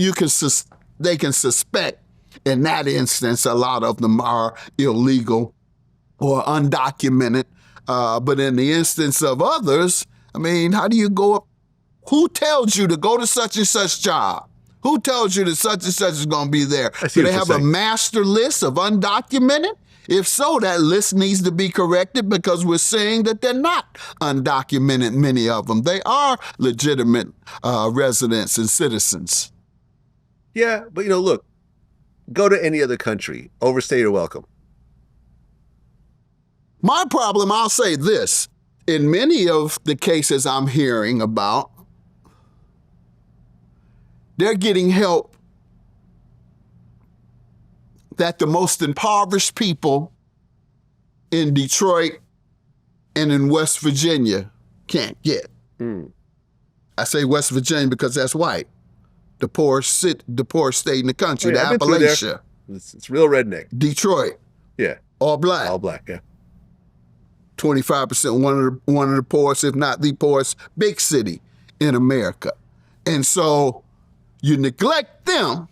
they can suspect in that instance, a lot of them are illegal or undocumented. But in the instance of others, I mean, how do you go up? Who tells you to go to such and such job? Who tells you that such and such is going to be there? Do they have a master list of undocumented? If so, that list needs to be corrected because we're saying that they're not undocumented, many of them. They are legitimate residents and citizens. Yeah, but look, go to any other country, overstay your welcome. My problem, I'll say this, in many of the cases I'm hearing about, they're getting help that the most impoverished people in Detroit and in West Virginia can't get. I say West Virginia because that's white. The poorest state in the country, the Appalachia. It's real redneck. Detroit. Yeah. All black. All black, yeah. 25%, one of the poorest, if not the poorest, big city in America. And so you neglect them,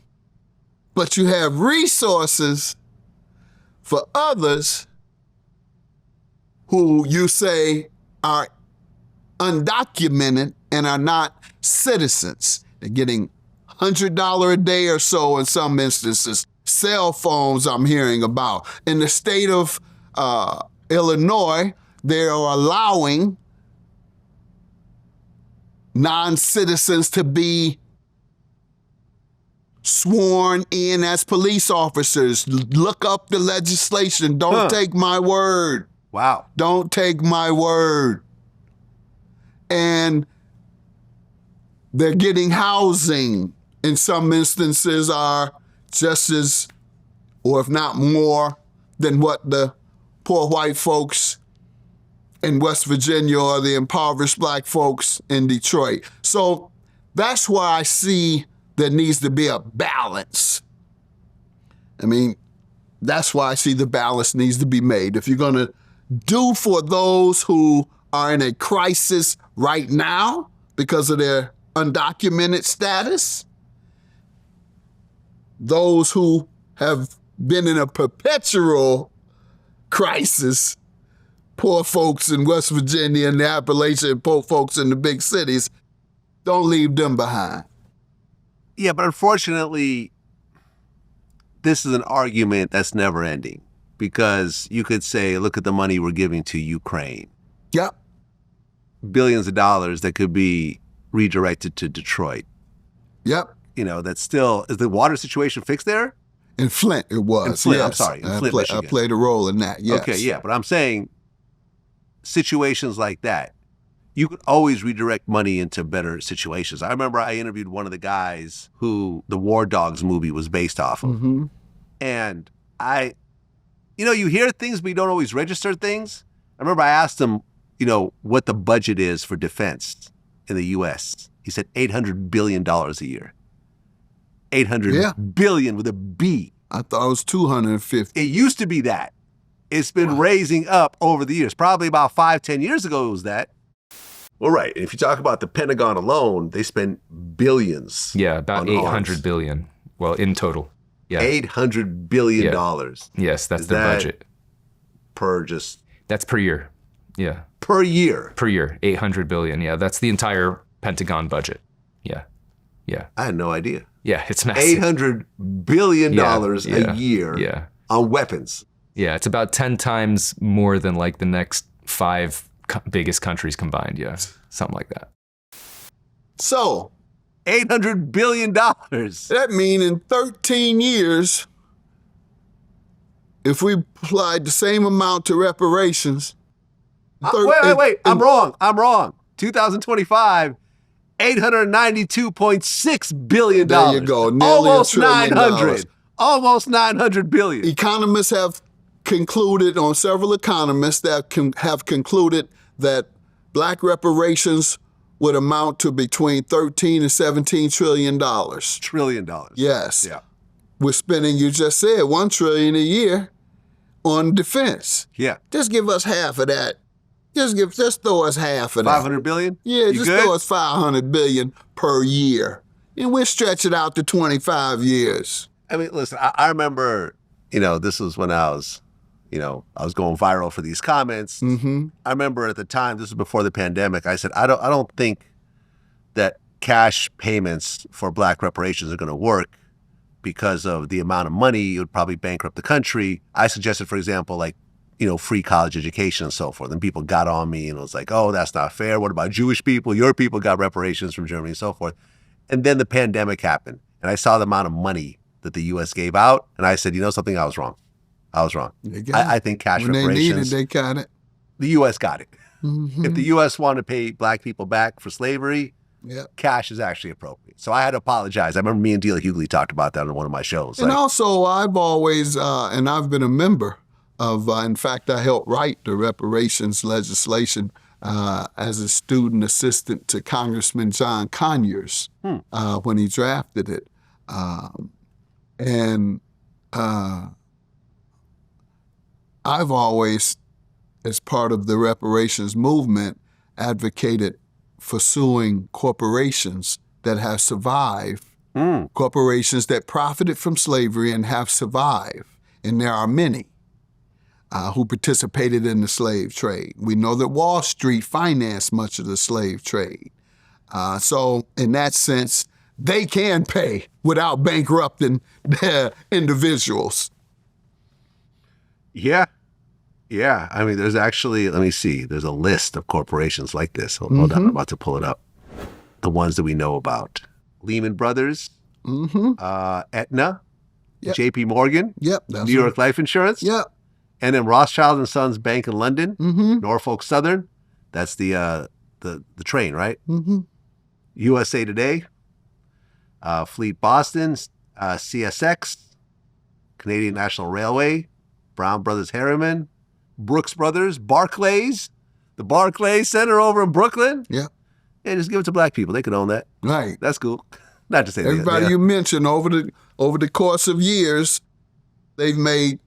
but you have resources for others who you say are undocumented and are not citizens. They're getting $100 a day or so in some instances. Cell phones I'm hearing about. In the state of Illinois, they are allowing non-citizens to be sworn in as police officers. Look up the legislation. Don't take my word. Wow. Don't take my word. And they're getting housing. In some instances are just as, or if not more, than what the poor white folks in West Virginia or the impoverished black folks in Detroit. So that's why I see there needs to be a balance. I mean, that's why I see the balance needs to be made. If you're going to do for those who are in a crisis right now because of their undocumented status, those who have been in a perpetual crisis, poor folks in West Virginia and the Appalachian, poor folks in the big cities, don't leave them behind. Yeah, but unfortunately, this is an argument that's never ending because you could say, look at the money we're giving to Ukraine. Yep. Billions of dollars that could be redirected to Detroit. Yep. That's still, is the water situation fixed there? In Flint, it was. In Flint, yes. I'm sorry. In Flint, Michigan. I played a role in that, yes. Okay, yeah, but I'm saying situations like that, you could always redirect money into better situations. I remember I interviewed one of the guys who the War Dogs movie was based off of. Mm-hmm. And you hear things, but you don't always register things. I remember I asked him, what the budget is for defense in the U.S. He said $800 billion a year. $800 billion with a B. I thought it was 250. It used to be that. It's been raising up over the years. Probably about 5-10 years ago it was that. Well, right. If you talk about the Pentagon alone, they spend billions. Yeah, about $800 billion. Well, in total. Yeah. $800 billion. Yes, that's the budget. That's per year. Yeah. Per year. Per year. $800 billion. Yeah, that's the entire Pentagon budget. Yeah. Yeah. I had no idea. Yeah, it's massive. $800 billion a year on weapons. Yeah, it's about 10 times more than like the next 5 biggest countries combined. Yeah, something like that. So, $800 billion. That means in 13 years, if we applied the same amount to reparations. Wait. I'm wrong. 2025. $892.6 billion. There you go. Nearly almost $1 trillion. 900. Almost 900 billion. Economists have concluded, on several economists that have concluded that black reparations would amount to between $13 and $17 trillion. Trillion dollars. Yes. Yeah. We're spending, you just said, $1 trillion a year on defense. Yeah. Just give us half of that. Just throw us half of that. 500 billion? Yeah, you just good? throw us 500 billion per year. And we'll stretch it out to 25 years. I mean, listen, I remember, this was when I was going viral for these comments. Mm-hmm. I remember at the time, this was before the pandemic, I said, I don't think that cash payments for black reparations are going to work because of the amount of money. It would probably bankrupt the country. I suggested, for example, like, free college education and so forth. And people got on me and it was like, oh, that's not fair. What about Jewish people? Your people got reparations from Germany and so forth. And then the pandemic happened. And I saw the amount of money that the U.S. gave out. And I said, something? I was wrong. I think cash when reparations. They got it. The U.S. got it. Mm-hmm. If the U.S. wanted to pay black people back for slavery, Yep. cash is actually appropriate. So I had to apologize. I remember me and Dealer Hughley talked about that on one of my shows. And also, I've always, and I've been a member of, in fact, I helped write the reparations legislation as a student assistant to Congressman John Conyers when he drafted it. And I've always, as part of the reparations movement, advocated for suing corporations that have survived, corporations that profited from slavery and have survived. And there are many who participated in the slave trade. We know that Wall Street financed much of the slave trade. So in that sense, they can pay without bankrupting their individuals. Yeah. I mean, there's actually, let me see, there's a list of corporations like this. Hold on, I'm about to pull it up. The ones that we know about. Lehman Brothers, Aetna, Yep. JP Morgan, Yep. New York Life Insurance, Yep. and then Rothschild and Sons Bank in London, Mm-hmm. Norfolk Southern, that's the train, right? Mm-hmm. USA Today, Fleet Boston, CSX, Canadian National Railway, Brown Brothers Harriman, Brooks Brothers, Barclays, the Barclays Center over in Brooklyn. Yeah. Yeah, just give it to black people. They could own that. Right. That's cool. Not to say Everybody you mentioned over the course of years, they've made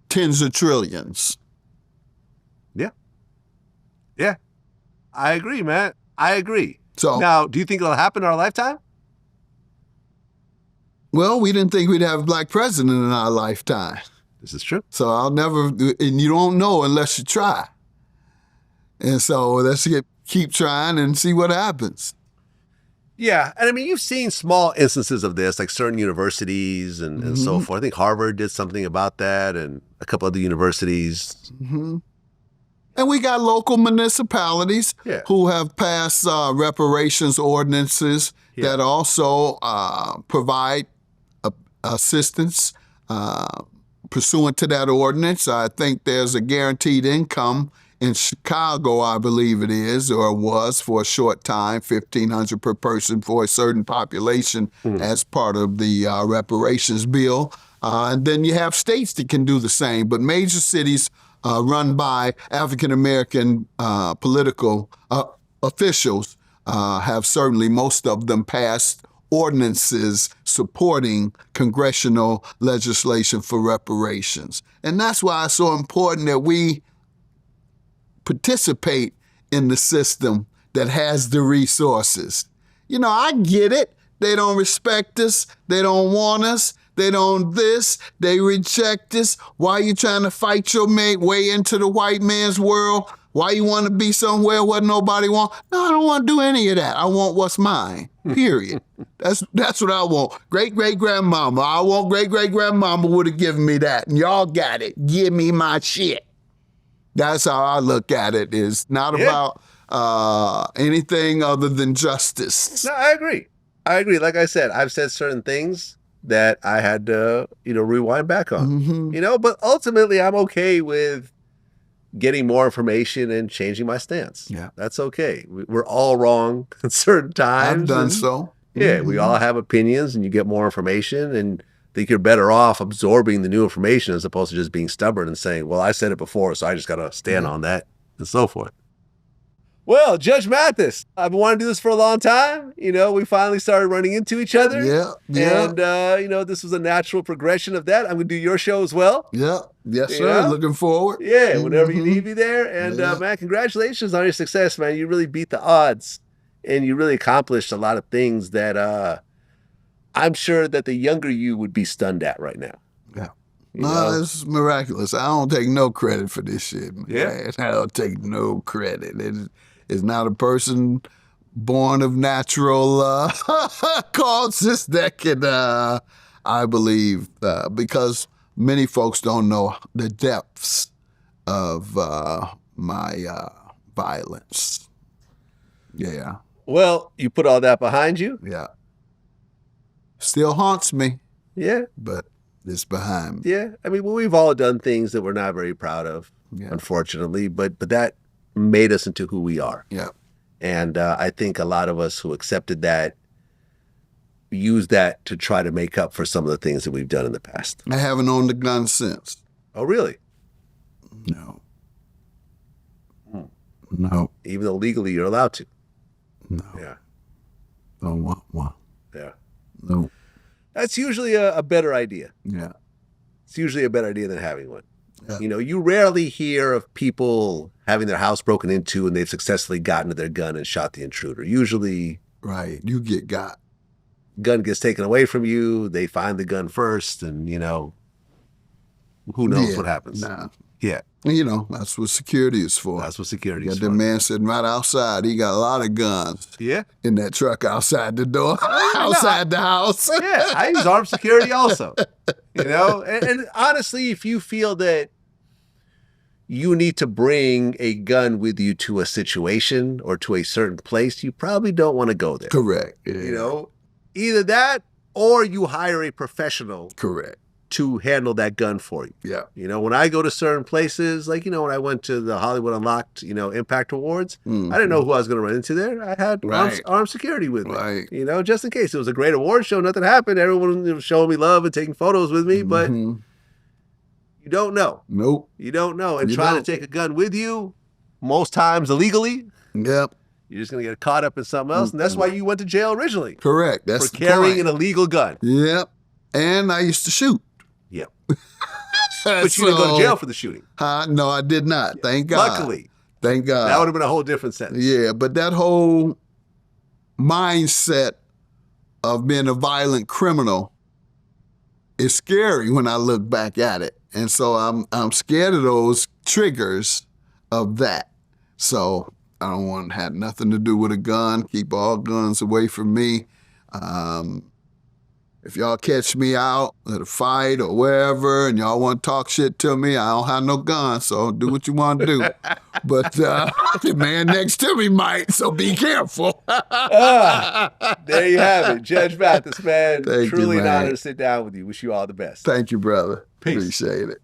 tens of trillions. Yeah. I agree, man. I agree. So Now, do you think it'll happen in our lifetime? well, we didn't think we'd have a black president in our lifetime. This is true. So I'll never, and you don't know unless you try. And so let's keep trying and see what happens. Yeah. And I mean, you've seen small instances of this, like certain universities and so forth. I think Harvard did something about that and a couple other universities. Mm-hmm. And we got local municipalities who have passed reparations ordinances that also provide assistance pursuant to that ordinance. I think there's a guaranteed income in Chicago, I believe it is, or was for a short time, $1,500 per person for a certain population as part of the reparations bill. And then you have states that can do the same, but major cities run by African-American political officials have certainly, most of them, passed ordinances supporting congressional legislation for reparations. And that's why it's so important that we participate in the system that has the resources. I get it. They don't respect us. They don't want us. They don't this. They reject us. Why are you trying to fight your way into the white man's world? Why you want to be somewhere where nobody wants? No, I don't want to do any of that. I want what's mine, period. That's what I want. Great-great-grandmama. I want great-great-grandmama would have given me that. And y'all got it. Give me my shit. That's how I look at it. It's not about anything other than justice. No, I agree. Like I said, I've said certain things that I had to, rewind back on. But ultimately, I'm okay with getting more information and changing my stance. Yeah. That's okay. We're all wrong at certain times. I've done so. Yeah, we all have opinions, and you get more information, and I think you're better off absorbing the new information as opposed to just being stubborn and saying, well, I said it before, so I just got to stand on that and so forth. Well, Judge Mathis, I've been wanting to do this for a long time. We finally started running into each other. Yeah. And, this was a natural progression of that. I'm going to do your show as well. Yeah. Yes, sir. Looking forward. Yeah, whenever you need me there. And, man, congratulations on your success, man. You really beat the odds, and you really accomplished a lot of things that I'm sure that the younger you would be stunned at right now. Yeah. You No, know? it's miraculous. I don't take no credit for this shit, man. Yeah. I don't take no credit. It's not a person born of natural causes that can, I believe, because many folks don't know the depths of my violence. Yeah. Well, you put all that behind you. Yeah. Still haunts me, Yeah. but it's behind me. Yeah. I mean, well, we've all done things that we're not very proud of, Yeah. unfortunately, but that made us into who we are. Yeah. And I think a lot of us who accepted that use that to try to make up for some of the things that we've done in the past. I haven't owned a gun since. Oh, really? No. No. Even though legally you're allowed to. No. Yeah. Don't want one. Yeah. No. That's usually a better idea. Yeah. It's usually a better idea than having one. Yeah. You know, you rarely hear of people having their house broken into and they've successfully gotten to their gun and shot the intruder. Usually, Right. You get got. gun gets taken away from you. They find the gun first, and you know, who knows Yeah. what happens. Nah. Yeah, You know, that's what security is for. that's what security You is got for. that man sitting right outside. He got a lot of guns Yeah, in that truck outside the door, outside the house. yeah. I use armed security also. You know, and honestly, if you feel that you need to bring a gun with you to a situation or to a certain place, you probably don't want to go there. Correct. Yeah. You know, either that or you hire a professional Correct. to handle that gun for you. Yeah. You know, when I go to certain places, like, you know, when I went to the Hollywood Unlocked, you know, Impact Awards, I didn't know who I was going to run into there. I had Right. armed security with me, Right. you know, just in case. It was a great award show. Nothing happened. Everyone was showing me love and taking photos with me, but Mhm. you don't know. Nope. You don't know. And You trying don't. to take a gun with you, most times illegally, Yep. you're just going to get caught up in something else. And that's why you went to jail originally, Correct. That's for the carrying point. an illegal gun. Yep. And I used to shoot. Yep. But you didn't go to jail for the shooting. No, I did not. Thank God. Luckily. Thank God. That would have been a whole different sentence. Yeah, but that whole mindset of being a violent criminal is scary when I look back at it. And so I'm scared of those triggers of that. So I don't want to have nothing to do with a gun. Keep all guns away from me. If y'all catch me out at a fight or wherever and y'all want to talk shit to me, I don't have no gun, so do what you want to do. But the man next to me might, so be careful. There you have it. Judge Mathis, man. Thank you, Truly an man. honor to sit down with you. Wish you all the best. Thank you, brother. Peace. Appreciate it.